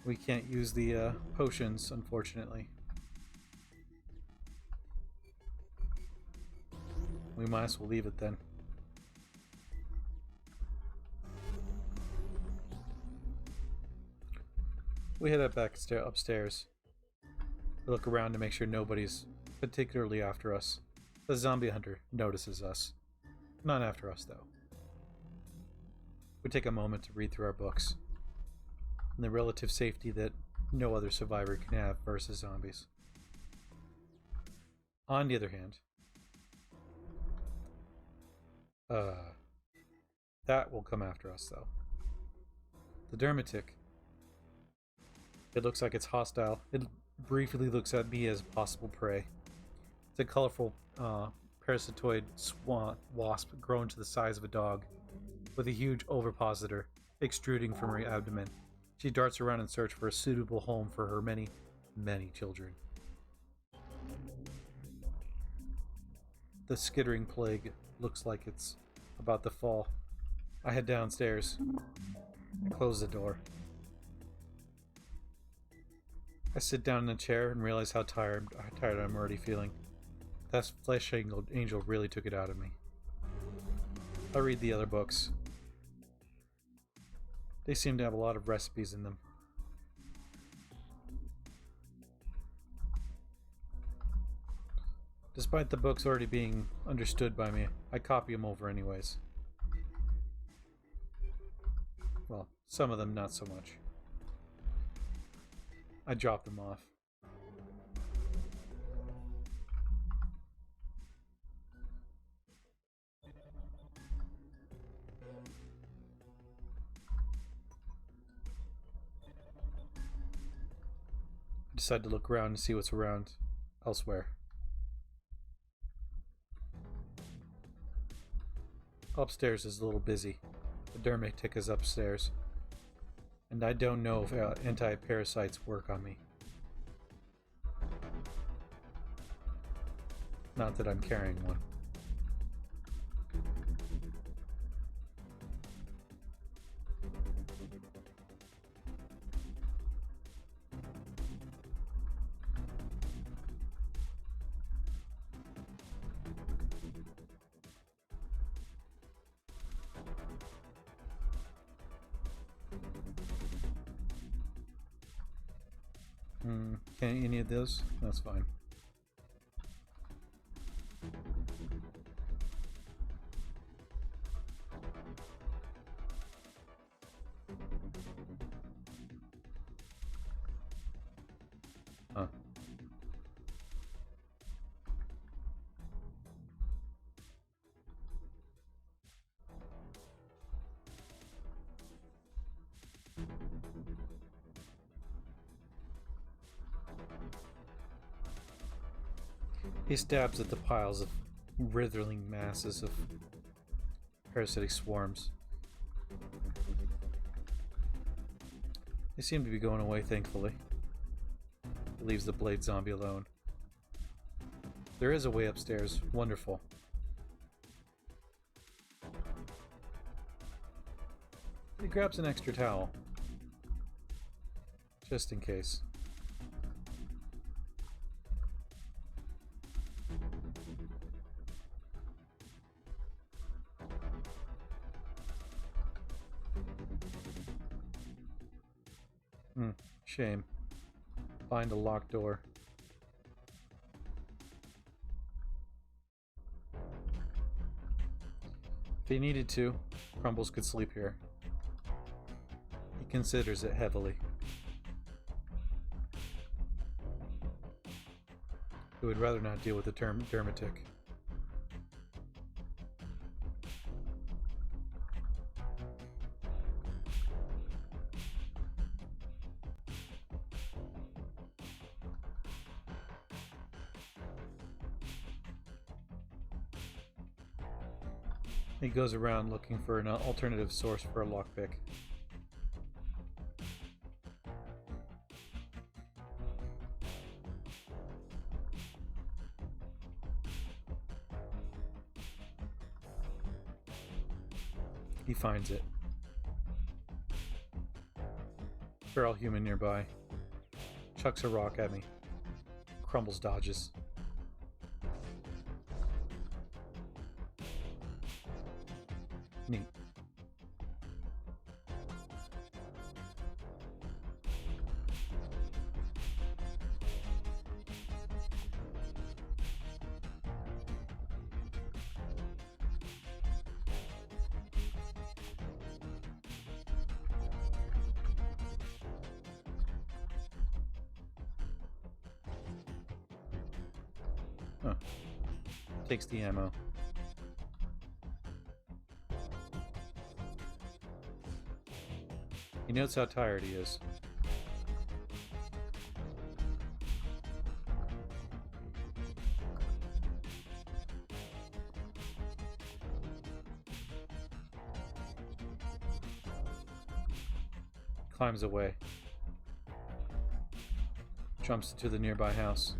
We can't use the potions, unfortunately. We might as well leave it then. We head up back upstairs. We look around to make sure nobody's particularly after us. The zombie hunter notices us. Not after us, though. We take a moment to read through our books and the relative safety that no other survivor can have versus zombies. On the other hand, that will come after us, though. The Dermatic. It looks like it's hostile. It briefly looks at me as possible prey. It's a colorful parasitoid wasp grown to the size of a dog, with a huge ovipositor extruding from her abdomen. She darts around in search for a suitable home for her many, many children. The skittering plague looks like it's about to fall. I head downstairs. I close the door. I sit down in a chair and realize how tired I'm already feeling. That flesh angel really took it out of me. I read the other books. They seem to have a lot of recipes in them. Despite the books already being understood by me, I copy them over anyways. Well, some of them not so much. I drop them off. I decide to look around and see what's around elsewhere. Upstairs is a little busy. The Dermatic is upstairs. And I don't know if anti-parasites work on me. Not that I'm carrying one. Can any of those? That's fine. Huh. He stabs at the piles of writhing masses of parasitic swarms. They seem to be going away, thankfully. He leaves the blade zombie alone. There is a way upstairs. Wonderful. He grabs an extra towel. Just in case. Shame. Find a locked door. If he needed to, Crumbles could sleep here. He considers it heavily. He would rather not deal with the dermatic. He goes around looking for an alternative source for a lockpick. He finds it. Feral human nearby. Chucks a rock at me. Crumbles dodges. Neat. Huh. Takes the ammo. He notes how tired he is. Climbs away. Jumps into the nearby house.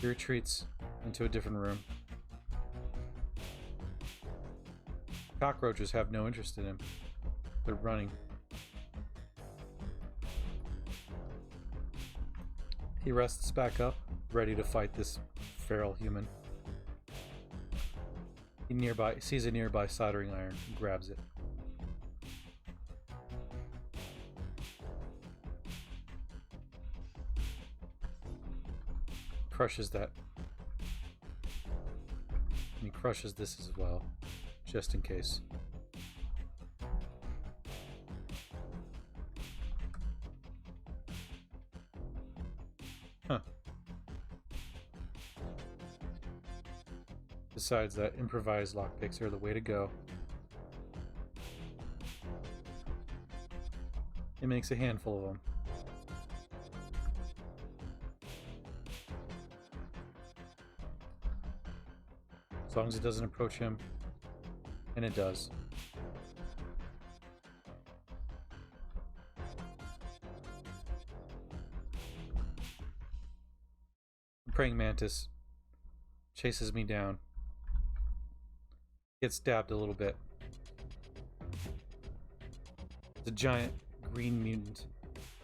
He retreats into a different room. Cockroaches have no interest in him. They're running. He rests back up, ready to fight this feral human. He sees a nearby soldering iron and grabs it. Crushes that. And he crushes this as well, just in case. Huh. Decides that improvised lockpicks are the way to go. He makes a handful of them. As long as it doesn't approach him. And it does. The praying mantis chases me down. Gets stabbed a little bit. It's a giant green mutant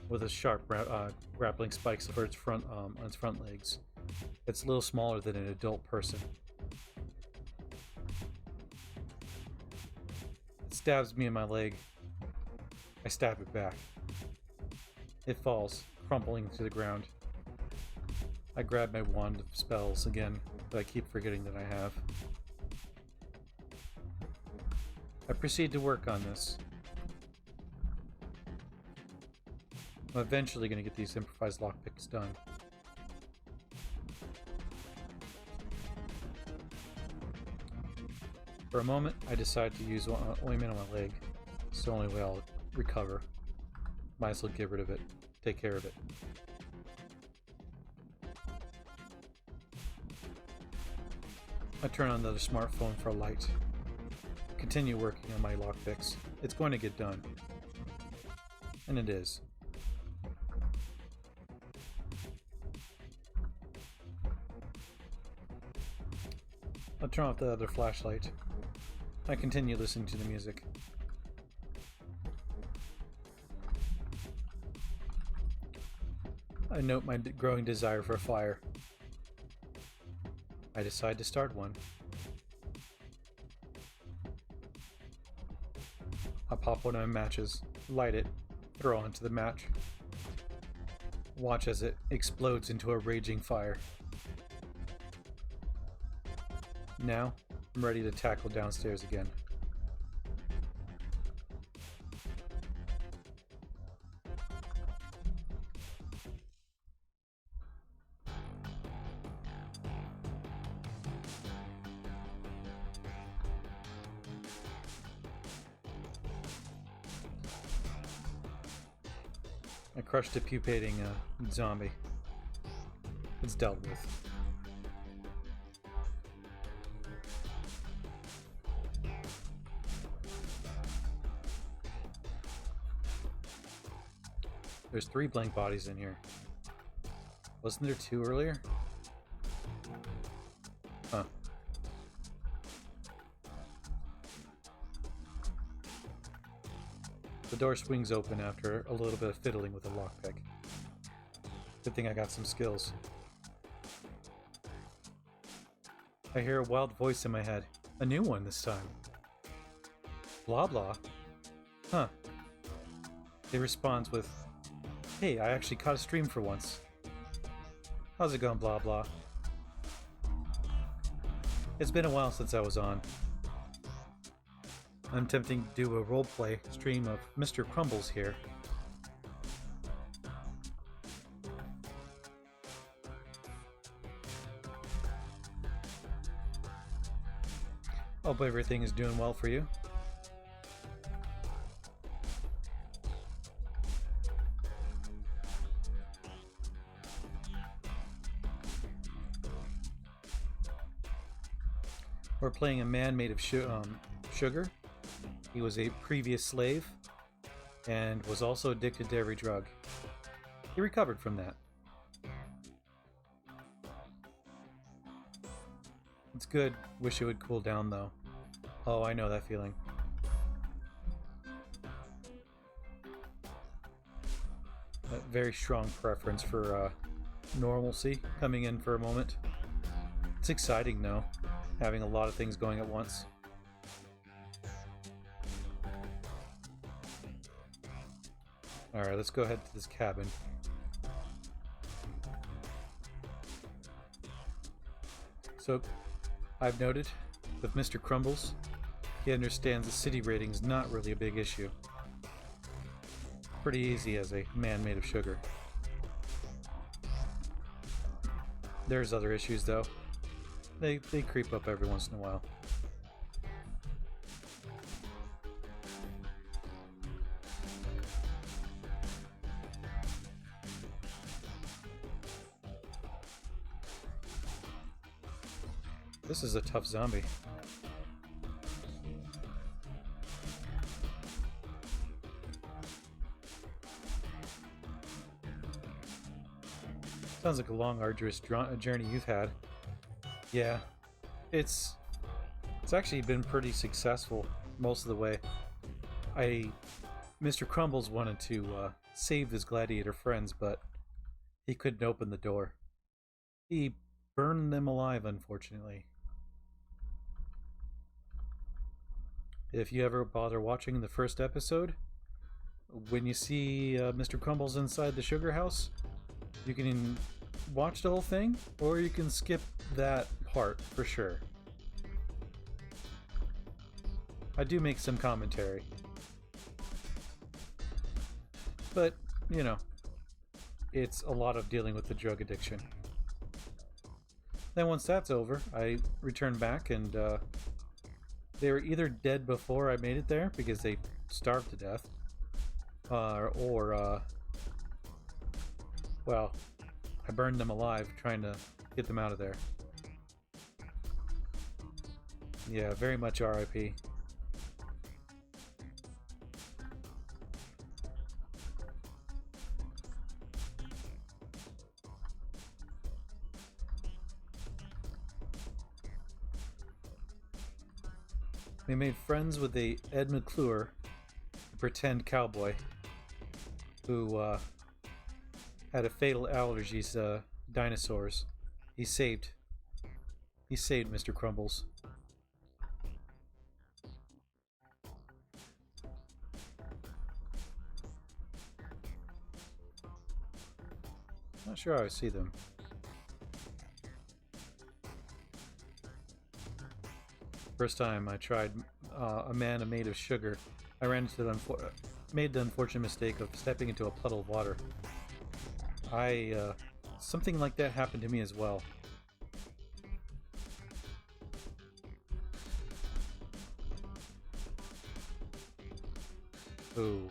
with a sharp grappling spikes for its front on its front legs. It's a little smaller than an adult person. It stabs me in my leg. I stab it back. It falls, crumpling to the ground. I grab my wand of spells again, that I keep forgetting that I have. I proceed to work on this. I'm eventually going to get these improvised lockpicks done. For a moment, I decide to use ointment on my leg. It's the only way I'll recover. Might as well get rid of it. Take care of it. I turn on the other smartphone for a light. Continue working on my lockpicks. It's going to get done. And it is. I'll turn off the other flashlight. I continue listening to the music. I note my growing desire for a fire. I decide to start one. I pop one of my matches, light it, throw onto the match. Watch as it explodes into a raging fire. Now, I'm ready to tackle downstairs again. I crushed a pupating zombie. It's dealt with. There's 3 blank bodies in here. Wasn't there 2 earlier? Huh. The door swings open after a little bit of fiddling with a lockpick. Good thing I got some skills. I hear a wild voice in my head. A new one this time. Blah blah. Huh. It responds with, "Hey, I actually caught a stream for once. How's it going, blah blah? It's been a while since I was on. I'm attempting to do a roleplay stream of Mr. Crumbles here. Hope everything is doing well for you. We're playing a man made of sugar. He was a previous slave and was also addicted to every drug. He recovered from that. It's good. Wish it would cool down though. Oh, I know that feeling. A very strong preference for normalcy coming in for a moment. It's exciting though, having a lot of things going at once. Alright, let's go ahead to this cabin. So, I've noted, with Mr. Crumbles, he understands the city rating is not really a big issue. Pretty easy as a man made of sugar. There's other issues though. They creep up every once in a while. This is a tough zombie. Sounds like a long, arduous journey you've had. Yeah, it's actually been pretty successful most of the way. Mr. Crumbles wanted to save his gladiator friends, but he couldn't open the door. He burned them alive, unfortunately. If you ever bother watching the first episode, when you see Mr. Crumbles inside the sugar house, you can watch the whole thing, or you can skip that part for sure. I do make some commentary. But, you know, it's a lot of dealing with the drug addiction. Then once that's over, I return back and they were either dead before I made it there because they starved to death, well, I burned them alive trying to get them out of there. Yeah, very much RIP. We made friends with a Ed McClure, a pretend cowboy, who had a fatal allergy to dinosaurs. He saved Mr. Crumbles. Not sure how I see them. First time I tried a manna made of sugar, I ran into made the unfortunate mistake of stepping into a puddle of water. Something like that happened to me as well. Ooh.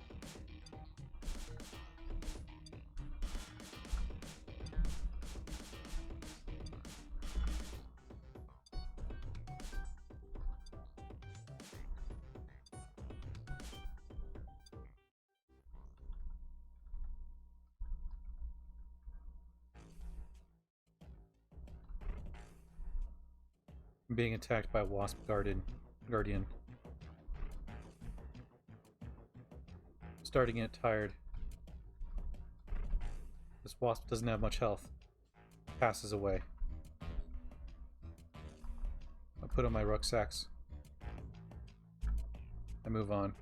I'm being attacked by Wasp Guardian. Starting to get tired. This wasp doesn't have much health. Passes away. I put on my rucksacks. I move on.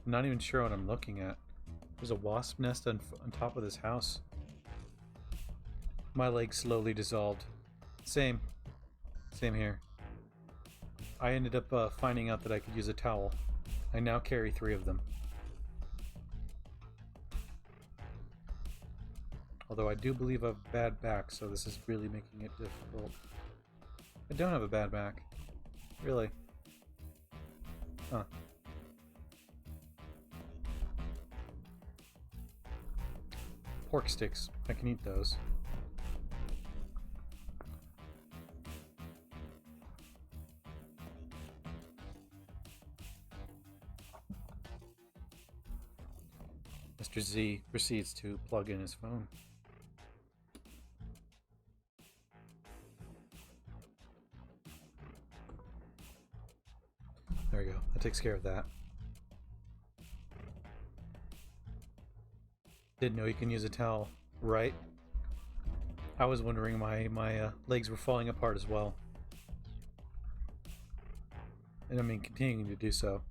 I'm not even sure what I'm looking at. There's a wasp nest on top of this house. My leg slowly dissolved. Same here. I ended up finding out that I could use a towel. I now carry 3 of them. Although I do believe I have a bad back, so this is really making it difficult. I don't have a bad back. Really? Huh. Pork sticks. I can eat those. Mr. Z proceeds to plug in his phone. There we go. That takes care of that. Didn't know you can use a towel, right? I was wondering my legs were falling apart as well. And I mean, continuing to do so.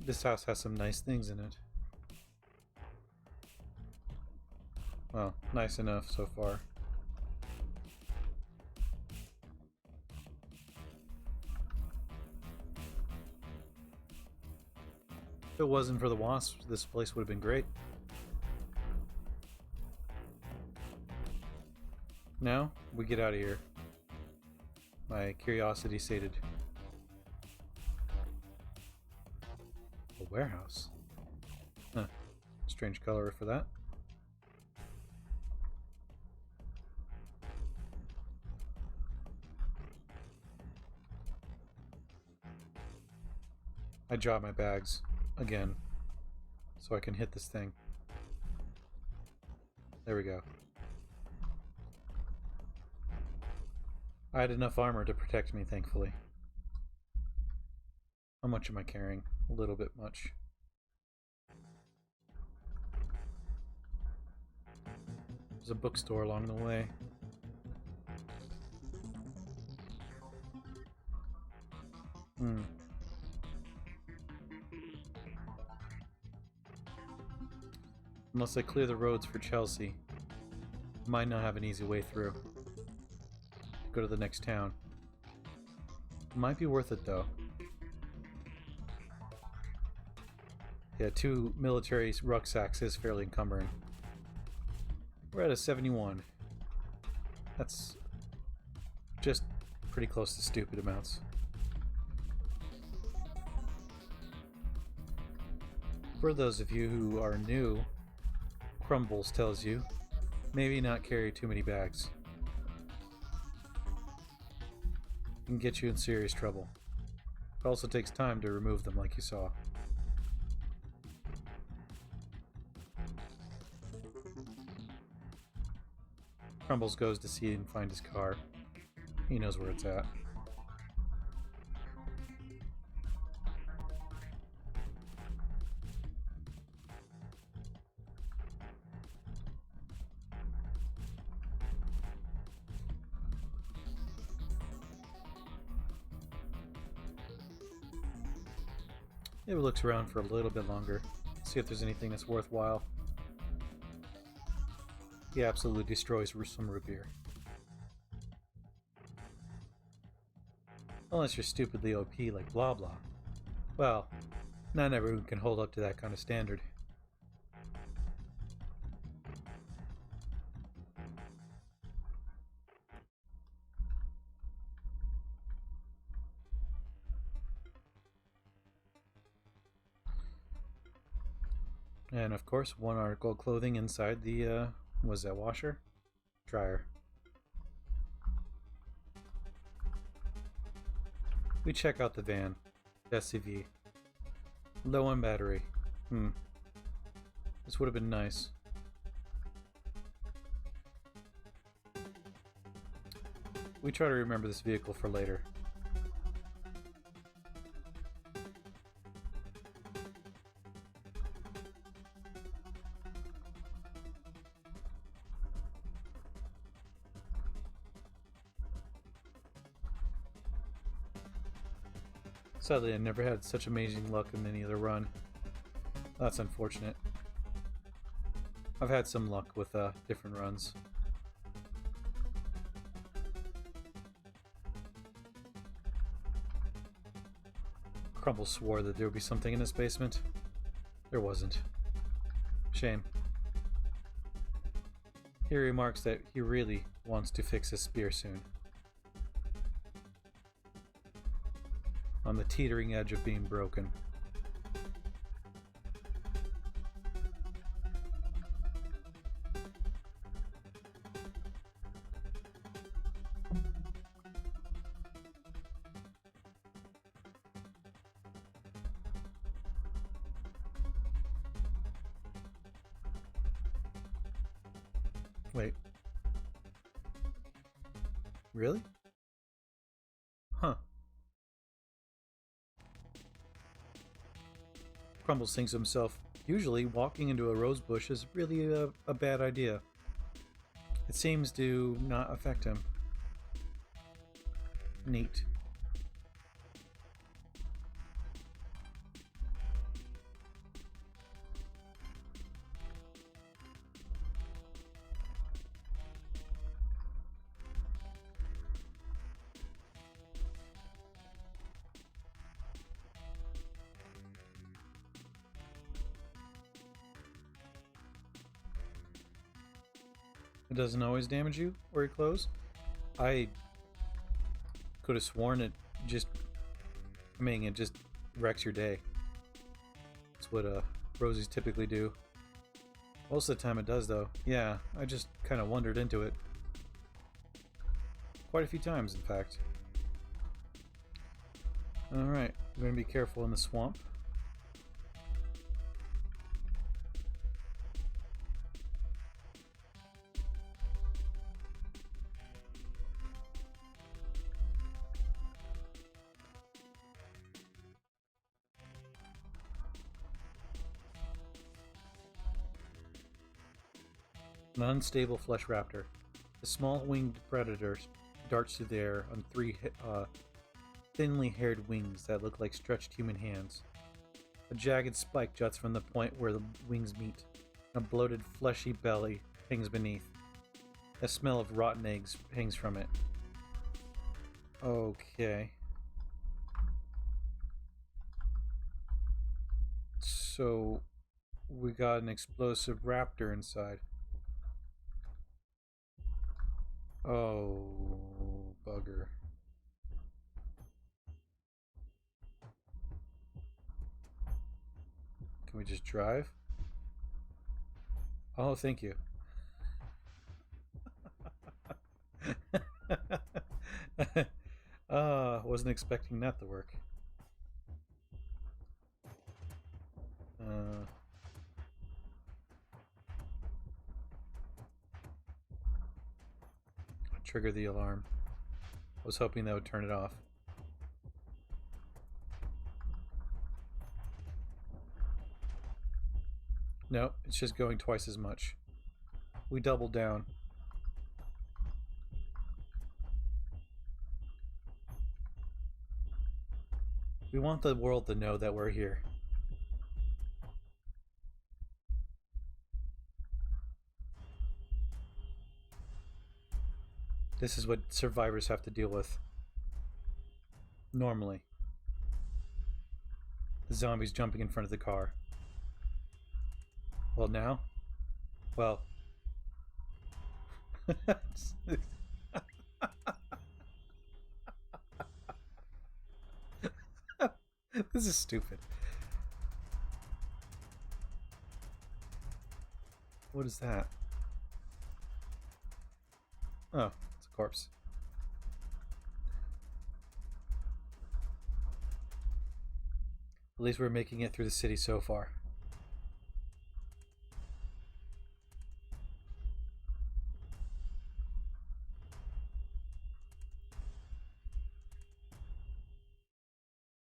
This house has some nice things in it. Well, nice enough so far. If it wasn't for the wasps, this place would have been great. Now, we get out of here. My curiosity sated. A warehouse? Huh. Strange color for that. I drop my bags again so I can hit this thing. There we go. I had enough armor to protect me, thankfully. How much am I carrying? A little bit much. There's a bookstore along the way. Unless I clear the roads for Chelsea, I might not have an easy way through. Go to the next town. It might be worth it though. Yeah, 2 military rucksacks is fairly encumbering. We're at a 71. That's just pretty close to stupid amounts. For those of you who are new, Crumbles tells you, maybe not carry too many bags. It can get you in serious trouble. It also takes time to remove them, like you saw. Crumbles goes to see and find his car. He knows where it's at. Maybe looks around for a little bit longer. See if there's anything that's worthwhile. He absolutely destroys some root beer. Unless you're stupidly OP like blah blah. Well, not everyone can hold up to that kind of standard. And of course, one article of clothing inside the, was that washer? Dryer. We check out the van. SUV. Low on battery. This would have been nice. We try to remember this vehicle for later. Sadly, I never had such amazing luck in any other run. That's unfortunate. I've had some luck with different runs. Crumbles swore that there would be something in this basement. There wasn't. Shame. He remarks that he really wants to fix his spear soon. On the teetering edge of being broken. Wait. Really? Huh. Crumbles thinks to himself, usually walking into a rose bush is really a bad idea. It seems to not affect him. Neat. It doesn't always damage you or your clothes. I could have sworn it just, it just wrecks your day. That's what rosies typically do. Most of the time it does though. Yeah, I just kind of wandered into it. Quite a few times, in fact. Alright, we're going to be careful in the swamp. An unstable flesh raptor. A small winged predator darts through the air on three thinly haired wings that look like stretched human hands. A jagged spike juts from the point where the wings meet. A bloated, fleshy belly hangs beneath. A smell of rotten eggs hangs from it. Okay. So, we got an explosive raptor inside. Oh, bugger. Can we just drive? Oh, thank you. Wasn't expecting that to work. Trigger the alarm. I was hoping that would turn it off. No, it's just going twice as much. We doubled down. We want the world to know that we're here. This is what survivors have to deal with. Normally. The zombies jumping in front of the car. Well, now? Well. This is stupid. What is that? Oh, it's a corpse. At least we're making it through the city so far.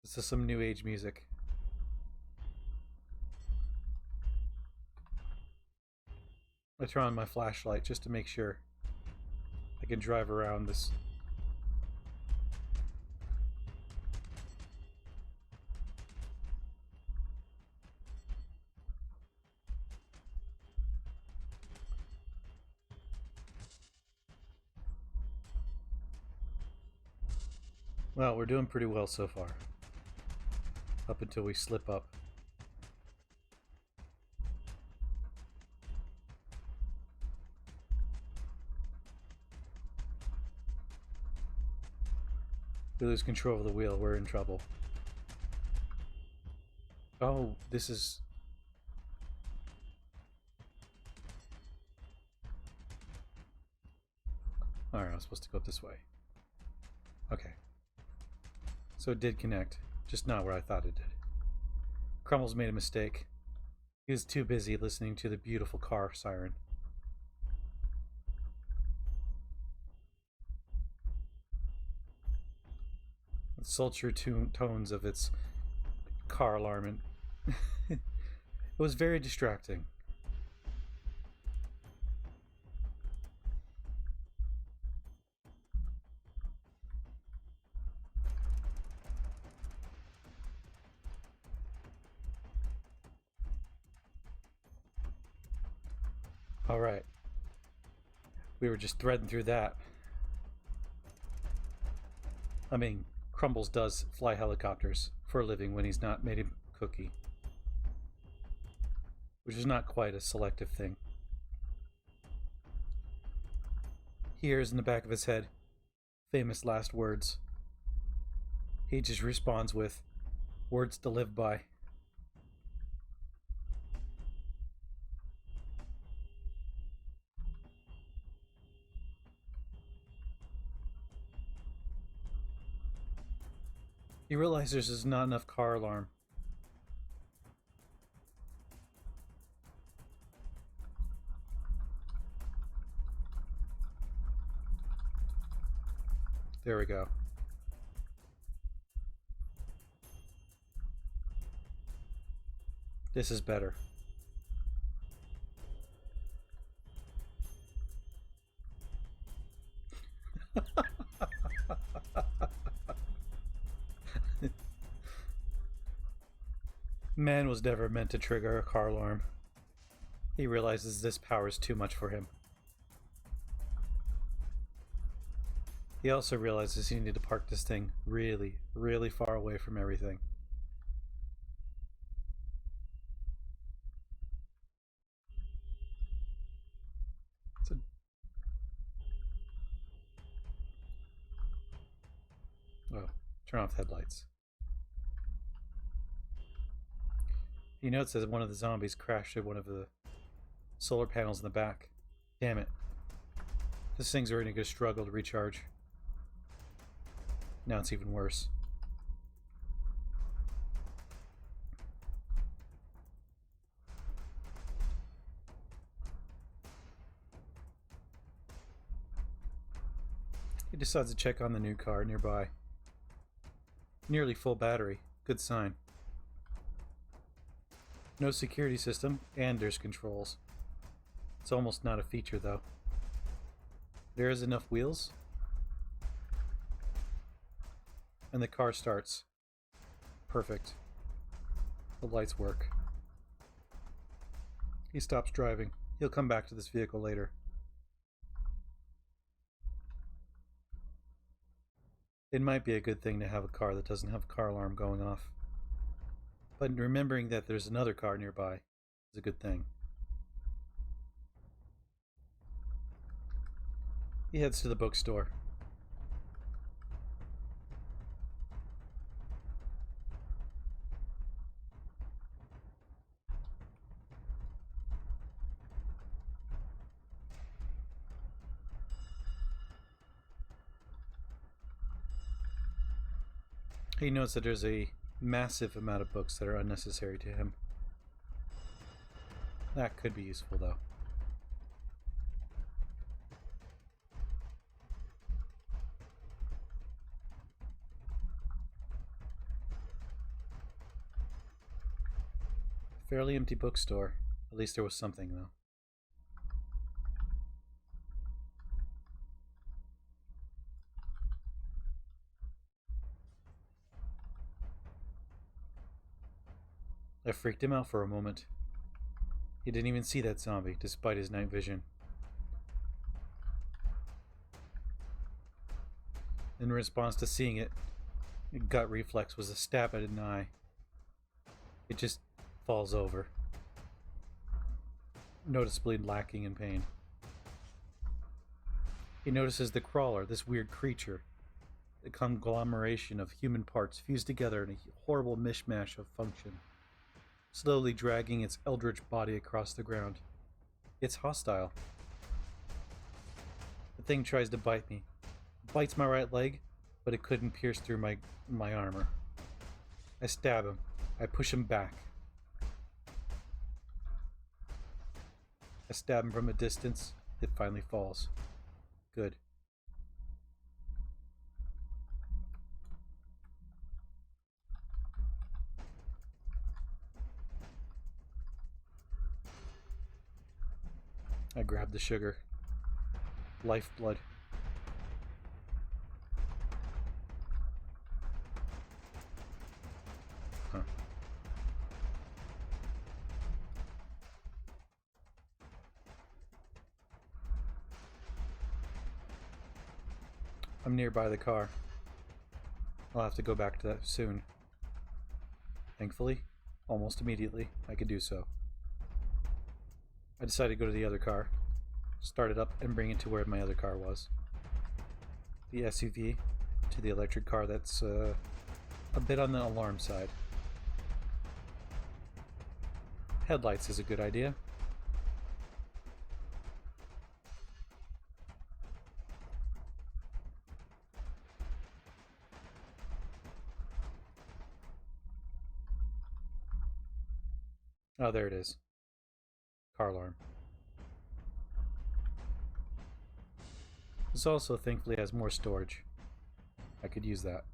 This is some new age music. I turn on my flashlight just to make sure I can drive around this. Well, we're doing pretty well so far. Up until we slip up. We lose control of the wheel, we're in trouble. Oh, this is... Alright, I was supposed to go up this way. Okay. So it did connect, just not where I thought it did. Crumbles made a mistake. He was too busy listening to the beautiful car siren. The sultry tones of its car alarm. It was very distracting. Alright. We were just threading through that. I mean, Crumbles does fly helicopters for a living when he's not made a cookie. Which is not quite a selective thing. He hears in the back of his head famous last words. He just responds with words to live by. You realize there's not enough car alarm. There we go. This is better. Man was never meant to trigger a car alarm. He realizes this power is too much for him. He also realizes he needed to park this thing really, really far away from everything. So, oh, turn off the headlights. He notes that one of the zombies crashed at one of the solar panels in the back. Damn it. This thing's already going to struggle to recharge. Now it's even worse. He decides to check on the new car nearby. Nearly full battery. Good sign. No security system, and there's controls. It's almost not a feature, though. There is enough wheels. And the car starts. Perfect. The lights work. He stops driving. He'll come back to this vehicle later. It might be a good thing to have a car that doesn't have a car alarm going off. But remembering that there's another car nearby is a good thing. He heads to the bookstore. He knows that there's a massive amount of books that are unnecessary to him. That could be useful, though. Fairly empty bookstore. At least there was something, though. I freaked him out for a moment. He didn't even see that zombie, despite his night vision. In response to seeing it, the gut reflex was a stab at an eye. It just falls over, noticeably lacking in pain. He notices the crawler, this weird creature, a conglomeration of human parts fused together in a horrible mishmash of function, slowly dragging its eldritch body across the ground. It's hostile. The thing tries to bite me. It bites my right leg, but it couldn't pierce through my armor. I stab him. I push him back. I stab him from a distance. It finally falls. Good. I grab the sugar. Lifeblood. Huh. I'm nearby the car. I'll have to go back to that soon. Thankfully, almost immediately, I could do so. I decided to go to the other car, start it up, and bring it to where my other car was. The SUV to the electric car that's a bit on the alarm side. Headlights is a good idea. Oh, there it is. Car alarm. This also thankfully has more storage. I could use that.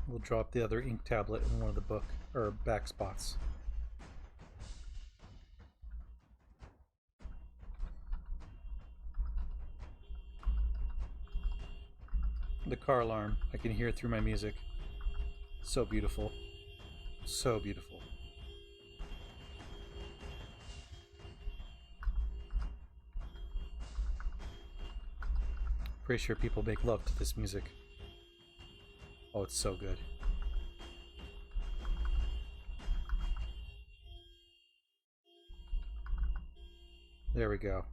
We'll drop the other ink tablet in one of the book or back spots. The car alarm, I can hear it through my music. So beautiful. So beautiful. Pretty sure people make love to this music. Oh, it's so good. There we go.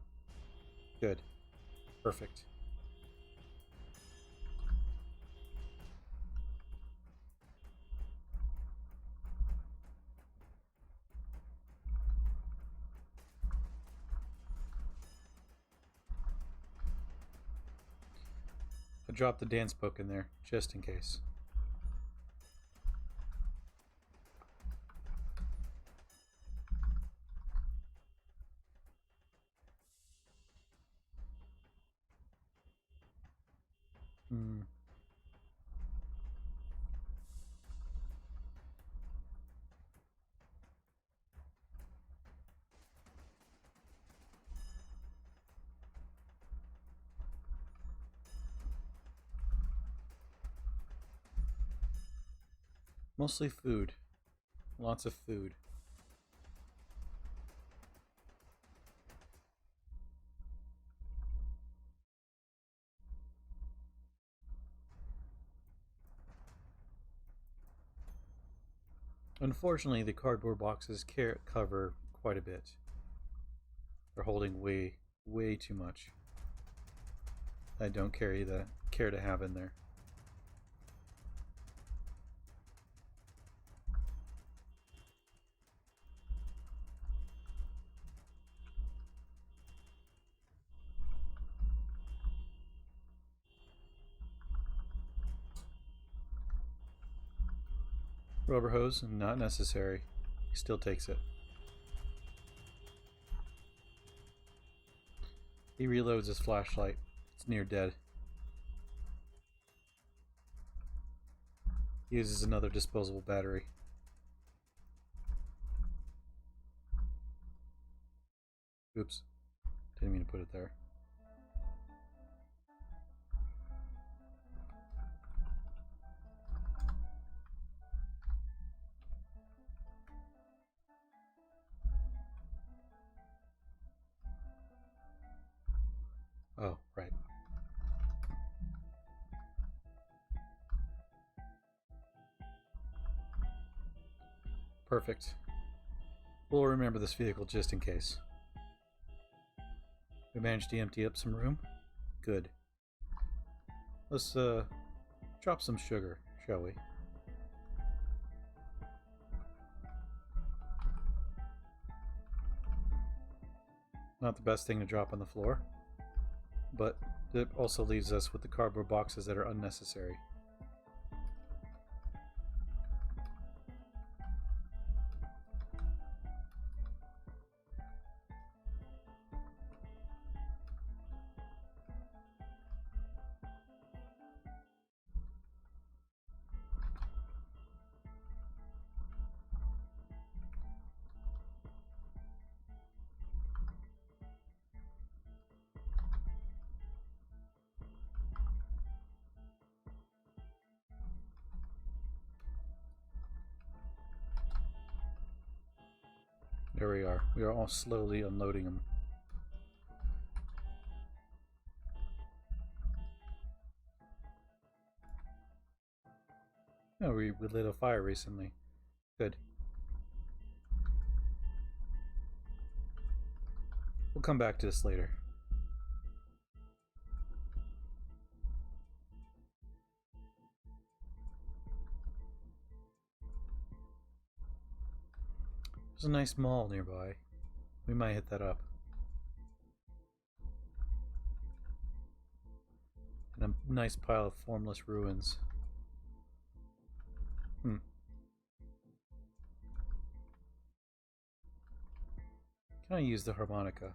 Good. Perfect. I dropped the dance book in there, just in case. Mostly food. Lots of food. Unfortunately, the cardboard boxes cover quite a bit. They're holding way too much. I don't care to have in there. Rubber hose, not necessary. He still takes it. He reloads his flashlight. It's near dead. He uses another disposable battery. Oops. Didn't mean to put it there. Oh, right. Perfect. We'll remember this vehicle just in case. We managed to empty up some room. Good. Let's drop some sugar, shall we? Not the best thing to drop on the floor, but it also leaves us with the cardboard boxes that are unnecessary. There we are. We are all slowly unloading them. Oh, we lit a fire recently. Good. We'll come back to this later. There's a nice mall nearby. We might hit that up. And a nice pile of formless ruins. Can I use the harmonica?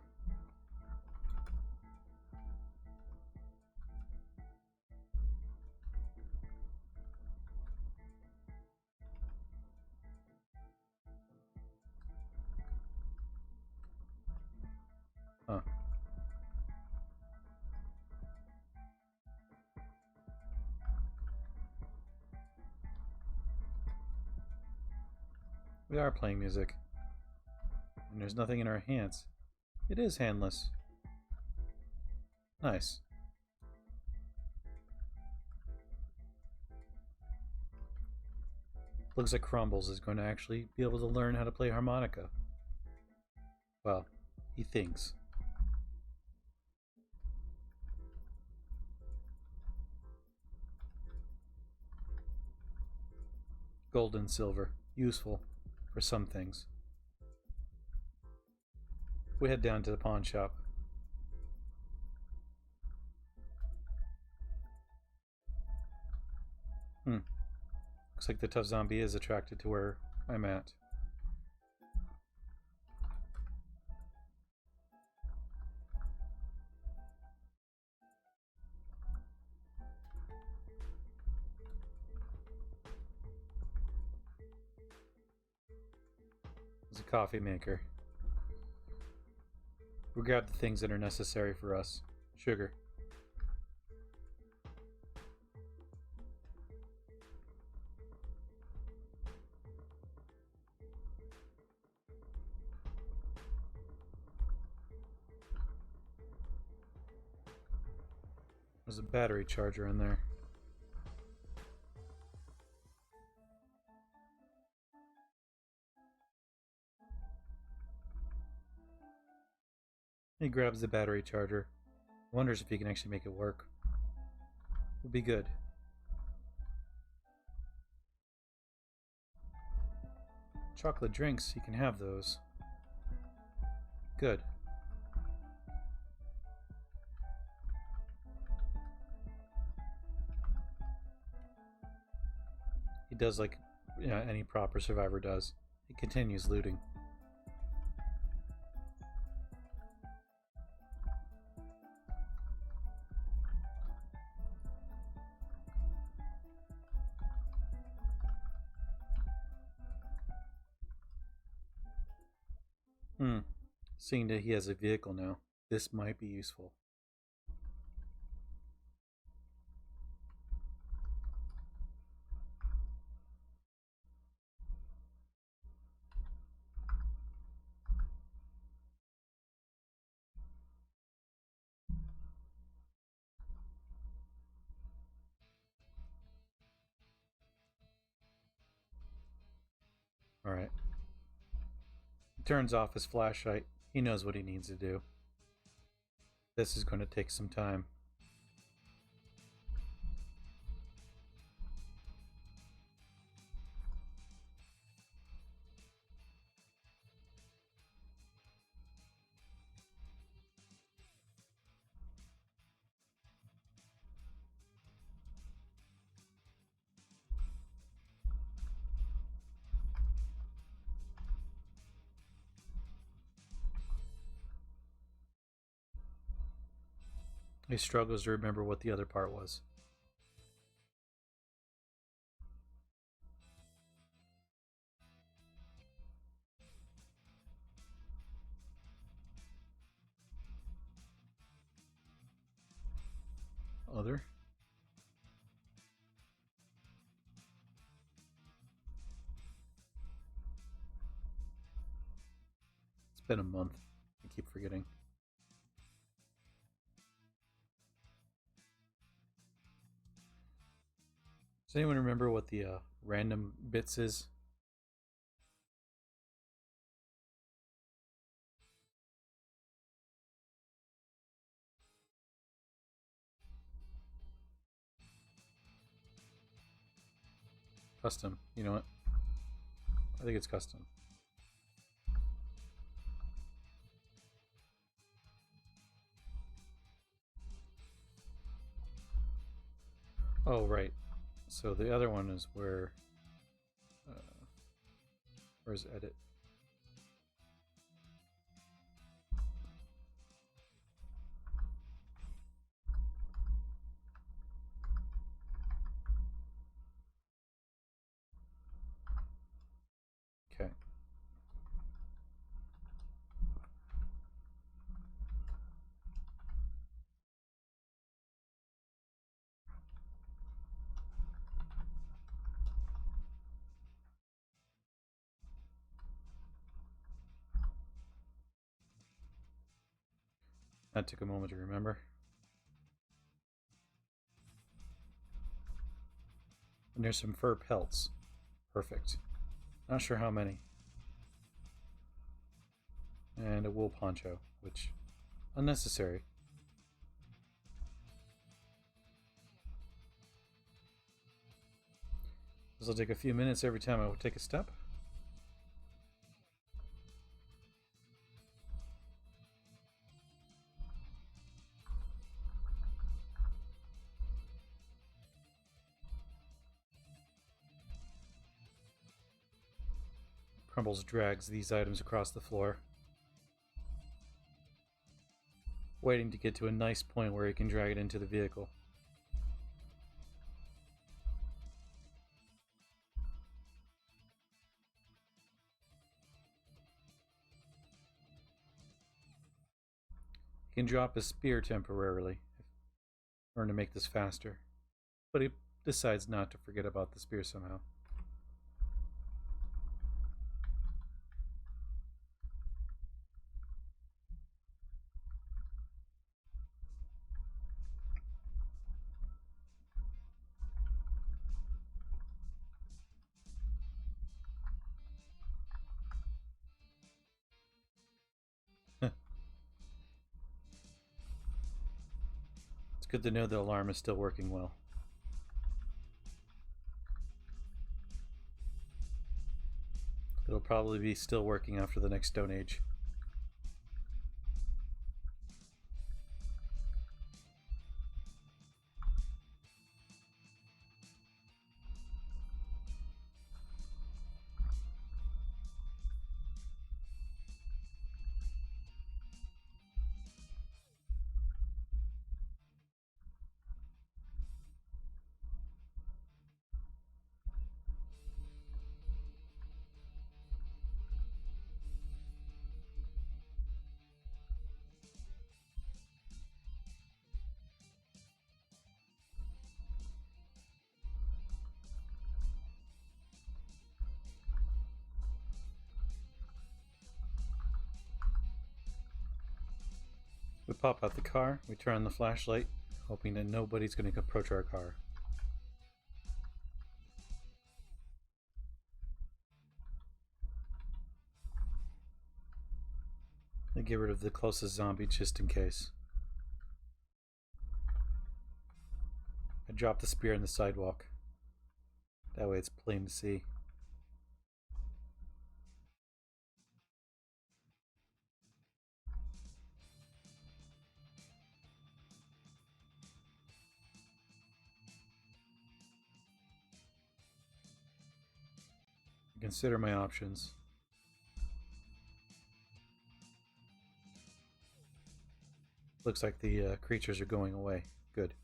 We are playing music. And there's nothing in our hands. It is handless. Nice. Looks like Crumbles is going to actually be able to learn how to play harmonica. Well, he thinks. Gold and silver. Useful for some things. We head down to the pawn shop. Looks like the tough zombie is attracted to where I'm at. There's a coffee maker. We'll grab the things that are necessary for us. Sugar. There's a battery charger in there. He grabs the battery charger. Wonders if he can actually make it work. Would be good. Chocolate drinks, you can have those. Good. He does like any proper survivor does. He continues looting. Seeing that he has a vehicle now, this might be useful. Alright. He turns off his flashlight. He knows what he needs to do. This is going to take some time. He struggles to remember what the other part was. Other? It's been a month. I keep forgetting. Does anyone remember what the random bits is? Custom. You know what? I think it's custom. Oh, right. So the other one is where... where's edit? Okay. That took a moment to remember. And there's some fur pelts. Perfect. Not sure how many. And a wool poncho, which unnecessary. This will take a few minutes every time I take a step. Crumbles drags these items across the floor, waiting to get to a nice point where he can drag it into the vehicle. He can drop his spear temporarily in order to make this faster, but he decides not to forget about the spear somehow. It's good to know the alarm is still working well. It'll probably be still working after the next Stone Age. We pop out the car, we turn on the flashlight, hoping that nobody's going to approach our car. I get rid of the closest zombie just in case. I drop the spear on the sidewalk. That way it's plain to see. Consider my options. Looks like the creatures are going away. Good.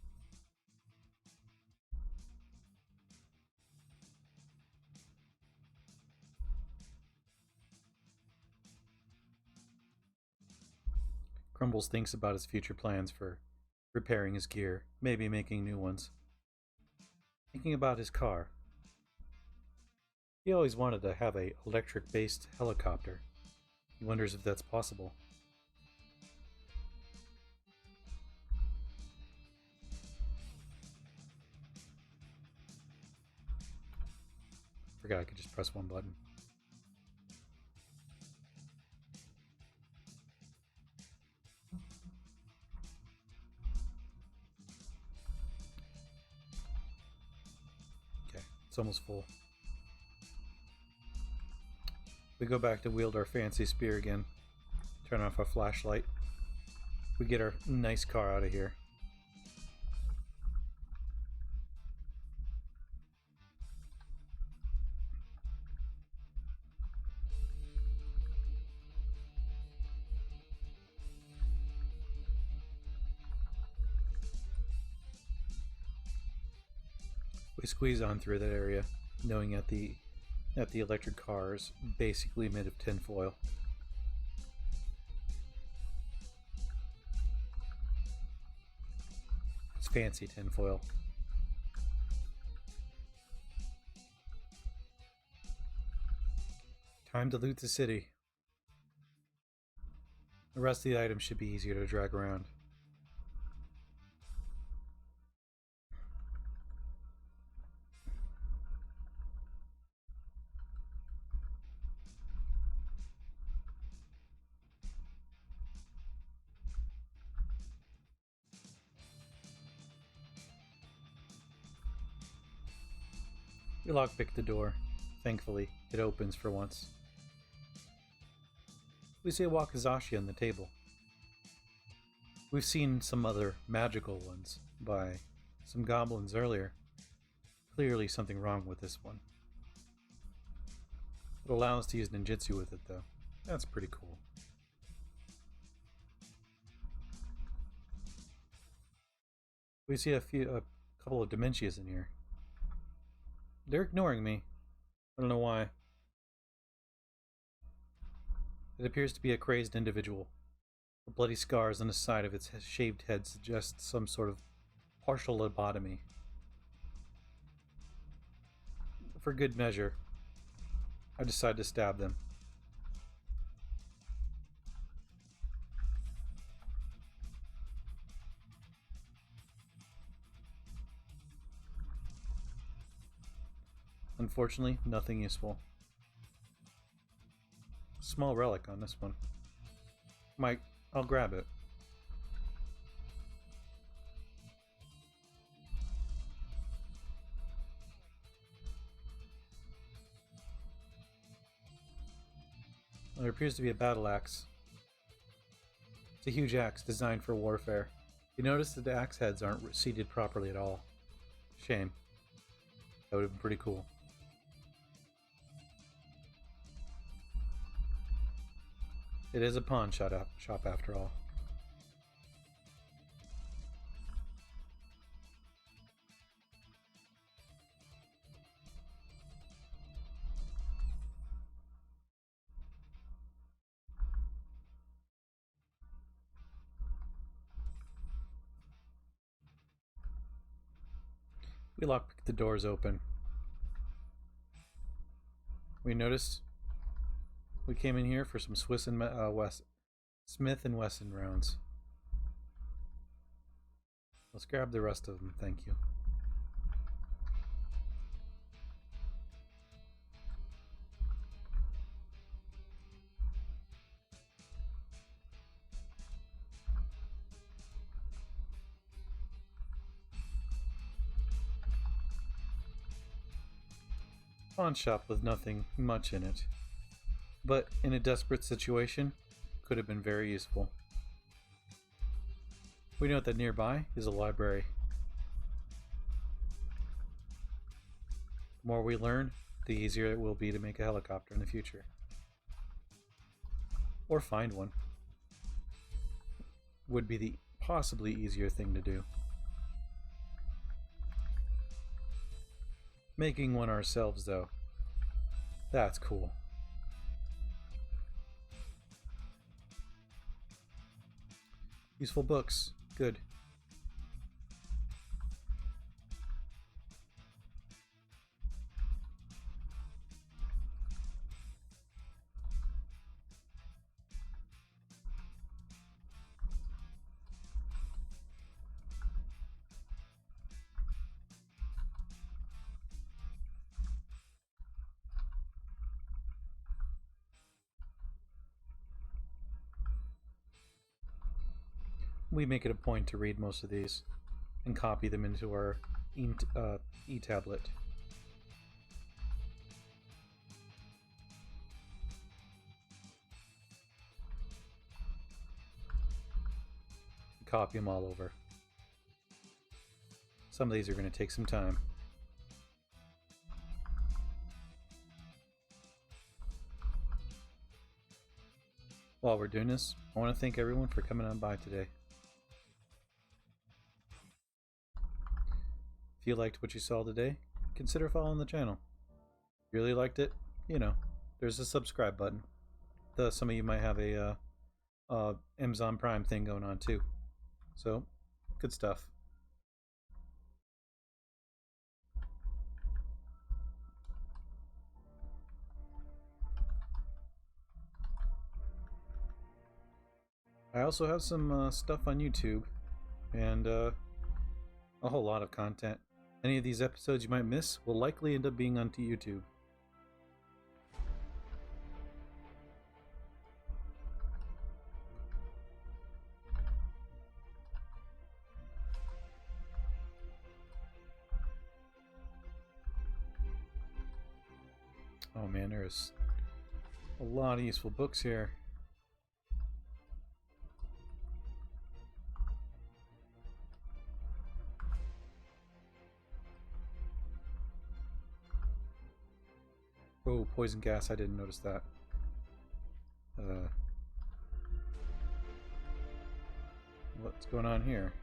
Crumbles thinks about his future plans for repairing his gear, maybe making new ones. Thinking about his car. He always wanted to have a electric-based helicopter. He wonders if that's possible. Forgot I could just press one button. Okay, it's almost full. We go back to wield our fancy spear again. Turn off our flashlight. We get our nice car out of here. We squeeze on through that area, knowing that the electric car is basically made of tinfoil. It's fancy tinfoil. Time to loot the city. The rest of the items should be easier to drag around. We lockpick the door. Thankfully, it opens for once. We see a wakizashi on the table. We've seen some other magical ones by some goblins earlier. Clearly something wrong with this one. It allows us to use ninjutsu with it though. That's pretty cool. We see a couple of dementias in here. They're ignoring me. I don't know why. It appears to be a crazed individual. The bloody scars on the side of its shaved head suggest some sort of partial lobotomy. For good measure, I decide to stab them. Unfortunately, nothing useful. Small relic on this one. Mike, I'll grab it. There appears to be a battle axe. It's a huge axe designed for warfare. You notice that the axe heads aren't seated properly at all. Shame. That would have been pretty cool. It is a pawn shop after all. We lockpick the doors open. We noticed we came in here for some Smith and Wesson rounds. Let's grab the rest of them, thank you. Pawn shop with nothing much in it, but in a desperate situation, could have been very useful. We note that nearby is a library. The more we learn, the easier it will be to make a helicopter in the future. Or find one. Would be the possibly easier thing to do. Making one ourselves, though, that's cool. Useful books. Good. We make it a point to read most of these and copy them into our e-tablet. Copy them all over. Some of these are going to take some time. While we're doing this, I want to thank everyone for coming on by today. If you liked what you saw today, consider following the channel. If you really liked it, you know, there's a subscribe button. Some of you might have a Amazon Prime thing going on too. So, good stuff. I also have some stuff on YouTube and a whole lot of content. Any of these episodes you might miss will likely end up being onto YouTube. Oh man, there's a lot of useful books here. Oh, poison gas, I didn't notice that. What's going on here?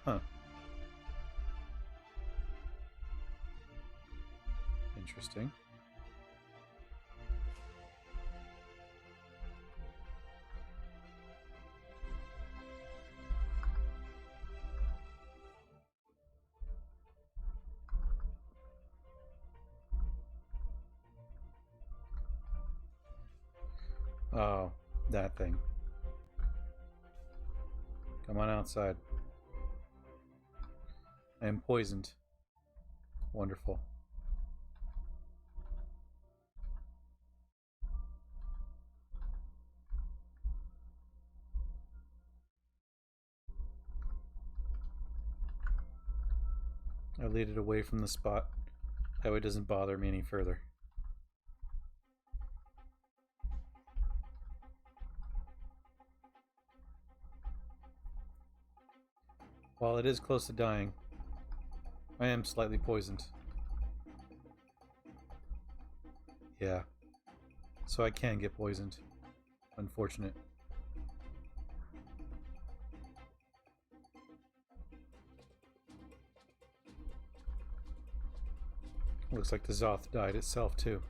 Huh. Interesting. Oh, that thing. Come on outside. I am poisoned. Wonderful. I lead it away from the spot. That way it doesn't bother me any further. While it is close to dying, I am slightly poisoned. Yeah. So I can get poisoned. Unfortunate. Looks like the Zoth died itself too.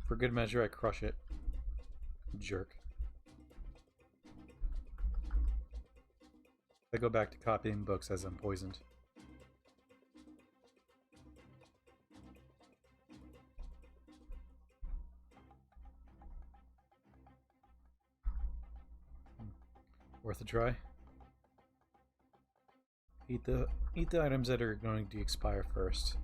For good measure, I crush it. Jerk. I go back to copying books as I'm poisoned. Worth a try. Eat the items that are going to expire first.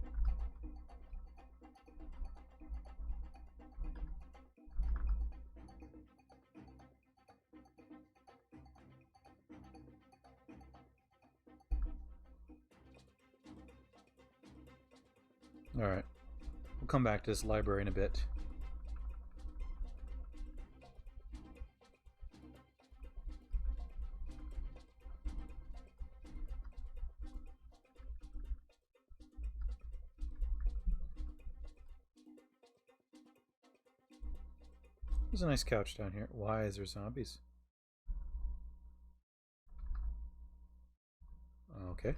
Alright. We'll come back to this library in a bit. There's a nice couch down here. Why is there zombies? Okay.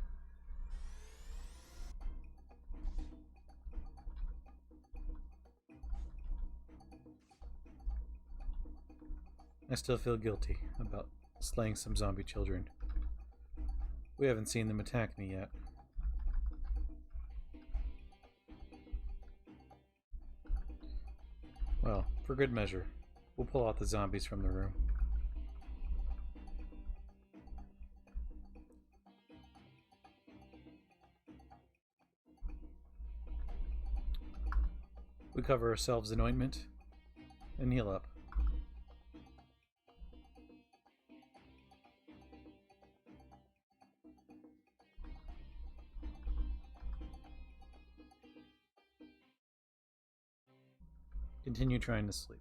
I still feel guilty about slaying some zombie children. We haven't seen them attack me yet. Well, for good measure, we'll pull out the zombies from the room. We cover ourselves in ointment and heal up. Continue trying to sleep.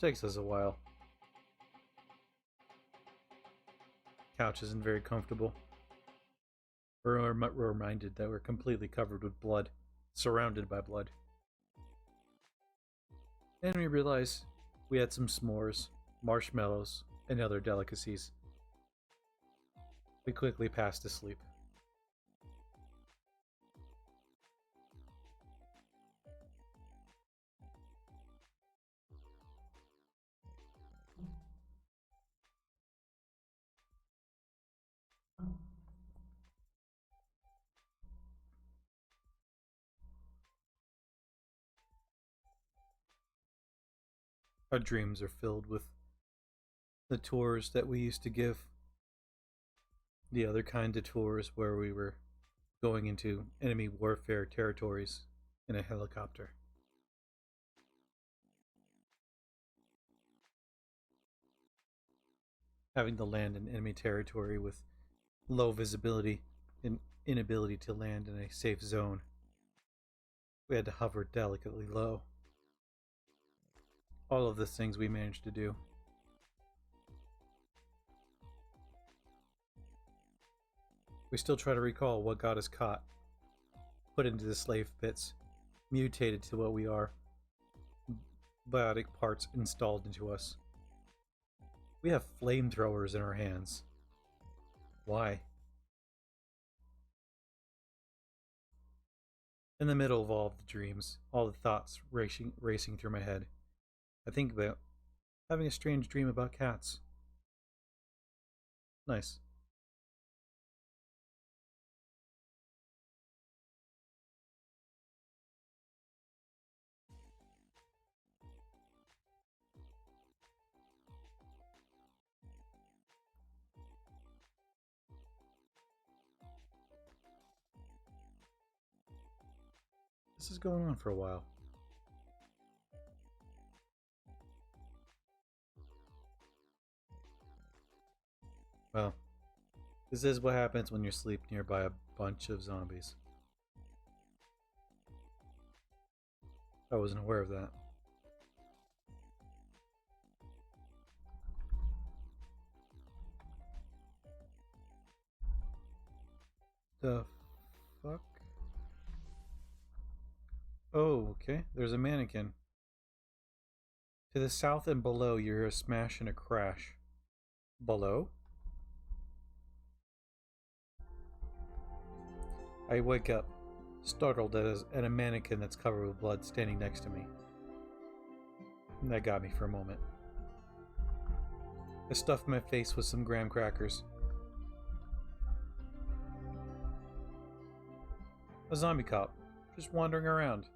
Takes us a while. Couch isn't very comfortable. We're reminded that we're completely covered with blood, surrounded by blood. And we realize we had some s'mores, marshmallows, and other delicacies. We quickly passed to sleep. Our dreams are filled with the tours that we used to give. The other kind of tours where we were going into enemy warfare territories in a helicopter. Having to land in enemy territory with low visibility and inability to land in a safe zone. We had to hover delicately low. All of the things we managed to do. We still try to recall what got us caught, put into the slave pits, mutated to what we are, biotic parts installed into us. We have flamethrowers in our hands. Why? In the middle of all of the dreams, all the thoughts racing through my head, I think about having a strange dream about cats. Nice. This is going on for a while. Well, this is what happens when you sleep nearby a bunch of zombies. I wasn't aware of that. The fuck? Oh, okay. There's a mannequin. To the south and below, you hear a smash and a crash. Below? I wake up, startled at a mannequin that's covered with blood standing next to me. That got me for a moment. I stuffed my face with some graham crackers. A zombie cop, just wandering around.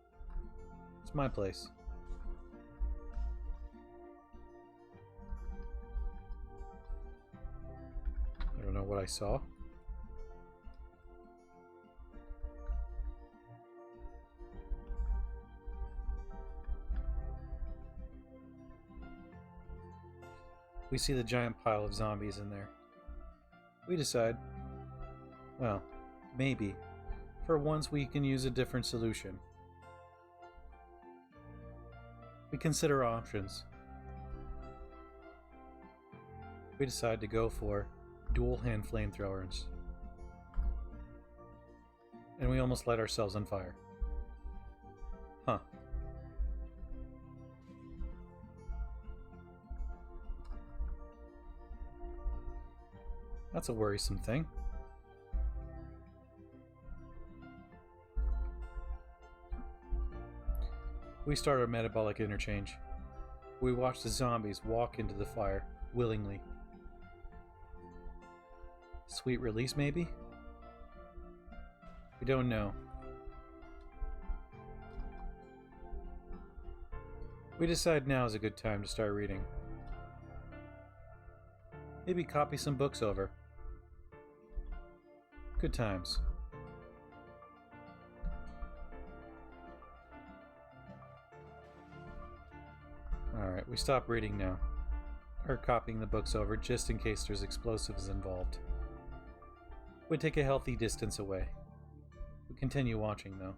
It's my place. I don't know what I saw. We see the giant pile of zombies in there. We decide, well, maybe, for once we can use a different solution. We consider options. We decide to go for dual hand flamethrowers. And we almost light ourselves on fire. Huh. That's a worrisome thing. We start our metabolic interchange. We watch the zombies walk into the fire, willingly. Sweet release, maybe? We don't know. We decide now is a good time to start reading. Maybe copy some books over. Good times. Alright, we stop reading now. Or copying the books over just in case there's explosives involved. We take a healthy distance away. We continue watching though.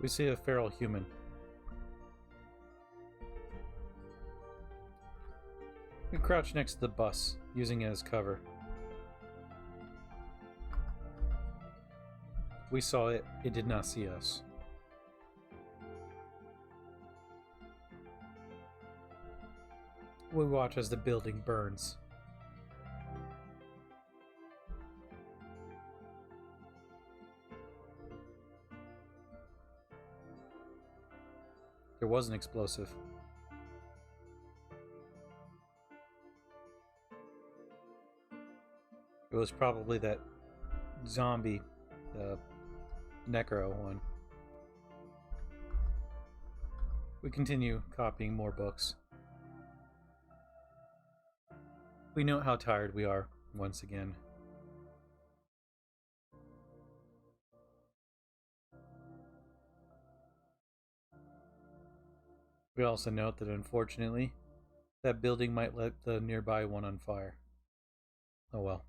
We see a feral human. We crouch next to the bus, using it as cover. We saw it, it did not see us. We watch as the building burns. There was an explosive. was probably that zombie, the Necro one. We continue copying more books. We note how tired we are once again. We also note that unfortunately, that building might let the nearby one on fire. Oh well.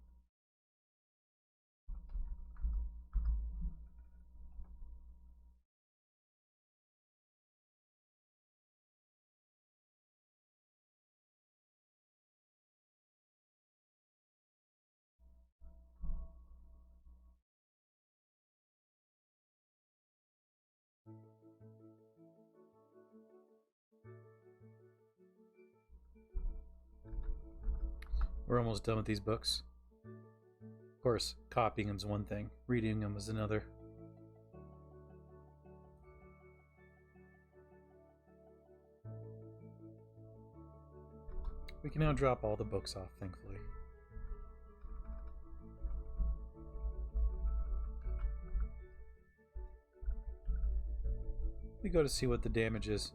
We're almost done with these books. Of course, copying them is one thing, reading them is another. We can now drop all the books off, thankfully. We go to see what the damage is.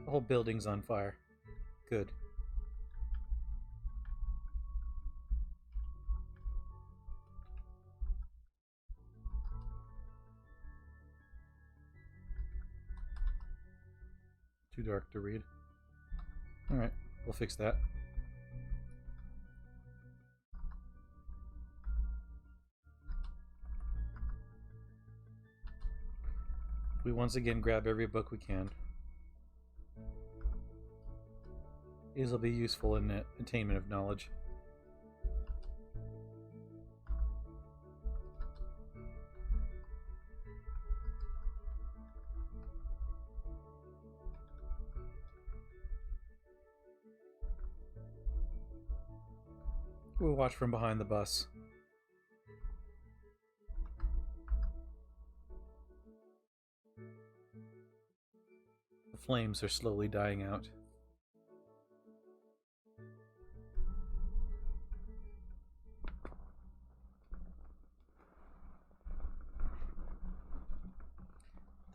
The whole building's on fire. Good. Too dark to read. Alright, we'll fix that. We once again grab every book we can. These will be useful in the attainment of knowledge. We'll watch from behind the bus. The flames are slowly dying out.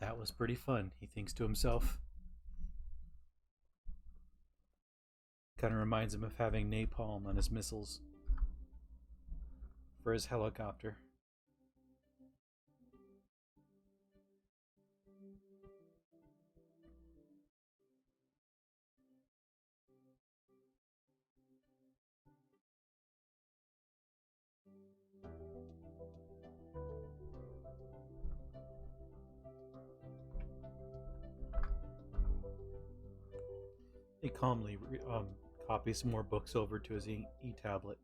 That was pretty fun, he thinks to himself. Kind of reminds him of having napalm on his missiles for his helicopter. He calmly copies some more books over to his e-tablet.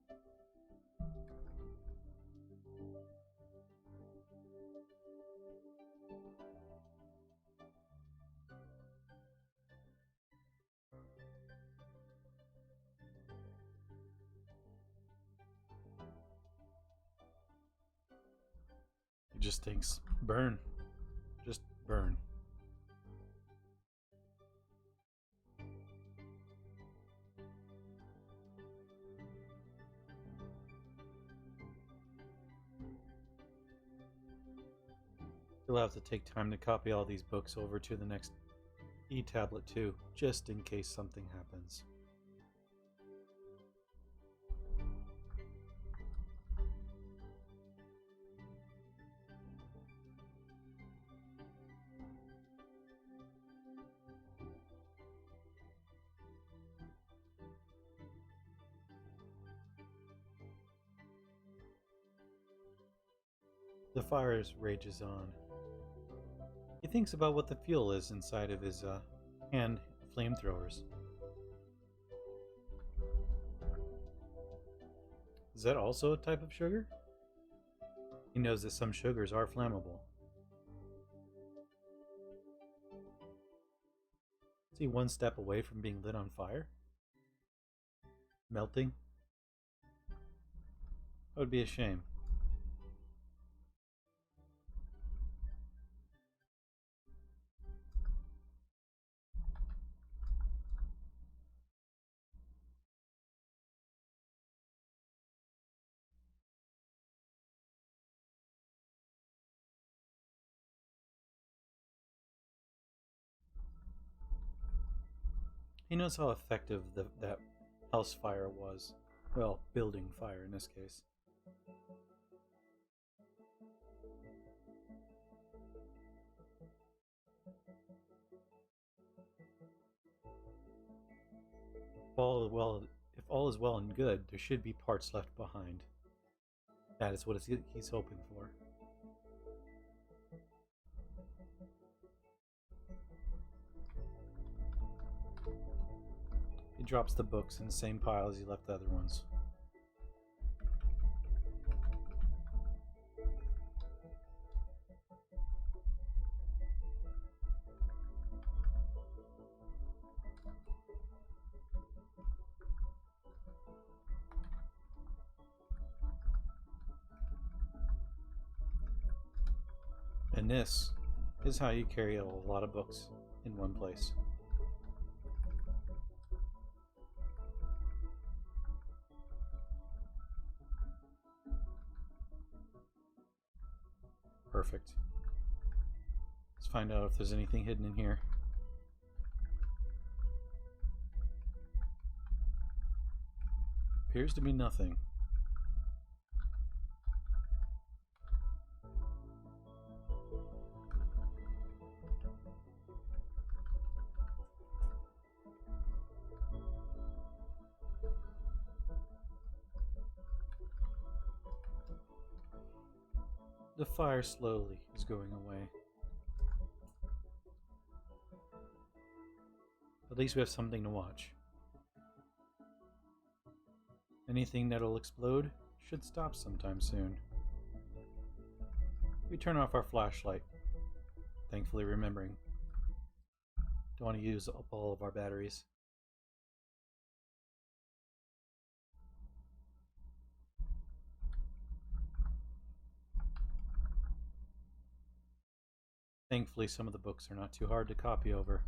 He just thinks, burn. Just burn. He'll have to take time to copy all these books over to the next e-tablet too, just in case something happens. The fire rages on. He thinks about what the fuel is inside of his hand flamethrowers. Is that also a type of sugar? He knows that some sugars are flammable. Is he one step away from being lit on fire? Melting? That would be a shame. He knows how effective that house fire was. Well, building fire in this case. If all is well and good, there should be parts left behind. That is what he's hoping for. He drops the books in the same pile as he left the other ones. And this is how you carry a lot of books in one place. Perfect. Let's find out if there's anything hidden in here. Appears to be nothing. The fire slowly is going away. At least we have something to watch. Anything that'll explode should stop sometime soon. We turn off our flashlight, thankfully remembering. Don't want to use up all of our batteries. Thankfully, some of the books are not too hard to copy over.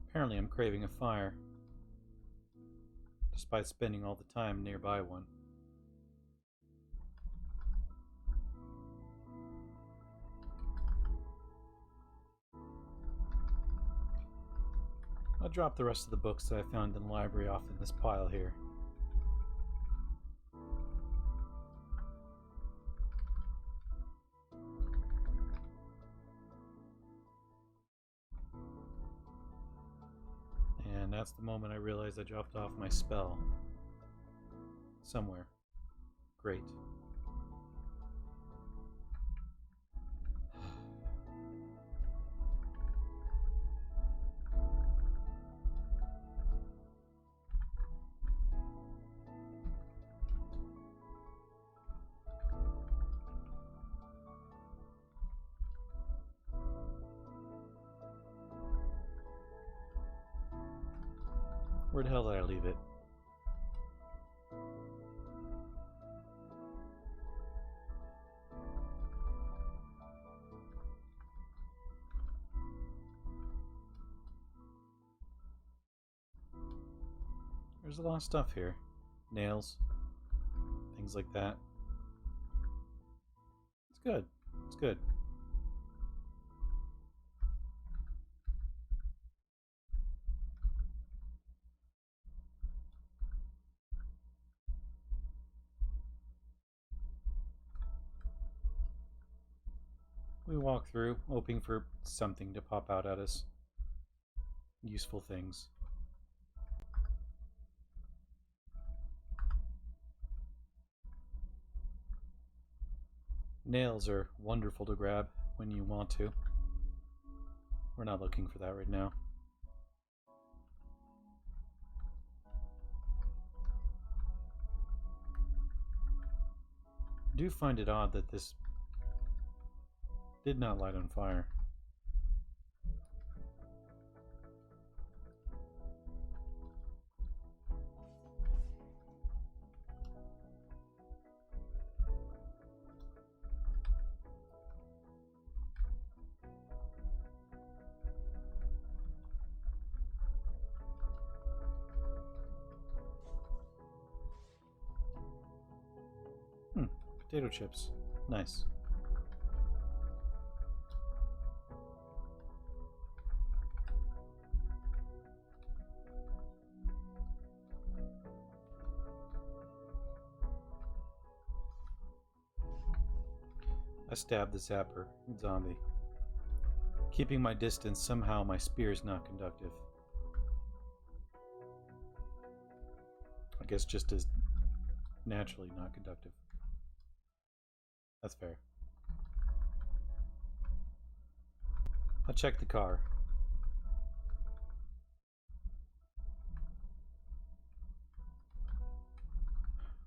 Apparently, I'm craving a fire, despite spending all the time nearby one. I'll drop the rest of the books that I found in the library off in this pile here. And that's the moment I realized I dropped off my spell. Somewhere. Great. Where the hell did I leave it? There's a lot of stuff here. Nails. Things like that. It's good. It's good. We walk through, hoping for something to pop out at us. Useful things. Nails are wonderful to grab when you want to. We're not looking for that right now. I do find it odd that this did not light on fire. Potato chips. Nice. I stabbed the zapper zombie. Keeping my distance, somehow my spear is not conductive. I guess just as naturally not conductive. That's fair. I'll check the car.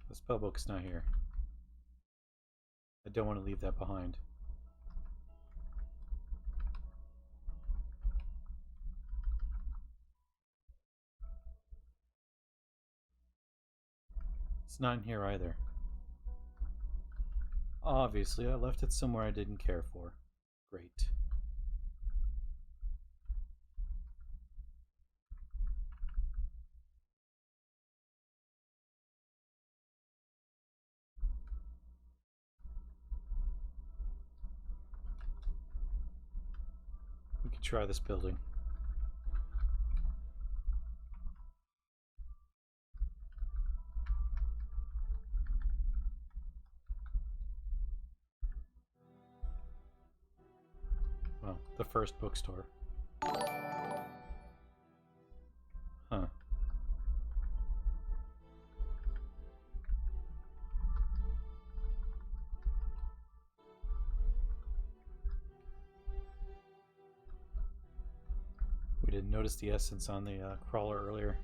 The spellbook's not here. I don't want to leave that behind. It's not in here either. Obviously, I left it somewhere I didn't care for. Great. We could try this building. Well, the first bookstore. Huh. We didn't notice the essence on the crawler earlier.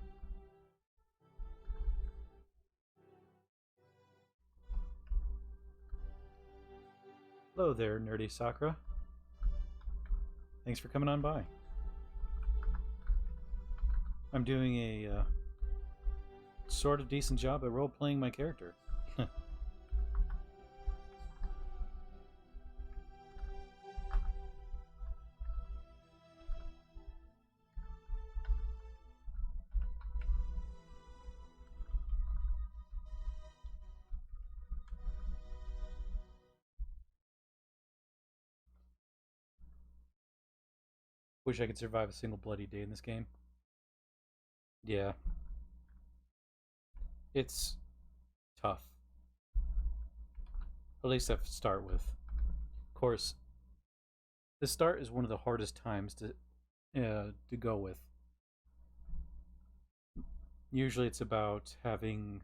Hello there, nerdy Sakura. Thanks for coming on by. I'm doing a sort of decent job at role-playing my character. Wish I could survive a single bloody day in this game. Yeah. It's tough. At least to start with. Of course, the start is one of the hardest times to go with. Usually it's about having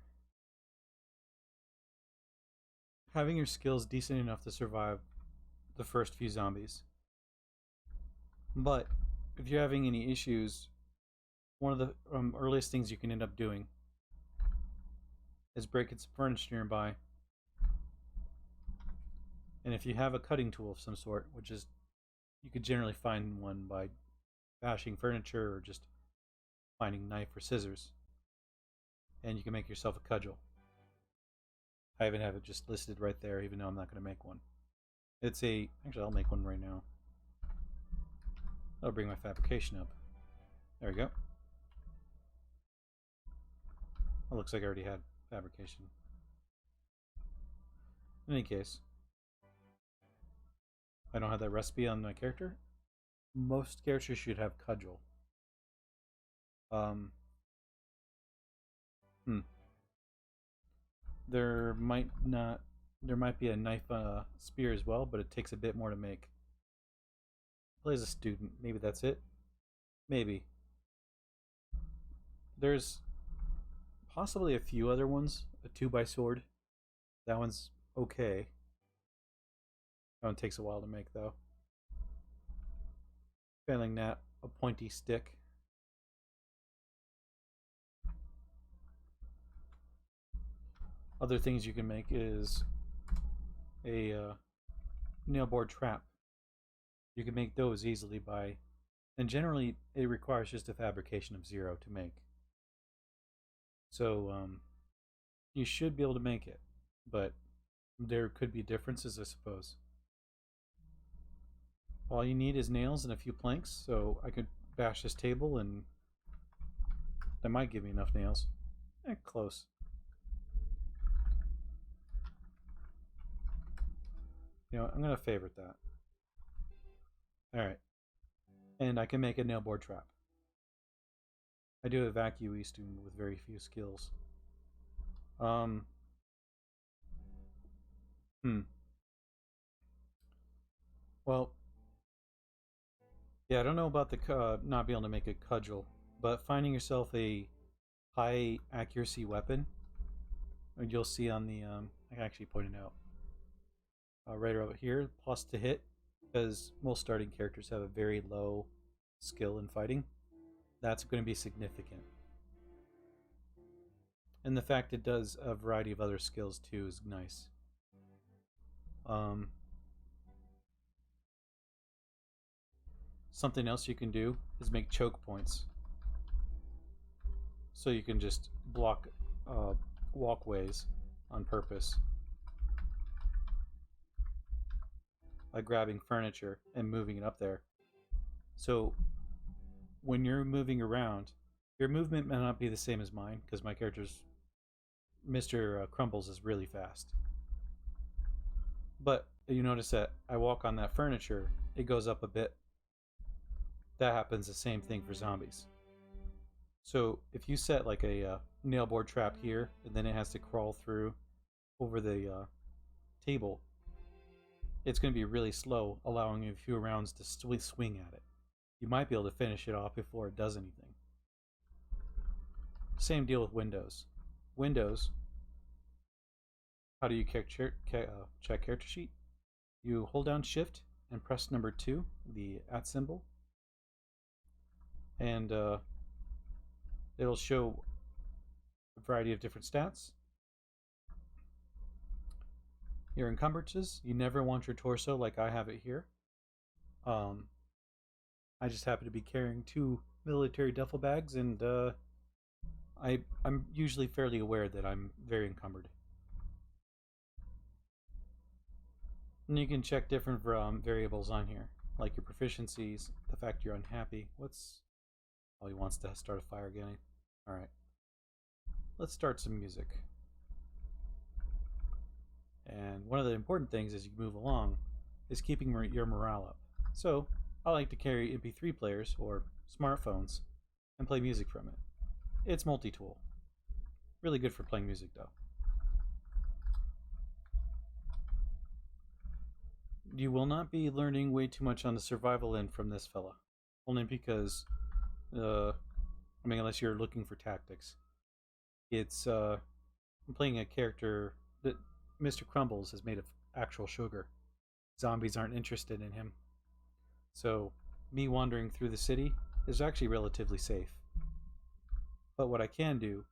your skills decent enough to survive the first few zombies. But if you're having any issues, one of the earliest things you can end up doing is breaking some furniture nearby. And if you have a cutting tool of some sort, which is, you could generally find one by bashing furniture or just finding a knife or scissors, and you can make yourself a cudgel. I even have it just listed right there, even though I'm not going to make one. Actually, I'll make one right now. That'll bring my fabrication up. There we go. It looks like I already had fabrication. In any case, I don't have that recipe on my character. Most characters should have cudgel. There might be a knife spear as well, but it takes a bit more to make. Play as a student, maybe that's it. Maybe. There's possibly a few other ones. A 2x sword. That one's okay. That one takes a while to make though. Failing that, a pointy stick. Other things you can make is a nail board trap. You can make those easily by, and generally it requires just a fabrication of 0 to make. So you should be able to make it, but there could be differences, I suppose. All you need is nails and a few planks, so I could bash this table and that might give me enough nails. Close. You know, I'm gonna favorite that. All right, and I can make a nailboard trap. I do evacuee student with very few skills. Um, hmm. Well, yeah, I don't know about the not being able to make a cudgel, but finding yourself a high accuracy weapon, and you'll see on the I actually pointed out right over here, plus to hit, because most starting characters have a very low skill in fighting. That's going to be significant, and the fact it does a variety of other skills too is nice. Um, Something else you can do is make choke points, so you can just block uh, walkways on purpose by grabbing furniture and moving it up there. So when you're moving around, your movement may not be the same as mine because my character's Mr. Crumbles is really fast. But you notice that I walk on that furniture, it goes up a bit. That happens the same thing for zombies. So if you set like a nail board trap here, and then it has to crawl through over the table, it's going to be really slow, allowing you a few rounds to swing at it. You might be able to finish it off before it does anything. Same deal with Windows. Windows, how do you check character sheet? You hold down Shift and press number 2, the @ symbol, and it'll show a variety of different stats. Your encumbrances, you never want your torso like I have it here. I just happen to be carrying 2 military duffel bags, and I'm usually fairly aware that I'm very encumbered. And you can check different variables on here, like your proficiencies, the fact you're unhappy. Oh, he wants to start a fire again. Alright. Let's start some music. And one of the important things as you move along is keeping your morale up. So, I like to carry MP3 players, or smartphones, and play music from it. It's multi-tool. Really good for playing music, though. You will not be learning way too much on the survival end from this fella. Only because, unless you're looking for tactics. It's, I'm playing a character that Mr. Crumbles is made of actual sugar. Zombies aren't interested in him. So, me wandering through the city is actually relatively safe. But what I can do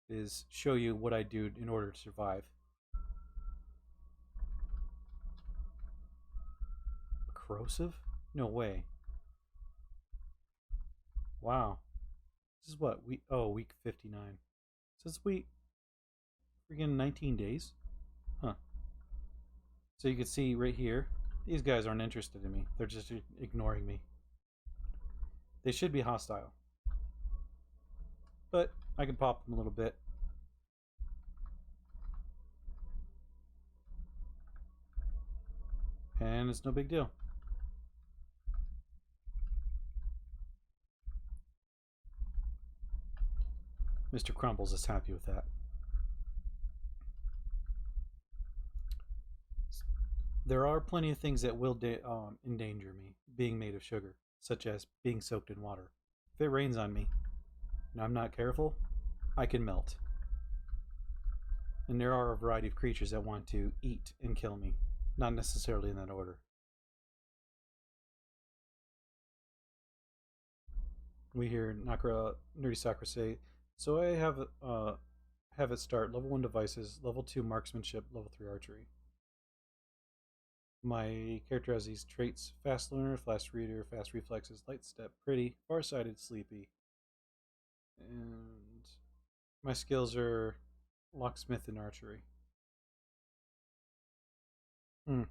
is show you what I do in order to survive. Corrosive? No way. Wow. This is what? Week 59. So it's freaking 19 days? Huh. So you can see right here, these guys aren't interested in me. They're just ignoring me. They should be hostile. But I can pop them a little bit. And it's no big deal. Mr. Crumbles is happy with that. There are plenty of things that will endanger me being made of sugar, such as being soaked in water. If it rains on me and I'm not careful, I can melt. And there are a variety of creatures that want to eat and kill me, not necessarily in that order. We hear Nerdy Sakura say, so I have it start level 1 devices, level 2 marksmanship, level 3 archery. My character has these traits: fast learner, fast reader, fast reflexes, light step, pretty, farsighted, sleepy. And my skills are locksmith and archery. I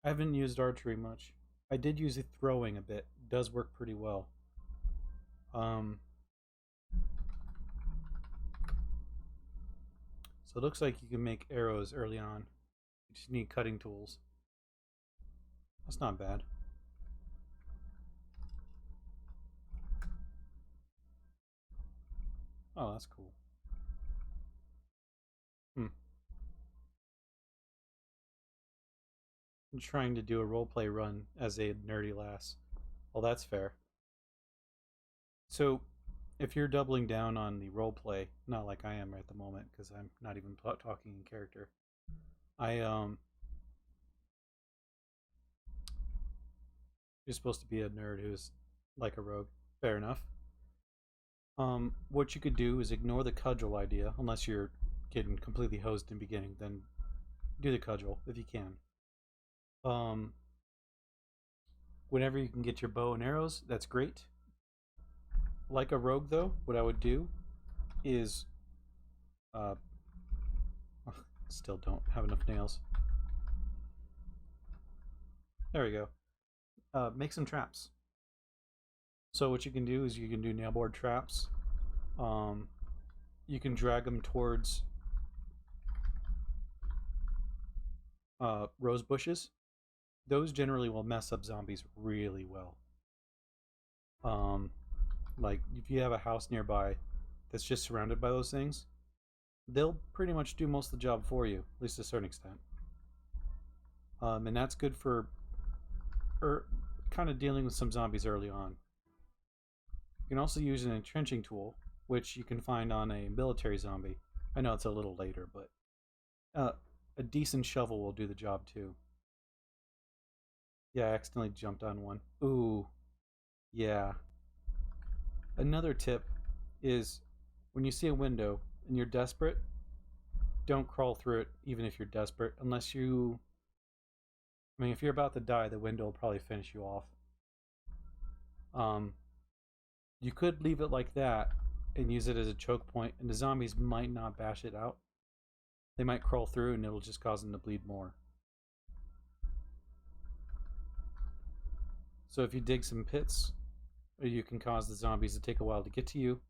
haven't used archery much. I did use it throwing a bit. It does work pretty well. So So it looks like you can make arrows early on. You just need cutting tools. That's not bad. Oh, that's cool. I'm trying to do a roleplay run as a nerdy lass. Well, that's fair. So, if you're doubling down on the roleplay, not like I am at the moment, because I'm not even talking in character. You're supposed to be a nerd who's like a rogue. Fair enough. What you could do is ignore the cudgel idea, unless you're getting completely hosed in the beginning. Then do the cudgel if you can. Um, Whenever you can get your bow and arrows, that's great. Like a rogue, though, what I would do is, uh, still don't have enough nails. There we go. Make some traps. So what you can do is you can do nailboard traps. You can drag them towards rose bushes. Those generally will mess up zombies really well. Like if you have a house nearby that's just surrounded by those things, they'll pretty much do most of the job for you, at least to a certain extent. And that's good for kind of dealing with some zombies early on. You can also use an entrenching tool, which you can find on a military zombie. I know it's a little later, but a decent shovel will do the job too. Yeah, I accidentally jumped on one. Ooh, yeah. Another tip is when you see a window and you're desperate, don't crawl through it even if you're desperate, unless you... I mean, if you're about to die, the window will probably finish you off. You could leave it like that and use it as a choke point, and the zombies might not bash it out. They might crawl through and it'll just cause them to bleed more. So if you dig some pits, you can cause the zombies to take a while to get to you,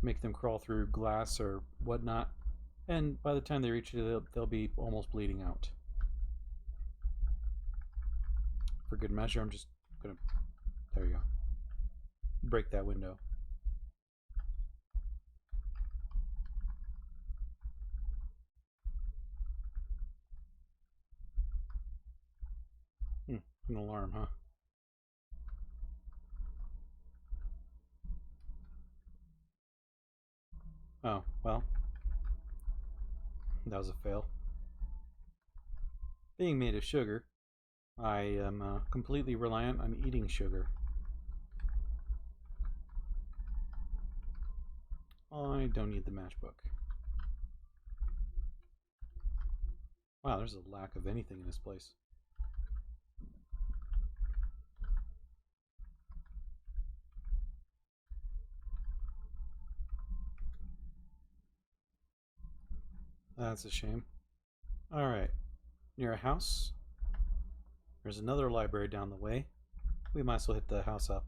make them crawl through glass or whatnot, and by the time they reach you, they'll be almost bleeding out. For good measure, I'm just gonna... There you go. Break that window. An alarm, huh? Oh, well. That was a fail. Being made of sugar, I am completely reliant on eating sugar. I don't need the matchbook. Wow, there's a lack of anything in this place. That's a shame. Alright, near a house. There's another library down the way. We might as well hit the house up.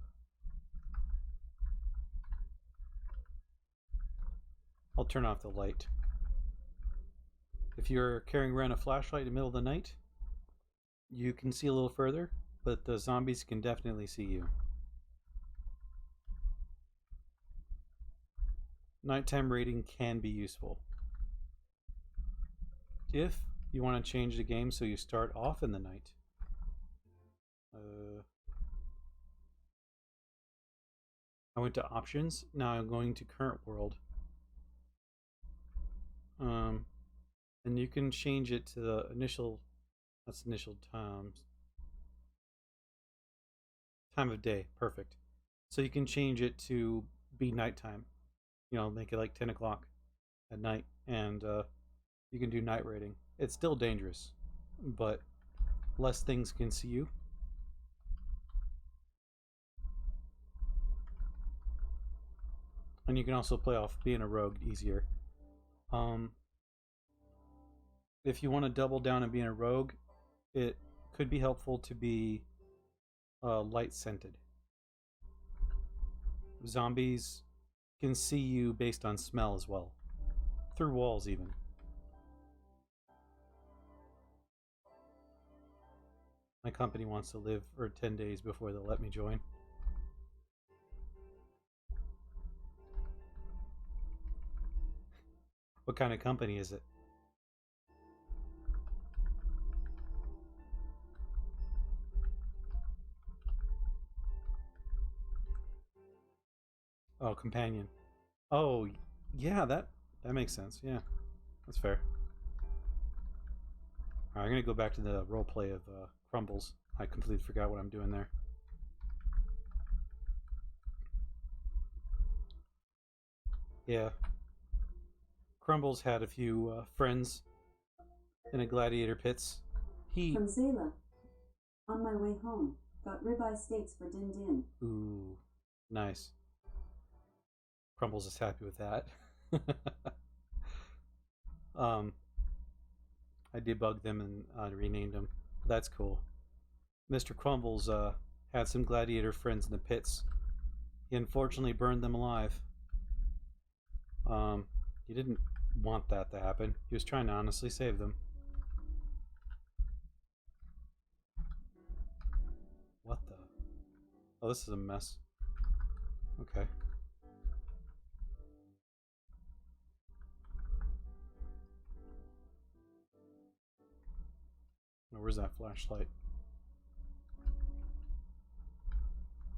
I'll turn off the light. If you're carrying around a flashlight in the middle of the night, you can see a little further, but the zombies can definitely see you. Nighttime raiding can be useful. If you want to change the game so you start off in the night, I went to options. Now I'm going to current world. And you can change it to the initial, that's initial time of day. Perfect. So you can change it to be nighttime. You know, make it like 10 o'clock at night, and you can do night raiding. It's still dangerous, but less things can see you. And you can also play off being a rogue easier. If you want to double down on being a rogue, it could be helpful to be light scented. Zombies can see you based on smell as well. through walls even. My company wants to live for 10 days before they'll let me join. What kind of company is it? Oh, companion. Oh, yeah, that makes sense. Yeah, that's fair. All right, I'm gonna go back to the roleplay of Crumbles. I completely forgot what I'm doing there. Yeah, Crumbles had a few friends in a gladiator pits. From Zayla. On my way home. Got ribeye steaks for Din Din. Ooh, nice. Crumbles is happy with that. um, I debugged them and renamed them. That's cool. Mr. Crumbles had some gladiator friends in the pits. He unfortunately burned them alive. He didn't want that to happen. He was trying to honestly save them. What the? Oh, this is a mess. Okay. Now, where's that flashlight?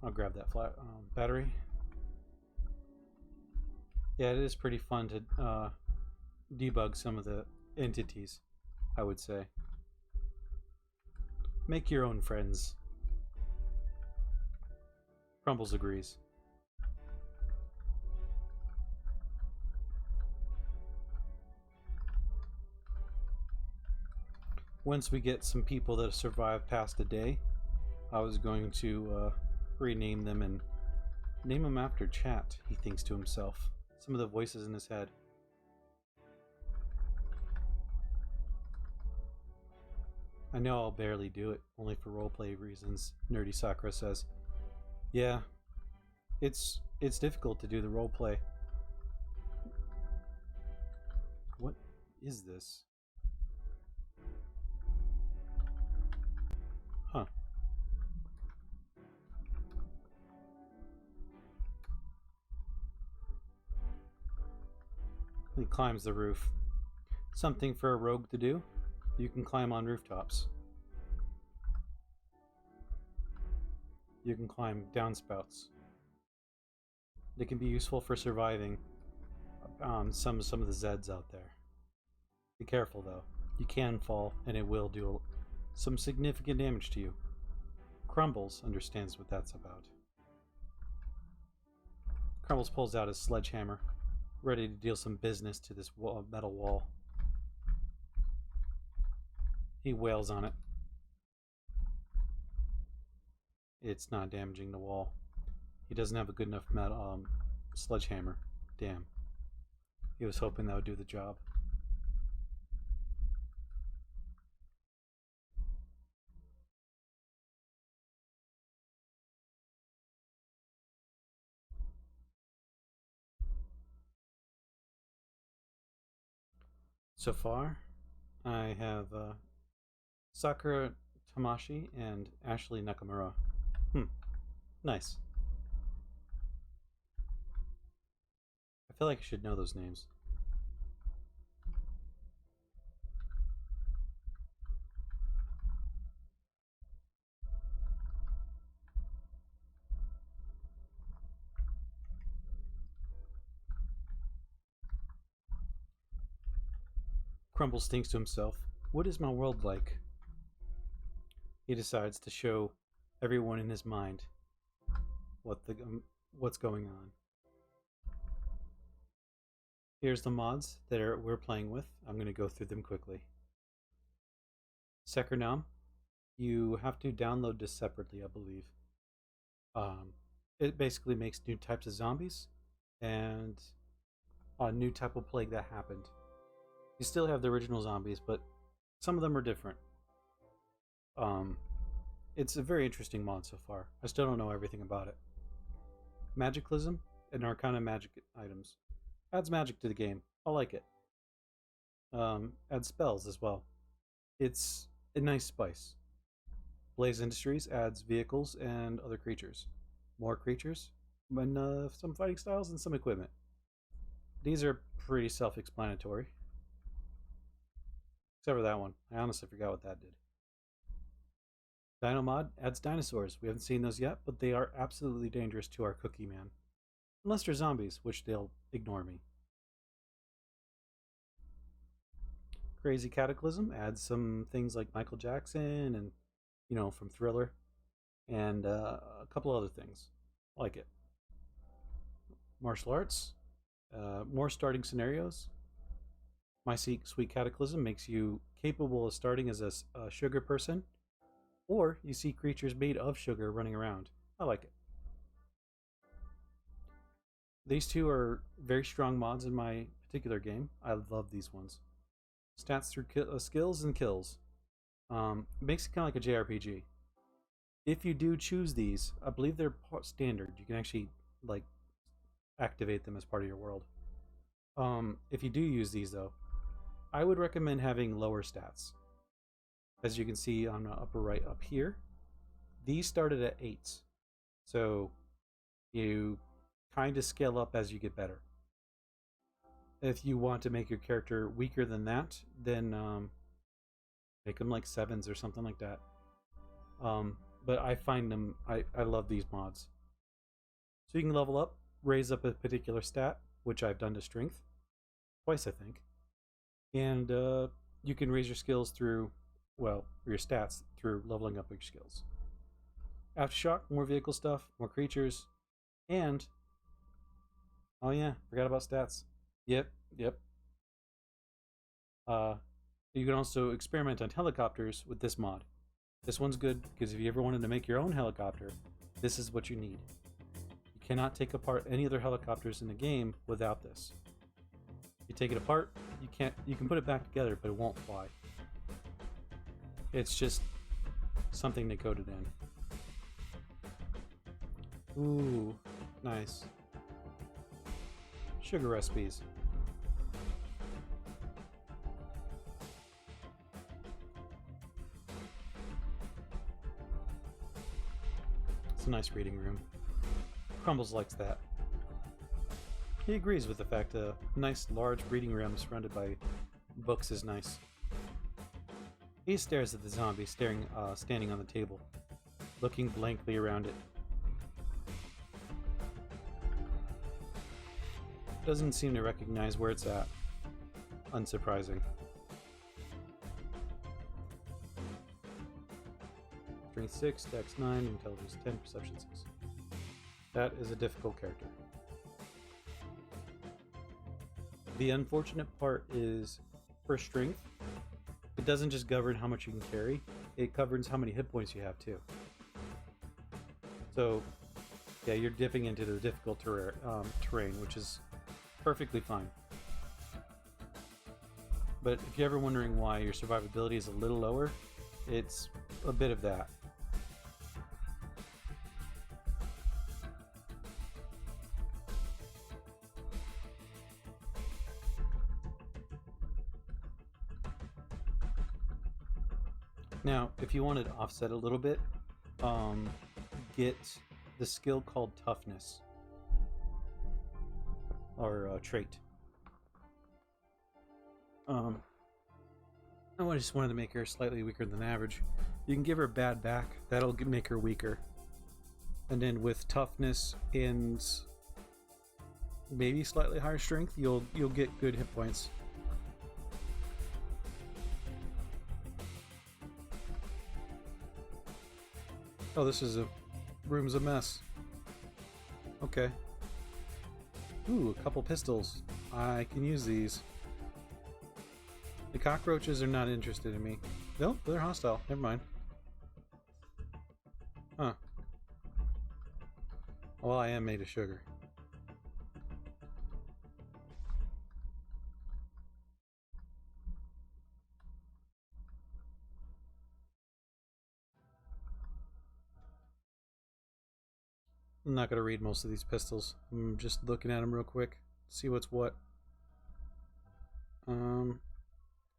I'll grab that battery. Yeah, it is pretty fun to debug some of the entities, I would say. Make your own friends. Crumbles agrees. Once we get some people that have survived past a day, I was going to rename them and name them after chat, he thinks to himself. Some of the voices in his head. I know I'll barely do it, only for roleplay reasons, Nerdy Sakura says. Yeah, it's difficult to do the roleplay. What is this? Huh. He climbs the roof. Something for a rogue to do? You can climb on rooftops. You can climb downspouts. They can be useful for surviving some of the Zeds out there. Be careful though. You can fall and it will do some significant damage to you. Crumbles understands what that's about. Crumbles pulls out his sledgehammer, ready to deal some business to this metal wall. He wails on it. It's not damaging the wall. He doesn't have a good enough sledgehammer. Damn. He was hoping that would do the job. So far, I have Sakura Tamashi and Ashley Nakamura. Nice. I feel like I should know those names. Crumbles thinks to himself, what is my world like? He decides to show everyone in his mind what's going on. Here's the mods that we're playing with. I'm going to go through them quickly. Sekernam, you have to download this separately, I believe. It basically makes new types of zombies and a new type of plague that happened. You still have the original zombies, but some of them are different. It's a very interesting mod so far. I still don't know everything about it. Magicalism and Arcana magic items. Adds magic to the game. I like it. adds spells as well. It's a nice spice. Blaze Industries adds vehicles and other creatures. More creatures, and some fighting styles and some equipment. These are pretty self-explanatory. Except for that one. I honestly forgot what that did. Dinomod adds dinosaurs. We haven't seen those yet, but they are absolutely dangerous to our cookie man. Unless they're zombies, which they'll ignore me. Crazy Cataclysm adds some things like Michael Jackson and, from Thriller, and a couple other things. I like it. Martial arts, more starting scenarios. My Sweet Cataclysm makes you capable of starting as a sugar person, or you see creatures made of sugar running around. I like it. These two are very strong mods in my particular game. I love these ones. Stats through skills and kills. Makes it kind of like a JRPG. If you do choose these, I believe they're standard. You can actually activate them as part of your world. If you do use these though, I would recommend having lower stats. As you can see on the upper right up here, these started at 8s. So you kind of scale up as you get better. If you want to make your character weaker than that, then make them like 7s or something like that. But I find them, I love these mods. So you can level up, raise up a particular stat, which I've done to strength twice, I think. And you can raise your skills through, your stats through leveling up your skills. Aftershock, more vehicle stuff, more creatures, and oh yeah, forgot about stats. Yep. You can also experiment on helicopters with this mod. This one's good because if you ever wanted to make your own helicopter, this is what you need. You cannot take apart any other helicopters in the game without this. You take it apart, you can put it back together, but it won't fly. It's just something they coded in. Ooh, nice. Sugar recipes. It's a nice reading room. Crumbles likes that. He agrees with the fact a nice large reading room surrounded by books is nice. He stares at the zombie standing on the table, looking blankly around it. Doesn't seem to recognize where it's at. Unsurprising. Strength 6, Dex 9, Intelligence 10, Perception 6. That is a difficult character. The unfortunate part is, for strength, it doesn't just govern how much you can carry, it governs how many hit points you have too. So, yeah, you're dipping into the difficult terrain, which is perfectly fine. But if you're ever wondering why your survivability is a little lower, it's a bit of that. Now, if you wanted to offset a little bit, get the skill called Toughness, or trait. I just wanted to make her slightly weaker than average. You can give her bad back, that'll make her weaker. And then with Toughness and maybe slightly higher strength, you'll get good hit points. Oh, this room's a mess. Okay. Ooh, a couple pistols. I can use these. The cockroaches are not interested in me. Nope, they're hostile. Never mind. Huh. Well, I am made of sugar. I'm not going to read most of these pistols. I'm just looking at them real quick. See what's what.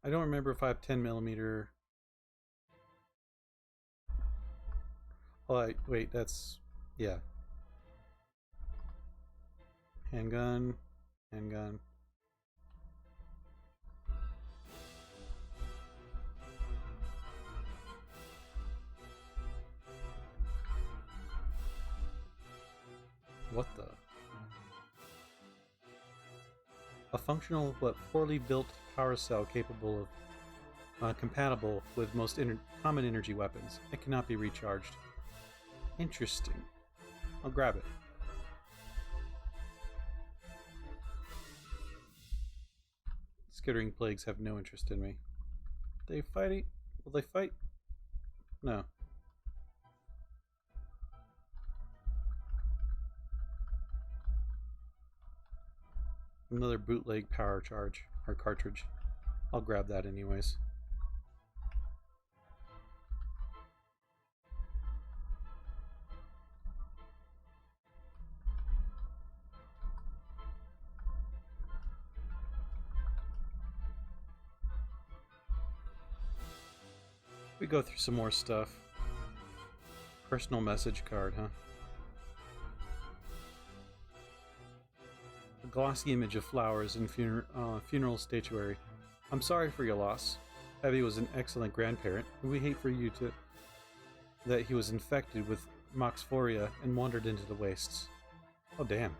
I don't remember if I have 10 millimeter. Oh, wait, that's, yeah. Handgun, handgun. What the? A functional but poorly built power cell capable of compatible with most common energy weapons. It cannot be recharged. Interesting. I'll grab it. Skittering plagues have no interest in me. They fighting? Will they fight? No. Another bootleg power charge or cartridge. I'll grab that anyways. We go through some more stuff. Personal message card, huh? A glossy image of flowers and funeral statuary. I'm sorry for your loss. Evie was an excellent grandparent, and we hate for you that he was infected with moxphoria and wandered into the wastes. Oh, damn.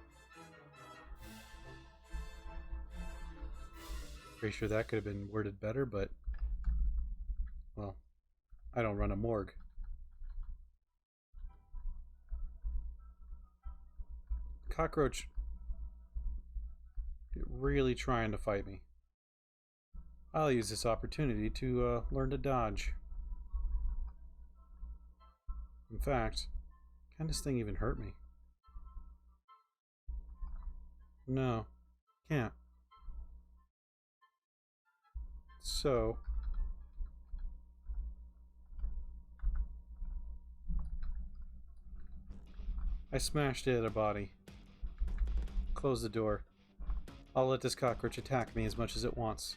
Pretty sure that could have been worded better, but... well, I don't run a morgue. Cockroach... really trying to fight me. I'll use this opportunity to learn to dodge. In fact, can this thing even hurt me? No, can't. So... I smashed it at a body. Close the door. I'll let this cockroach attack me as much as it wants.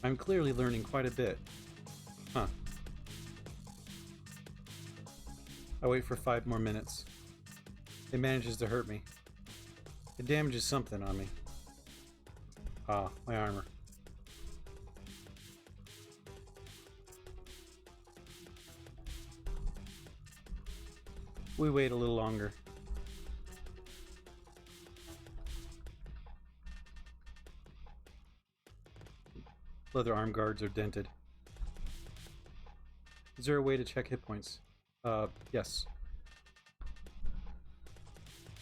I'm clearly learning quite a bit. Huh. I wait for 5 more minutes. It manages to hurt me. It damages something on me. Ah, my armor. We wait a little longer. Leather arm guards are dented. Is there a way to check hit points? Yes.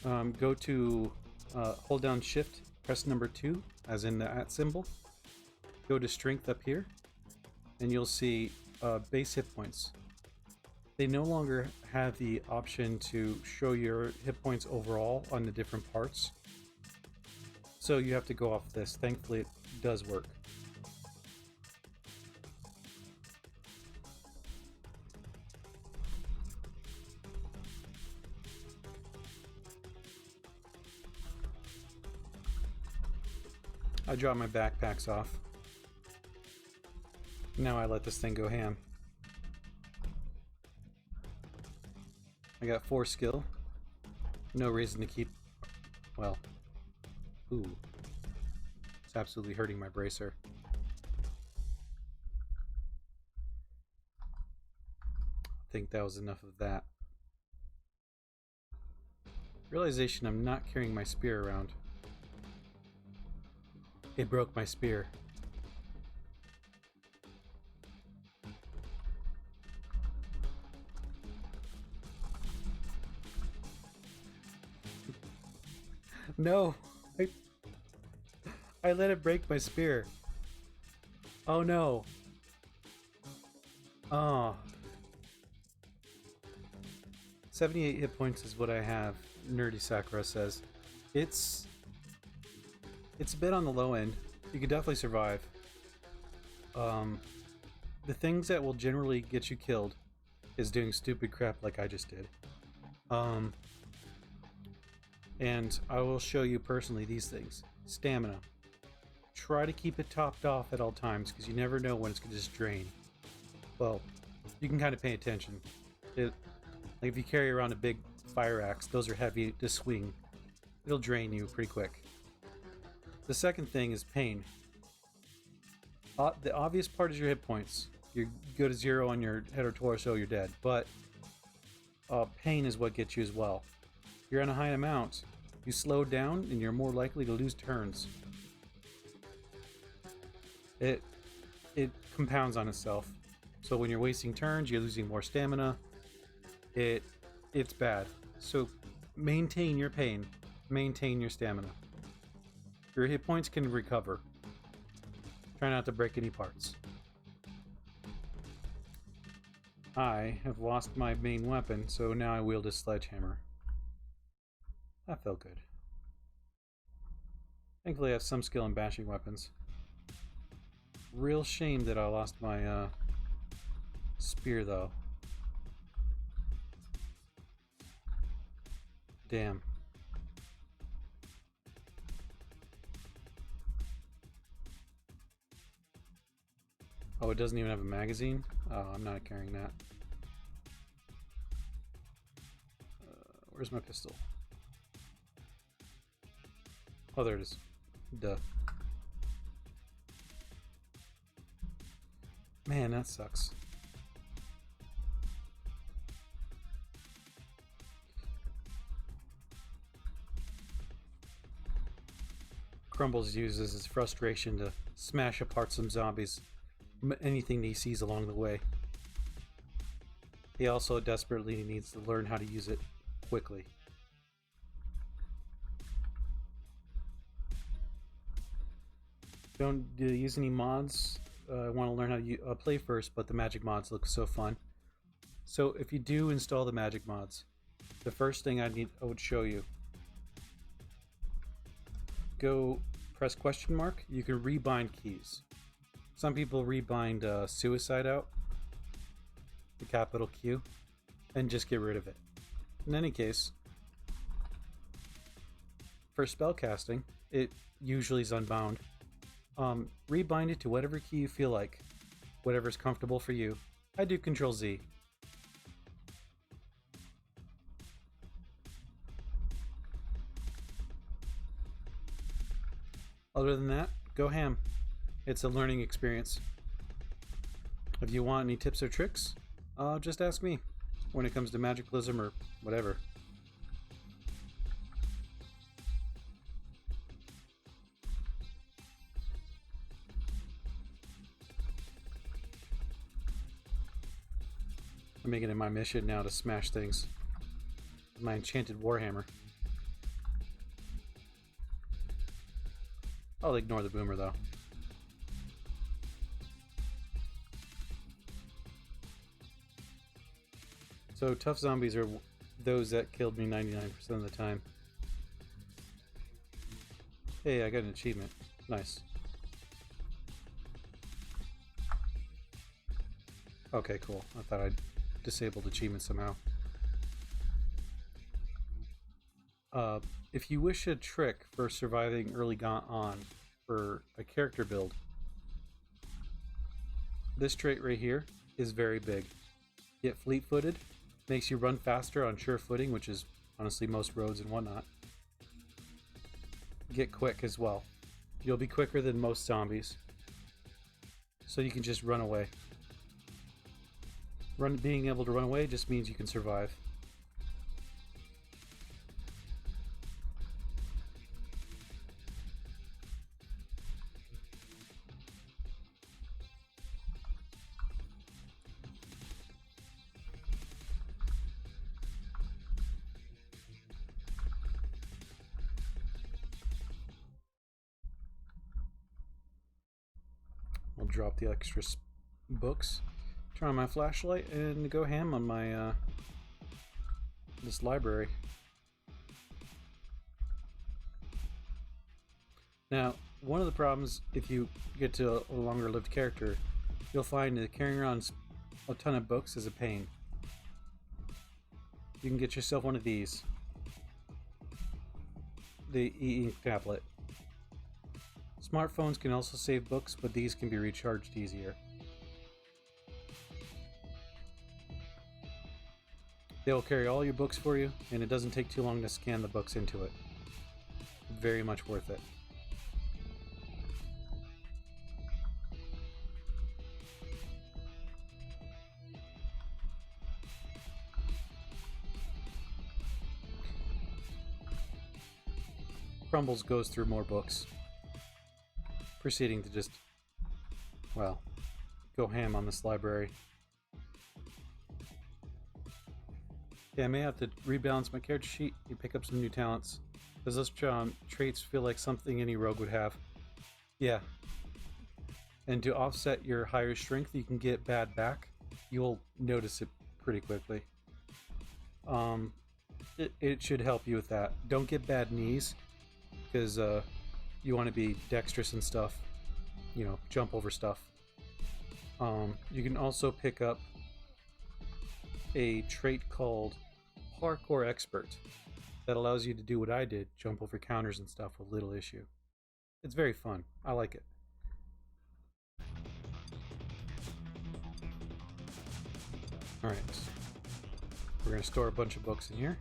Go to, hold down shift, press number 2, as in the @ symbol. Go to strength up here, and you'll see base hit points. They no longer have the option to show your hit points overall on the different parts. So you have to go off this. Thankfully, it does work. I drop my backpacks off. Now I let this thing go ham. I got 4 skill. No reason to keep... well... ooh. It's absolutely hurting my bracer. I think that was enough of that. Realization I'm not carrying my spear around. It broke my spear. No! I let it break my spear. Oh no. Oh. 78 hit points is what I have, Nerdy Sakura says. It's a bit on the low end. You could definitely survive. The things that will generally get you killed is doing stupid crap like I just did. And I will show you personally these things. Stamina. Try to keep it topped off at all times because you never know when it's going to just drain. Well, you can kind of pay attention. Like if you carry around a big fire axe, those are heavy to swing. It'll drain you pretty quick. The second thing is pain. The obvious part is your hit points. You go to 0 on your head or torso, you're dead. But pain is what gets you as well. If you're on a high amount, you slow down and you're more likely to lose turns. It compounds on itself. So when you're wasting turns, you're losing more stamina. It's bad. So maintain your pain. Maintain your stamina. Your hit points can recover. Try not to break any parts. I have lost my main weapon, so now I wield a sledgehammer. That felt good. Thankfully I have some skill in bashing weapons. Real shame that I lost my spear though. Damn. Oh, it doesn't even have a magazine? Oh, I'm not carrying that. Where's my pistol? Oh, there it is. Duh. Man, that sucks. Crumbles uses his frustration to smash apart some zombies. Anything he sees along the way. He also desperately needs to learn how to use it quickly. Don't use any mods. I want to learn how to play first, but the magic mods look so fun. So if you do install the magic mods, the first thing I would show you. Go press question mark. You can rebind keys. Some people rebind suicide out, the capital Q, and just get rid of it. In any case, for spell casting, it usually is unbound. Rebind it to whatever key you feel like, whatever's comfortable for you. I do Control Z. Other than that, go ham. It's a learning experience. If you want any tips or tricks, just ask me when it comes to magicalism or whatever. I'm making it my mission now to smash things with my enchanted warhammer. I'll ignore the boomer though. So tough zombies are those that killed me 99% of the time. Hey, I got an achievement. Nice. Okay, cool. I thought I'd disabled achievement somehow. If you wish a trick for surviving early on for a character build, this trait right here is very big. Get fleet-footed, makes you run faster on sure footing, which is honestly most roads and whatnot. Get quick as well. You'll be quicker than most zombies, so you can just run away. Being able to run away just means you can survive. I'll drop the extra books, turn on my flashlight, and go ham on my this library. Now, one of the problems if you get to a longer lived character, you'll find that carrying around a ton of books is a pain. You can get yourself one of these. the e-ink tablet. Smartphones can also save books, but these can be recharged easier. They will carry all your books for you, and it doesn't take too long to scan the books into it. Very much worth it. Crumbles goes through more books, proceeding to just, well, go ham on this library. Yeah, I may have to rebalance my character sheet and pick up some new talents. Does those traits feel like something any rogue would have? Yeah. And to offset your higher strength, you can get bad back. You'll notice it pretty quickly. It should help you with that. Don't get bad knees, because you want to be dexterous and stuff. You know, jump over stuff. You can also pick up a trait called Parkour Expert that allows you to do what I did, jump over counters and stuff with little issue. It's very fun. I like it. Alright. We're going to store a bunch of books in here.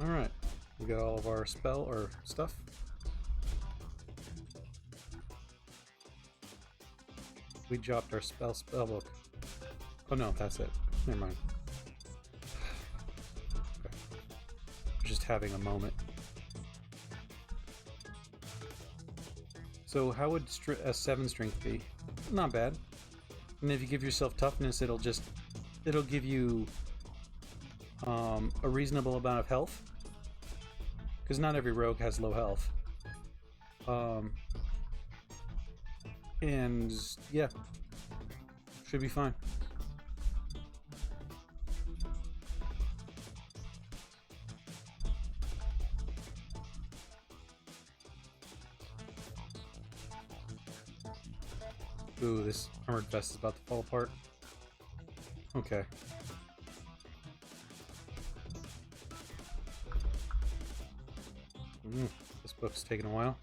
Alright. We got all of our spell or stuff. We dropped our spell book. Oh no, that's it. Never mind. Okay. Just having a moment. So how would a 7 strength be? Not bad. And if you give yourself toughness, it'll give you a reasonable amount of health. Because not every rogue has low health. And yeah, should be fine. Ooh, this armored vest is about to fall apart. Okay. This book's taking a while.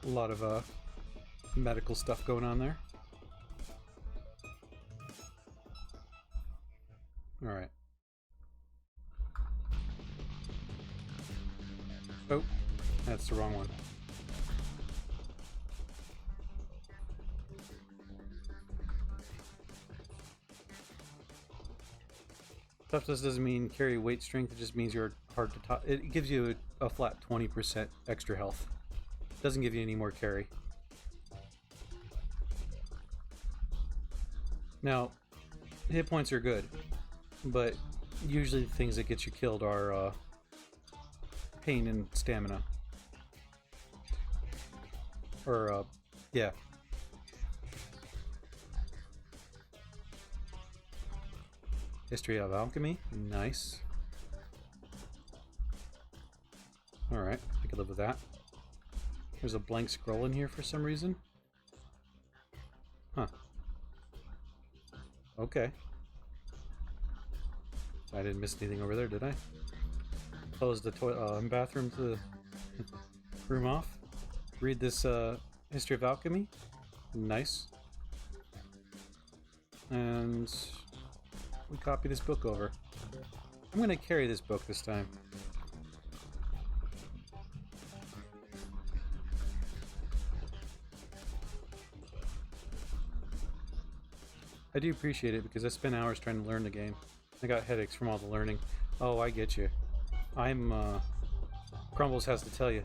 A lot of medical stuff going on there. Alright. Oh, that's the wrong one. Toughness doesn't mean carry weight strength, it just means you're hard to top. It gives you a flat 20% extra health. Doesn't give you any more carry. Now, hit points are good, but usually the things that get you killed are pain and stamina. Or, yeah. History of Alchemy. Nice. Alright, I can live with that. There's a blank scroll in here for some reason. Huh. Okay. I didn't miss anything over there, did I? Close the bathroom to the room off. Read this History of Alchemy. Nice. And we copy this book over. I'm going to carry this book this time. I do appreciate it because I spent hours trying to learn the game. I got headaches from all the learning. Oh, I get you. Crumbles has to tell you,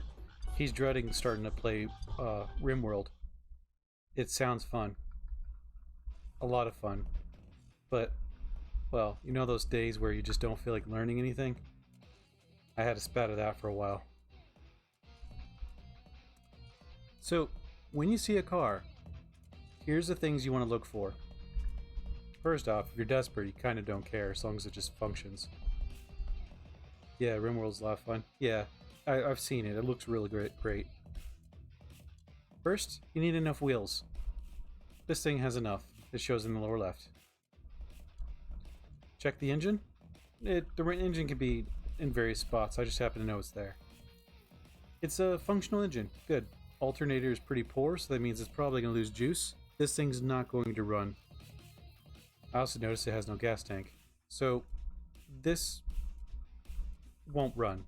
he's dreading starting to play RimWorld. It sounds fun. A lot of fun. But, well, you know those days where you just don't feel like learning anything? I had a spat of that for a while. So, when you see a car, here's the things you want to look for. First off, if you're desperate, you kind of don't care as long as it just functions. Yeah, RimWorld's a lot of fun. Yeah, I've seen it. It looks really great. First, you need enough wheels. This thing has enough. It shows in the lower left. Check the engine. The engine can be in various spots. I just happen to know it's there. It's a functional engine. Good. Alternator is pretty poor, so that means it's probably going to lose juice. This thing's not going to run. I also noticed it has no gas tank. So, this won't run.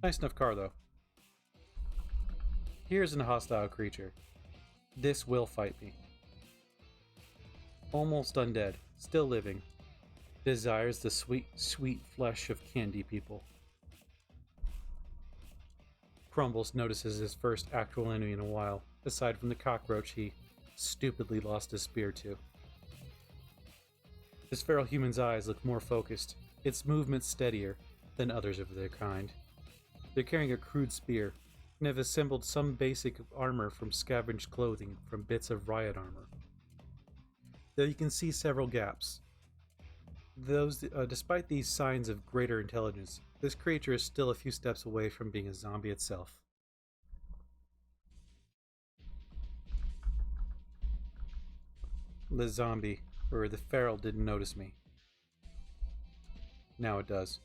Nice enough car, though. Here's a hostile creature. This will fight me. Almost undead. Still living. Desires the sweet, sweet flesh of candy people. Crumbles notices his first actual enemy in a while, aside from the cockroach he stupidly lost his spear to. This feral human's eyes look more focused, its movements steadier than others of their kind. They're carrying a crude spear, and have assembled some basic armor from scavenged clothing from bits of riot armor. Though you can see several gaps. Despite these signs of greater intelligence, this creature is still a few steps away from being a zombie itself. The zombie, or the feral, didn't notice me. Now it does.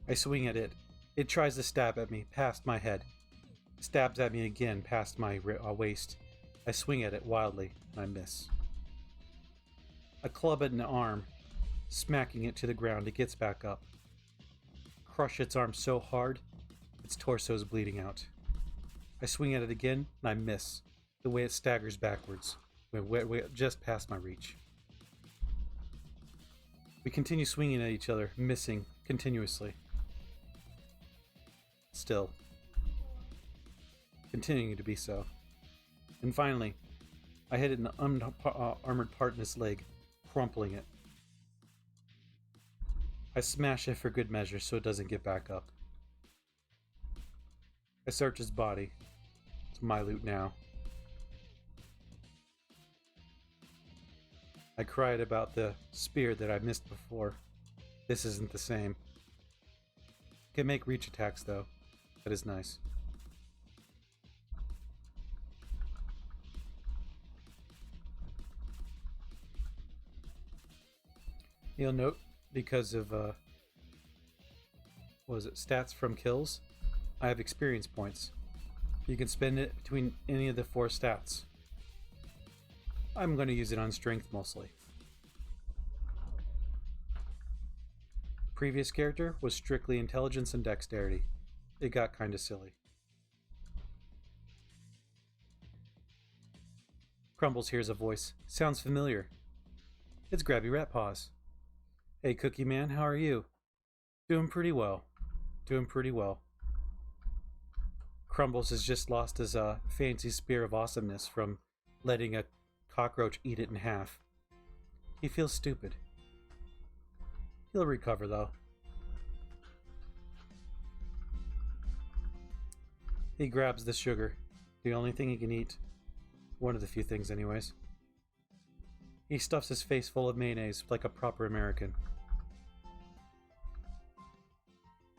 I swing at it. It tries to stab at me, past my head. Stabs at me again, past my waist. I swing at it wildly, and I miss. I club it in the arm, smacking it to the ground. It gets back up. Crush its arm so hard, its torso is bleeding out. I swing at it again, and I miss, the way it staggers backwards, just past my reach. We continue swinging at each other, missing continuously. Still. Continuing to be so. And finally, I hit it in the armored part in its leg, crumpling it. I smash it for good measure so it doesn't get back up. I search its body. It's my loot now. I cried about the spear that I missed before. This isn't the same. Can make reach attacks though. That is nice. You'll note, because of stats from kills, I have experience points. You can spend it between any of the 4 stats. I'm going to use it on strength mostly. Previous character was strictly intelligence and dexterity. It got kinda silly. Crumbles hears a voice. Sounds familiar. It's Grabby Rat Paws. Hey Cookie Man, how are you? Doing pretty well. Doing pretty well. Crumbles has just lost his fancy spear of awesomeness from letting a cockroach eat it in half. He feels stupid. He'll recover though. He grabs the sugar, the only thing he can eat. One of the few things anyways. He stuffs his face full of mayonnaise like a proper American.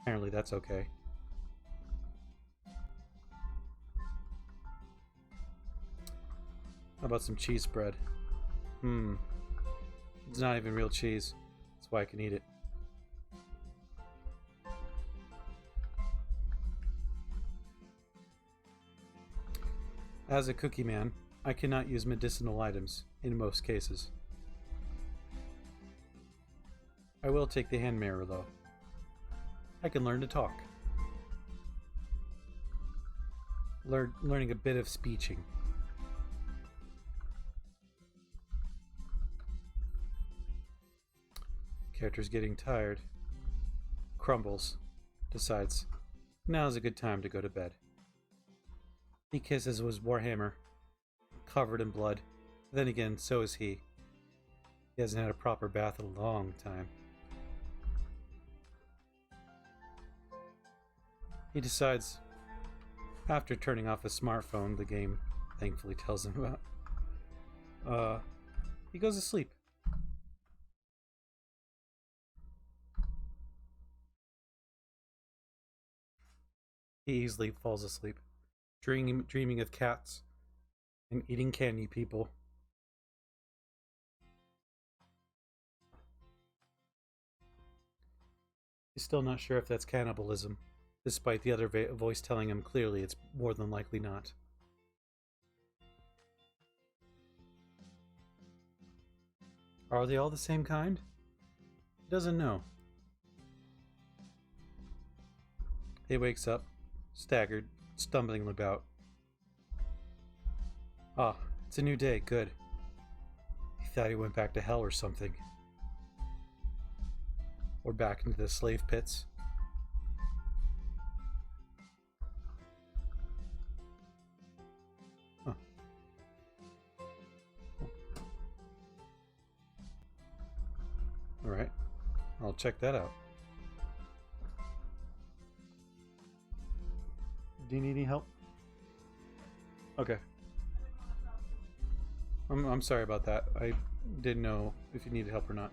Apparently that's okay. How about some cheese spread? It's not even real cheese. That's why I can eat it. As a cookie man, I cannot use medicinal items in most cases. I will take the hand mirror though. I can learn to talk. Learning a bit of speeching. Character's getting tired. Crumbles. Decides, now's a good time to go to bed. He kisses his warhammer, covered in blood. Then again, so is he. He hasn't had a proper bath in a long time. He decides, after turning off his smartphone, the game thankfully tells him about, he goes to sleep. He easily falls asleep, dreaming of cats and eating candy people. He's still not sure if that's cannibalism, despite the other voice telling him clearly it's more than likely not. Are they all the same kind? He doesn't know. He wakes up, staggered, stumbling about. Ah, it's a new day, good. He thought he went back to hell or something. Or back into the slave pits. Huh. Alright, I'll check that out. Do you need any help? Okay. I'm sorry about that. I didn't know if you needed help or not.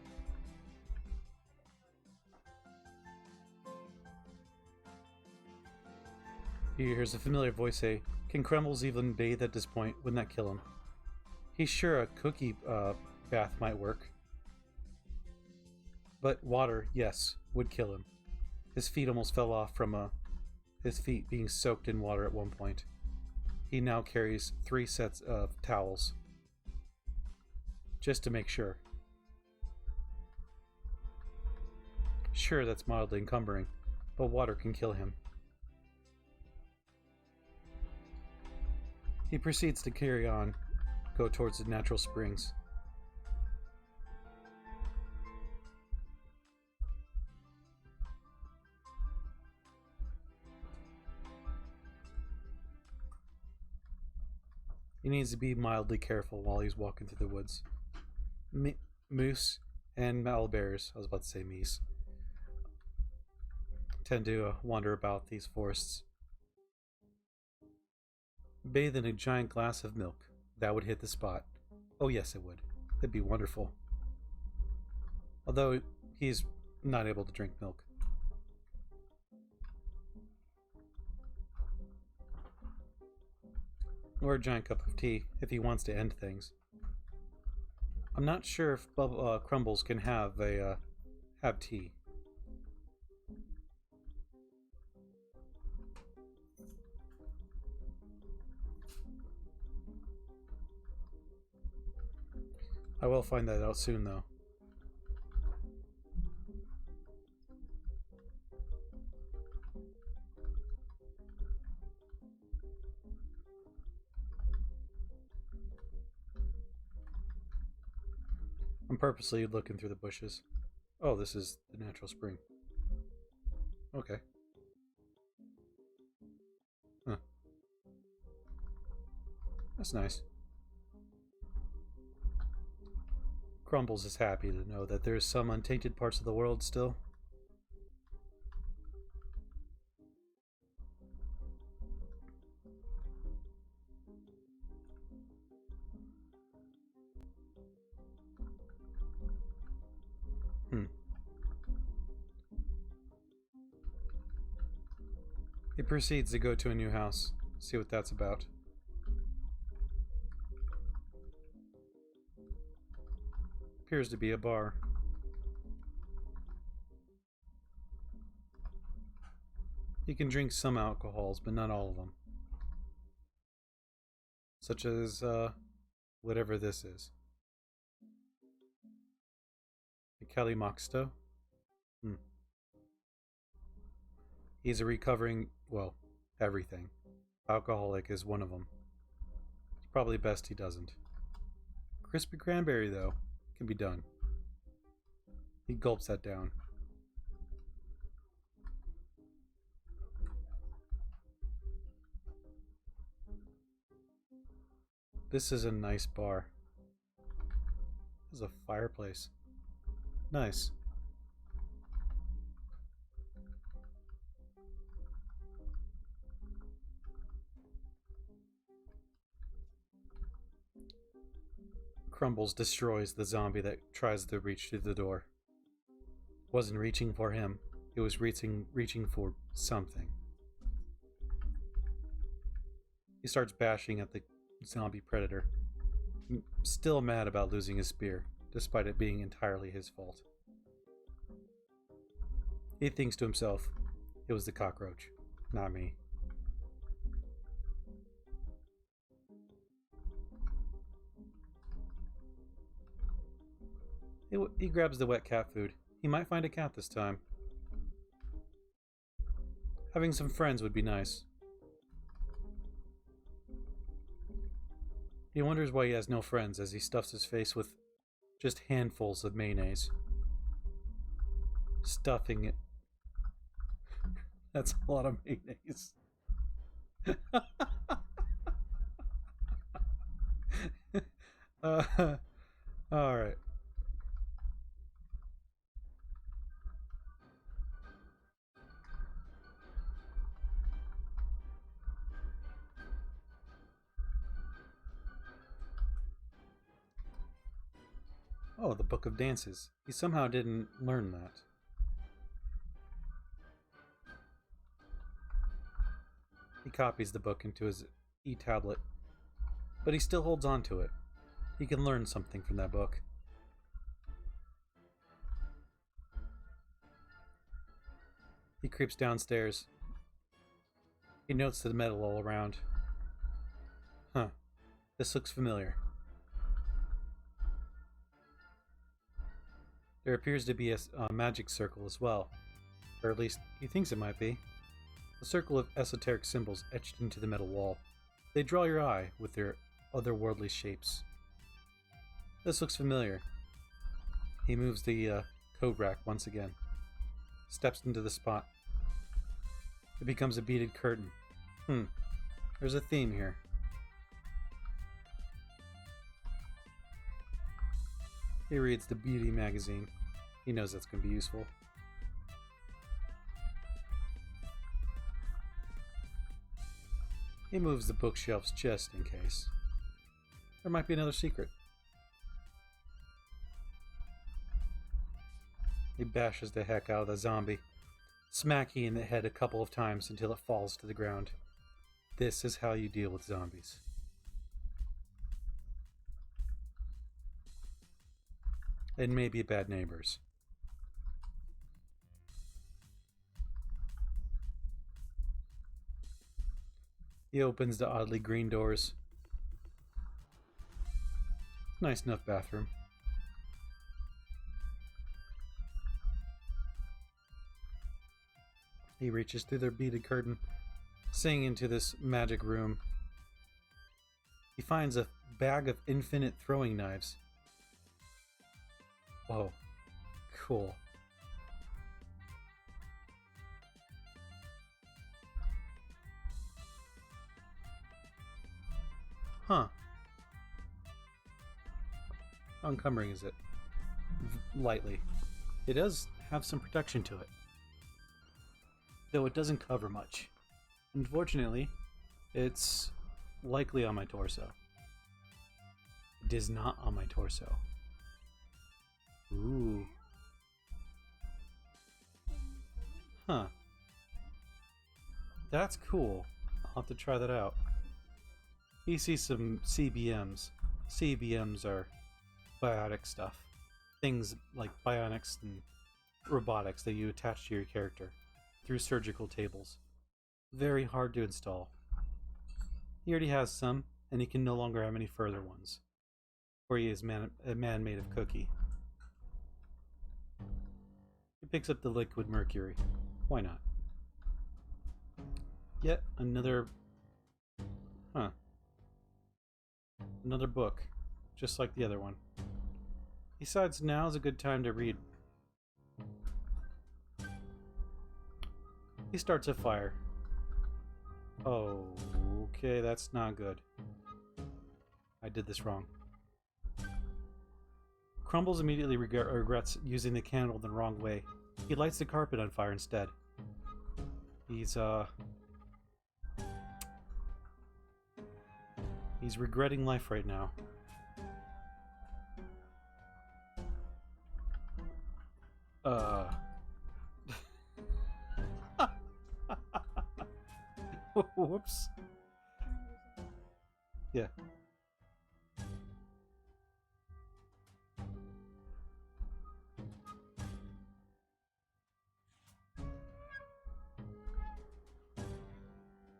He hears a familiar voice say, "Can Crumbles even bathe at this point? Wouldn't that kill him?" He's sure a cookie bath might work. But water, yes, would kill him. His feet almost fell off from his feet being soaked in water at one point. He now carries 3 sets of towels. Just to make sure. Sure, that's mildly encumbering, but water can kill him. He proceeds to carry on, go towards the natural springs. He needs to be mildly careful while he's walking through the woods. Moose and owlbears, I was about to say meese, tend to wander about these forests. Bathe in a giant glass of milk. That would hit the spot. Oh yes, it would. It'd be wonderful. Although he's not able to drink milk. Or a giant cup of tea if he wants to end things. I'm not sure if Crumbles can have tea. I will find that out soon, though. I'm purposely looking through the bushes. Oh, this is the natural spring. Okay. Huh. That's nice. Crumbles is happy to know that there's some untainted parts of the world still. He proceeds to go to a new house, see what that's about. Appears to be a bar. You can drink some alcohols, but not all of them. Such as, whatever this is. A Kelly Moxto? He's a recovering, well, everything. Alcoholic is one of them. It's probably best he doesn't. Crispy cranberry, though, can be done. He gulps that down. This is a nice bar. This is a fireplace. Nice. Crumbles destroys the zombie that tries to reach through the door. Wasn't reaching for him. It was reaching for something. He starts bashing at the zombie predator, still mad about losing his spear, despite it being entirely his fault. He thinks to himself, it was the cockroach, not me. He grabs the wet cat food. He might find a cat this time. Having some friends would be nice. He wonders why he has no friends as he stuffs his face with just handfuls of mayonnaise. Stuffing it. That's a lot of mayonnaise. Alright. Oh, the Book of Dances. He somehow didn't learn that. He copies the book into his e-tablet, but he still holds on to it. He can learn something from that book. He creeps downstairs. He notes the metal all around. Huh. This looks familiar. There appears to be a magic circle as well, or at least he thinks it might be. A circle of esoteric symbols etched into the metal wall. They draw your eye with their otherworldly shapes. This looks familiar. He moves the code rack once again. Steps into the spot. It becomes a beaded curtain. There's a theme here. He reads the beauty magazine. He knows that's going to be useful. He moves the bookshelves just in case. There might be another secret. He bashes the heck out of the zombie, smacking in the head a couple of times until it falls to the ground. This is how you deal with zombies. And maybe bad neighbors. He opens the oddly green doors. Nice enough bathroom. He reaches through their beaded curtain, seeing into this magic room. He finds a bag of infinite throwing knives. Whoa, cool. Huh. How encumbering is it? Lightly. It does have some protection to it, though it doesn't cover much. Unfortunately, it's likely on my torso. It is not on my torso. Ooh. Huh. That's cool. I'll have to try that out. You see some CBMs. CBMs are biotic stuff. Things like bionics and robotics that you attach to your character through surgical tables. Very hard to install. He already has some, and he can no longer have any further ones. For he is a man made of cookie. He picks up the liquid mercury. Why not? Yet another... Huh. Another book. Just like the other one. He decides now's a good time to read. He starts a fire. Oh, okay, that's not good. I did this wrong. Crumbles immediately regrets using the candle the wrong way. He lights the carpet on fire instead. He's regretting life right now. Whoops. Yeah.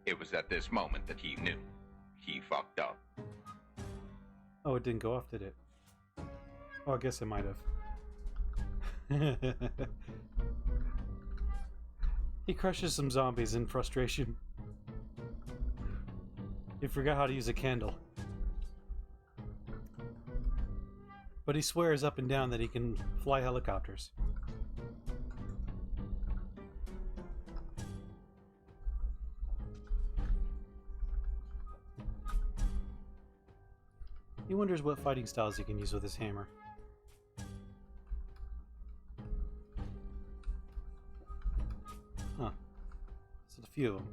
It was at this moment that he knew. He fucked up. Oh, it didn't go off, did it? Oh, I guess it might have. He crushes some zombies in frustration. He forgot how to use a candle. But he swears up and down that he can fly helicopters. He wonders what fighting styles he can use with his hammer. Huh. There's a few of them.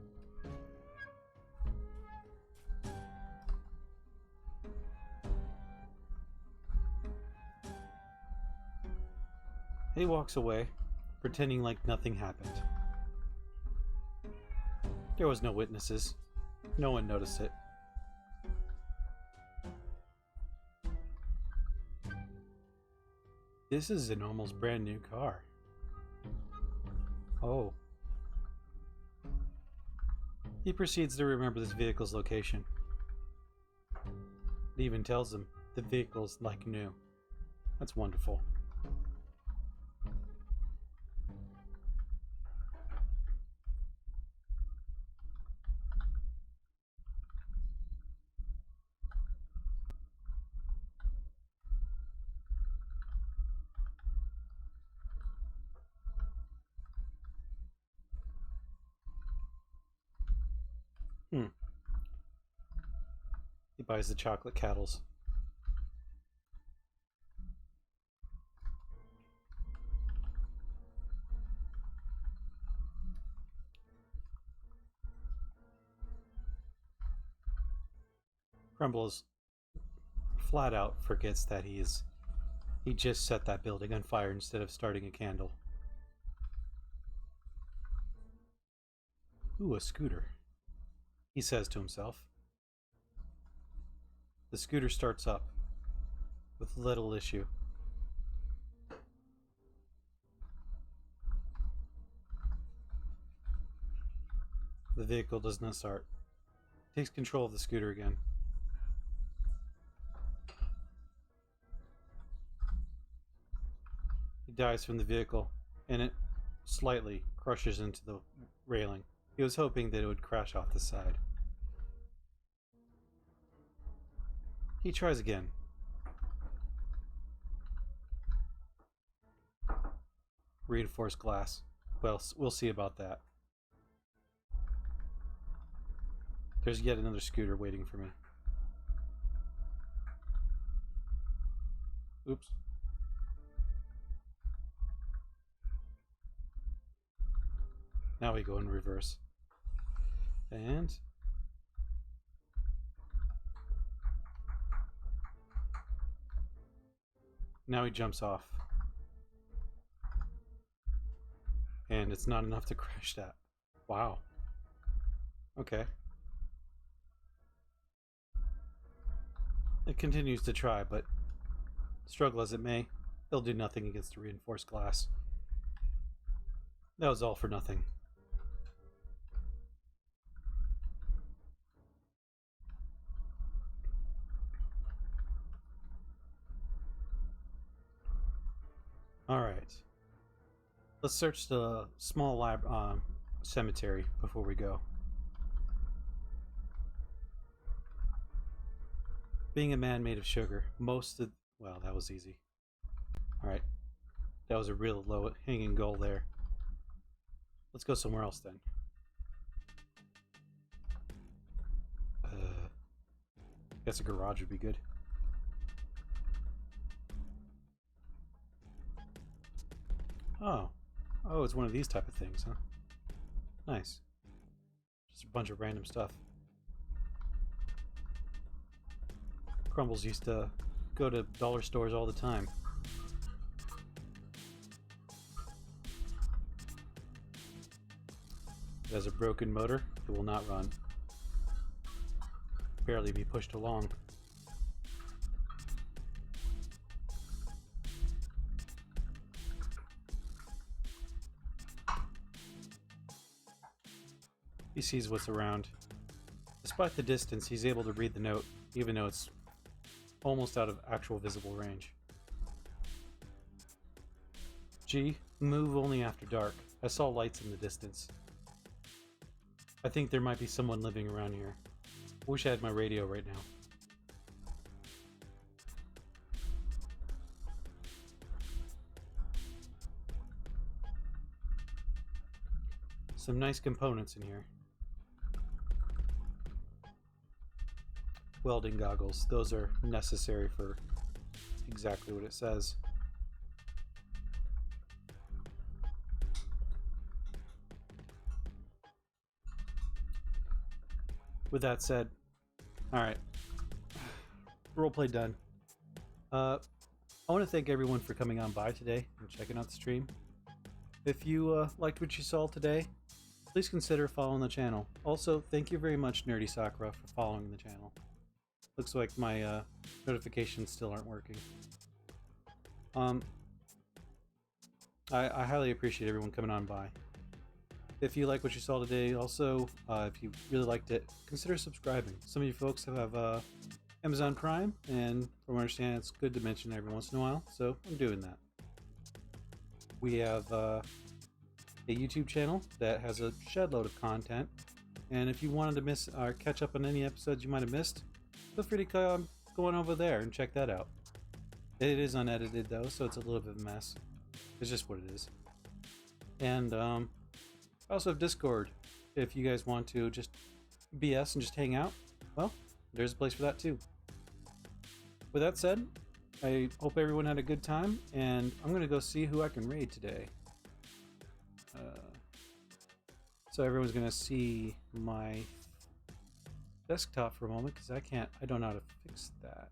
He walks away, pretending like nothing happened. There was no witnesses. No one noticed it. This is an almost brand new car. Oh. He proceeds to remember this vehicle's location. It even tells him the vehicle's like new. That's wonderful. He buys the chocolate cattles. Crumbles flat out forgets that he just set that building on fire instead of starting a candle. Ooh, a scooter, he says to himself. The scooter starts up with little issue. The vehicle does not start. Takes control of the scooter again. He dives from the vehicle, and it slightly crushes into the railing. He was hoping that it would crash off the side. He tries again. Reinforced glass. Well, we'll see about that. There's yet another scooter waiting for me. Oops. Now we go in reverse. And now he jumps off. And it's not enough to crash that. Wow. Okay. It continues to try, but struggle as it may, it'll do nothing against the reinforced glass. That was all for nothing. Alright. Let's search the small cemetery before we go. Being a man made of sugar, well, that was easy. Alright. That was a real low hanging goal there. Let's go somewhere else then. Guess a garage would be good. Oh, it's one of these type of things, huh? Nice. Just a bunch of random stuff. Crumbles used to go to dollar stores all the time. It has a broken motor. It will not run. barely be pushed along. He sees what's around. Despite the distance, he's able to read the note, even though it's almost out of actual visible range. G, move only after dark. I saw lights in the distance. I think there might be someone living around here. I wish I had my radio right now. Some nice components in here. Welding goggles. Those are necessary for exactly what it says. With that said, alright. Roleplay done. I want to thank everyone for coming on by today and checking out the stream. If you liked what you saw today, please consider following the channel. Also, thank you very much, Nerdy Sakura, for following the channel. Looks like my notifications still aren't working. I highly appreciate everyone coming on by. If you like what you saw today, also, if you really liked it, consider subscribing. Some of you folks have Amazon Prime, and from what I understand, it's good to mention every once in a while, so I'm doing that. We have a YouTube channel that has a shed load of content, and if you wanted to miss or catch up on any episodes you might have missed, feel free to go on over there and check that out. It is unedited though, so it's a little bit of a mess. It's just what it is. And I also have Discord. If you guys want to just BS and just hang out, well, there's a place for that too. With that said, I hope everyone had a good time, and I'm gonna go see who I can raid today. So everyone's gonna see my desktop for a moment because I don't know how to fix that.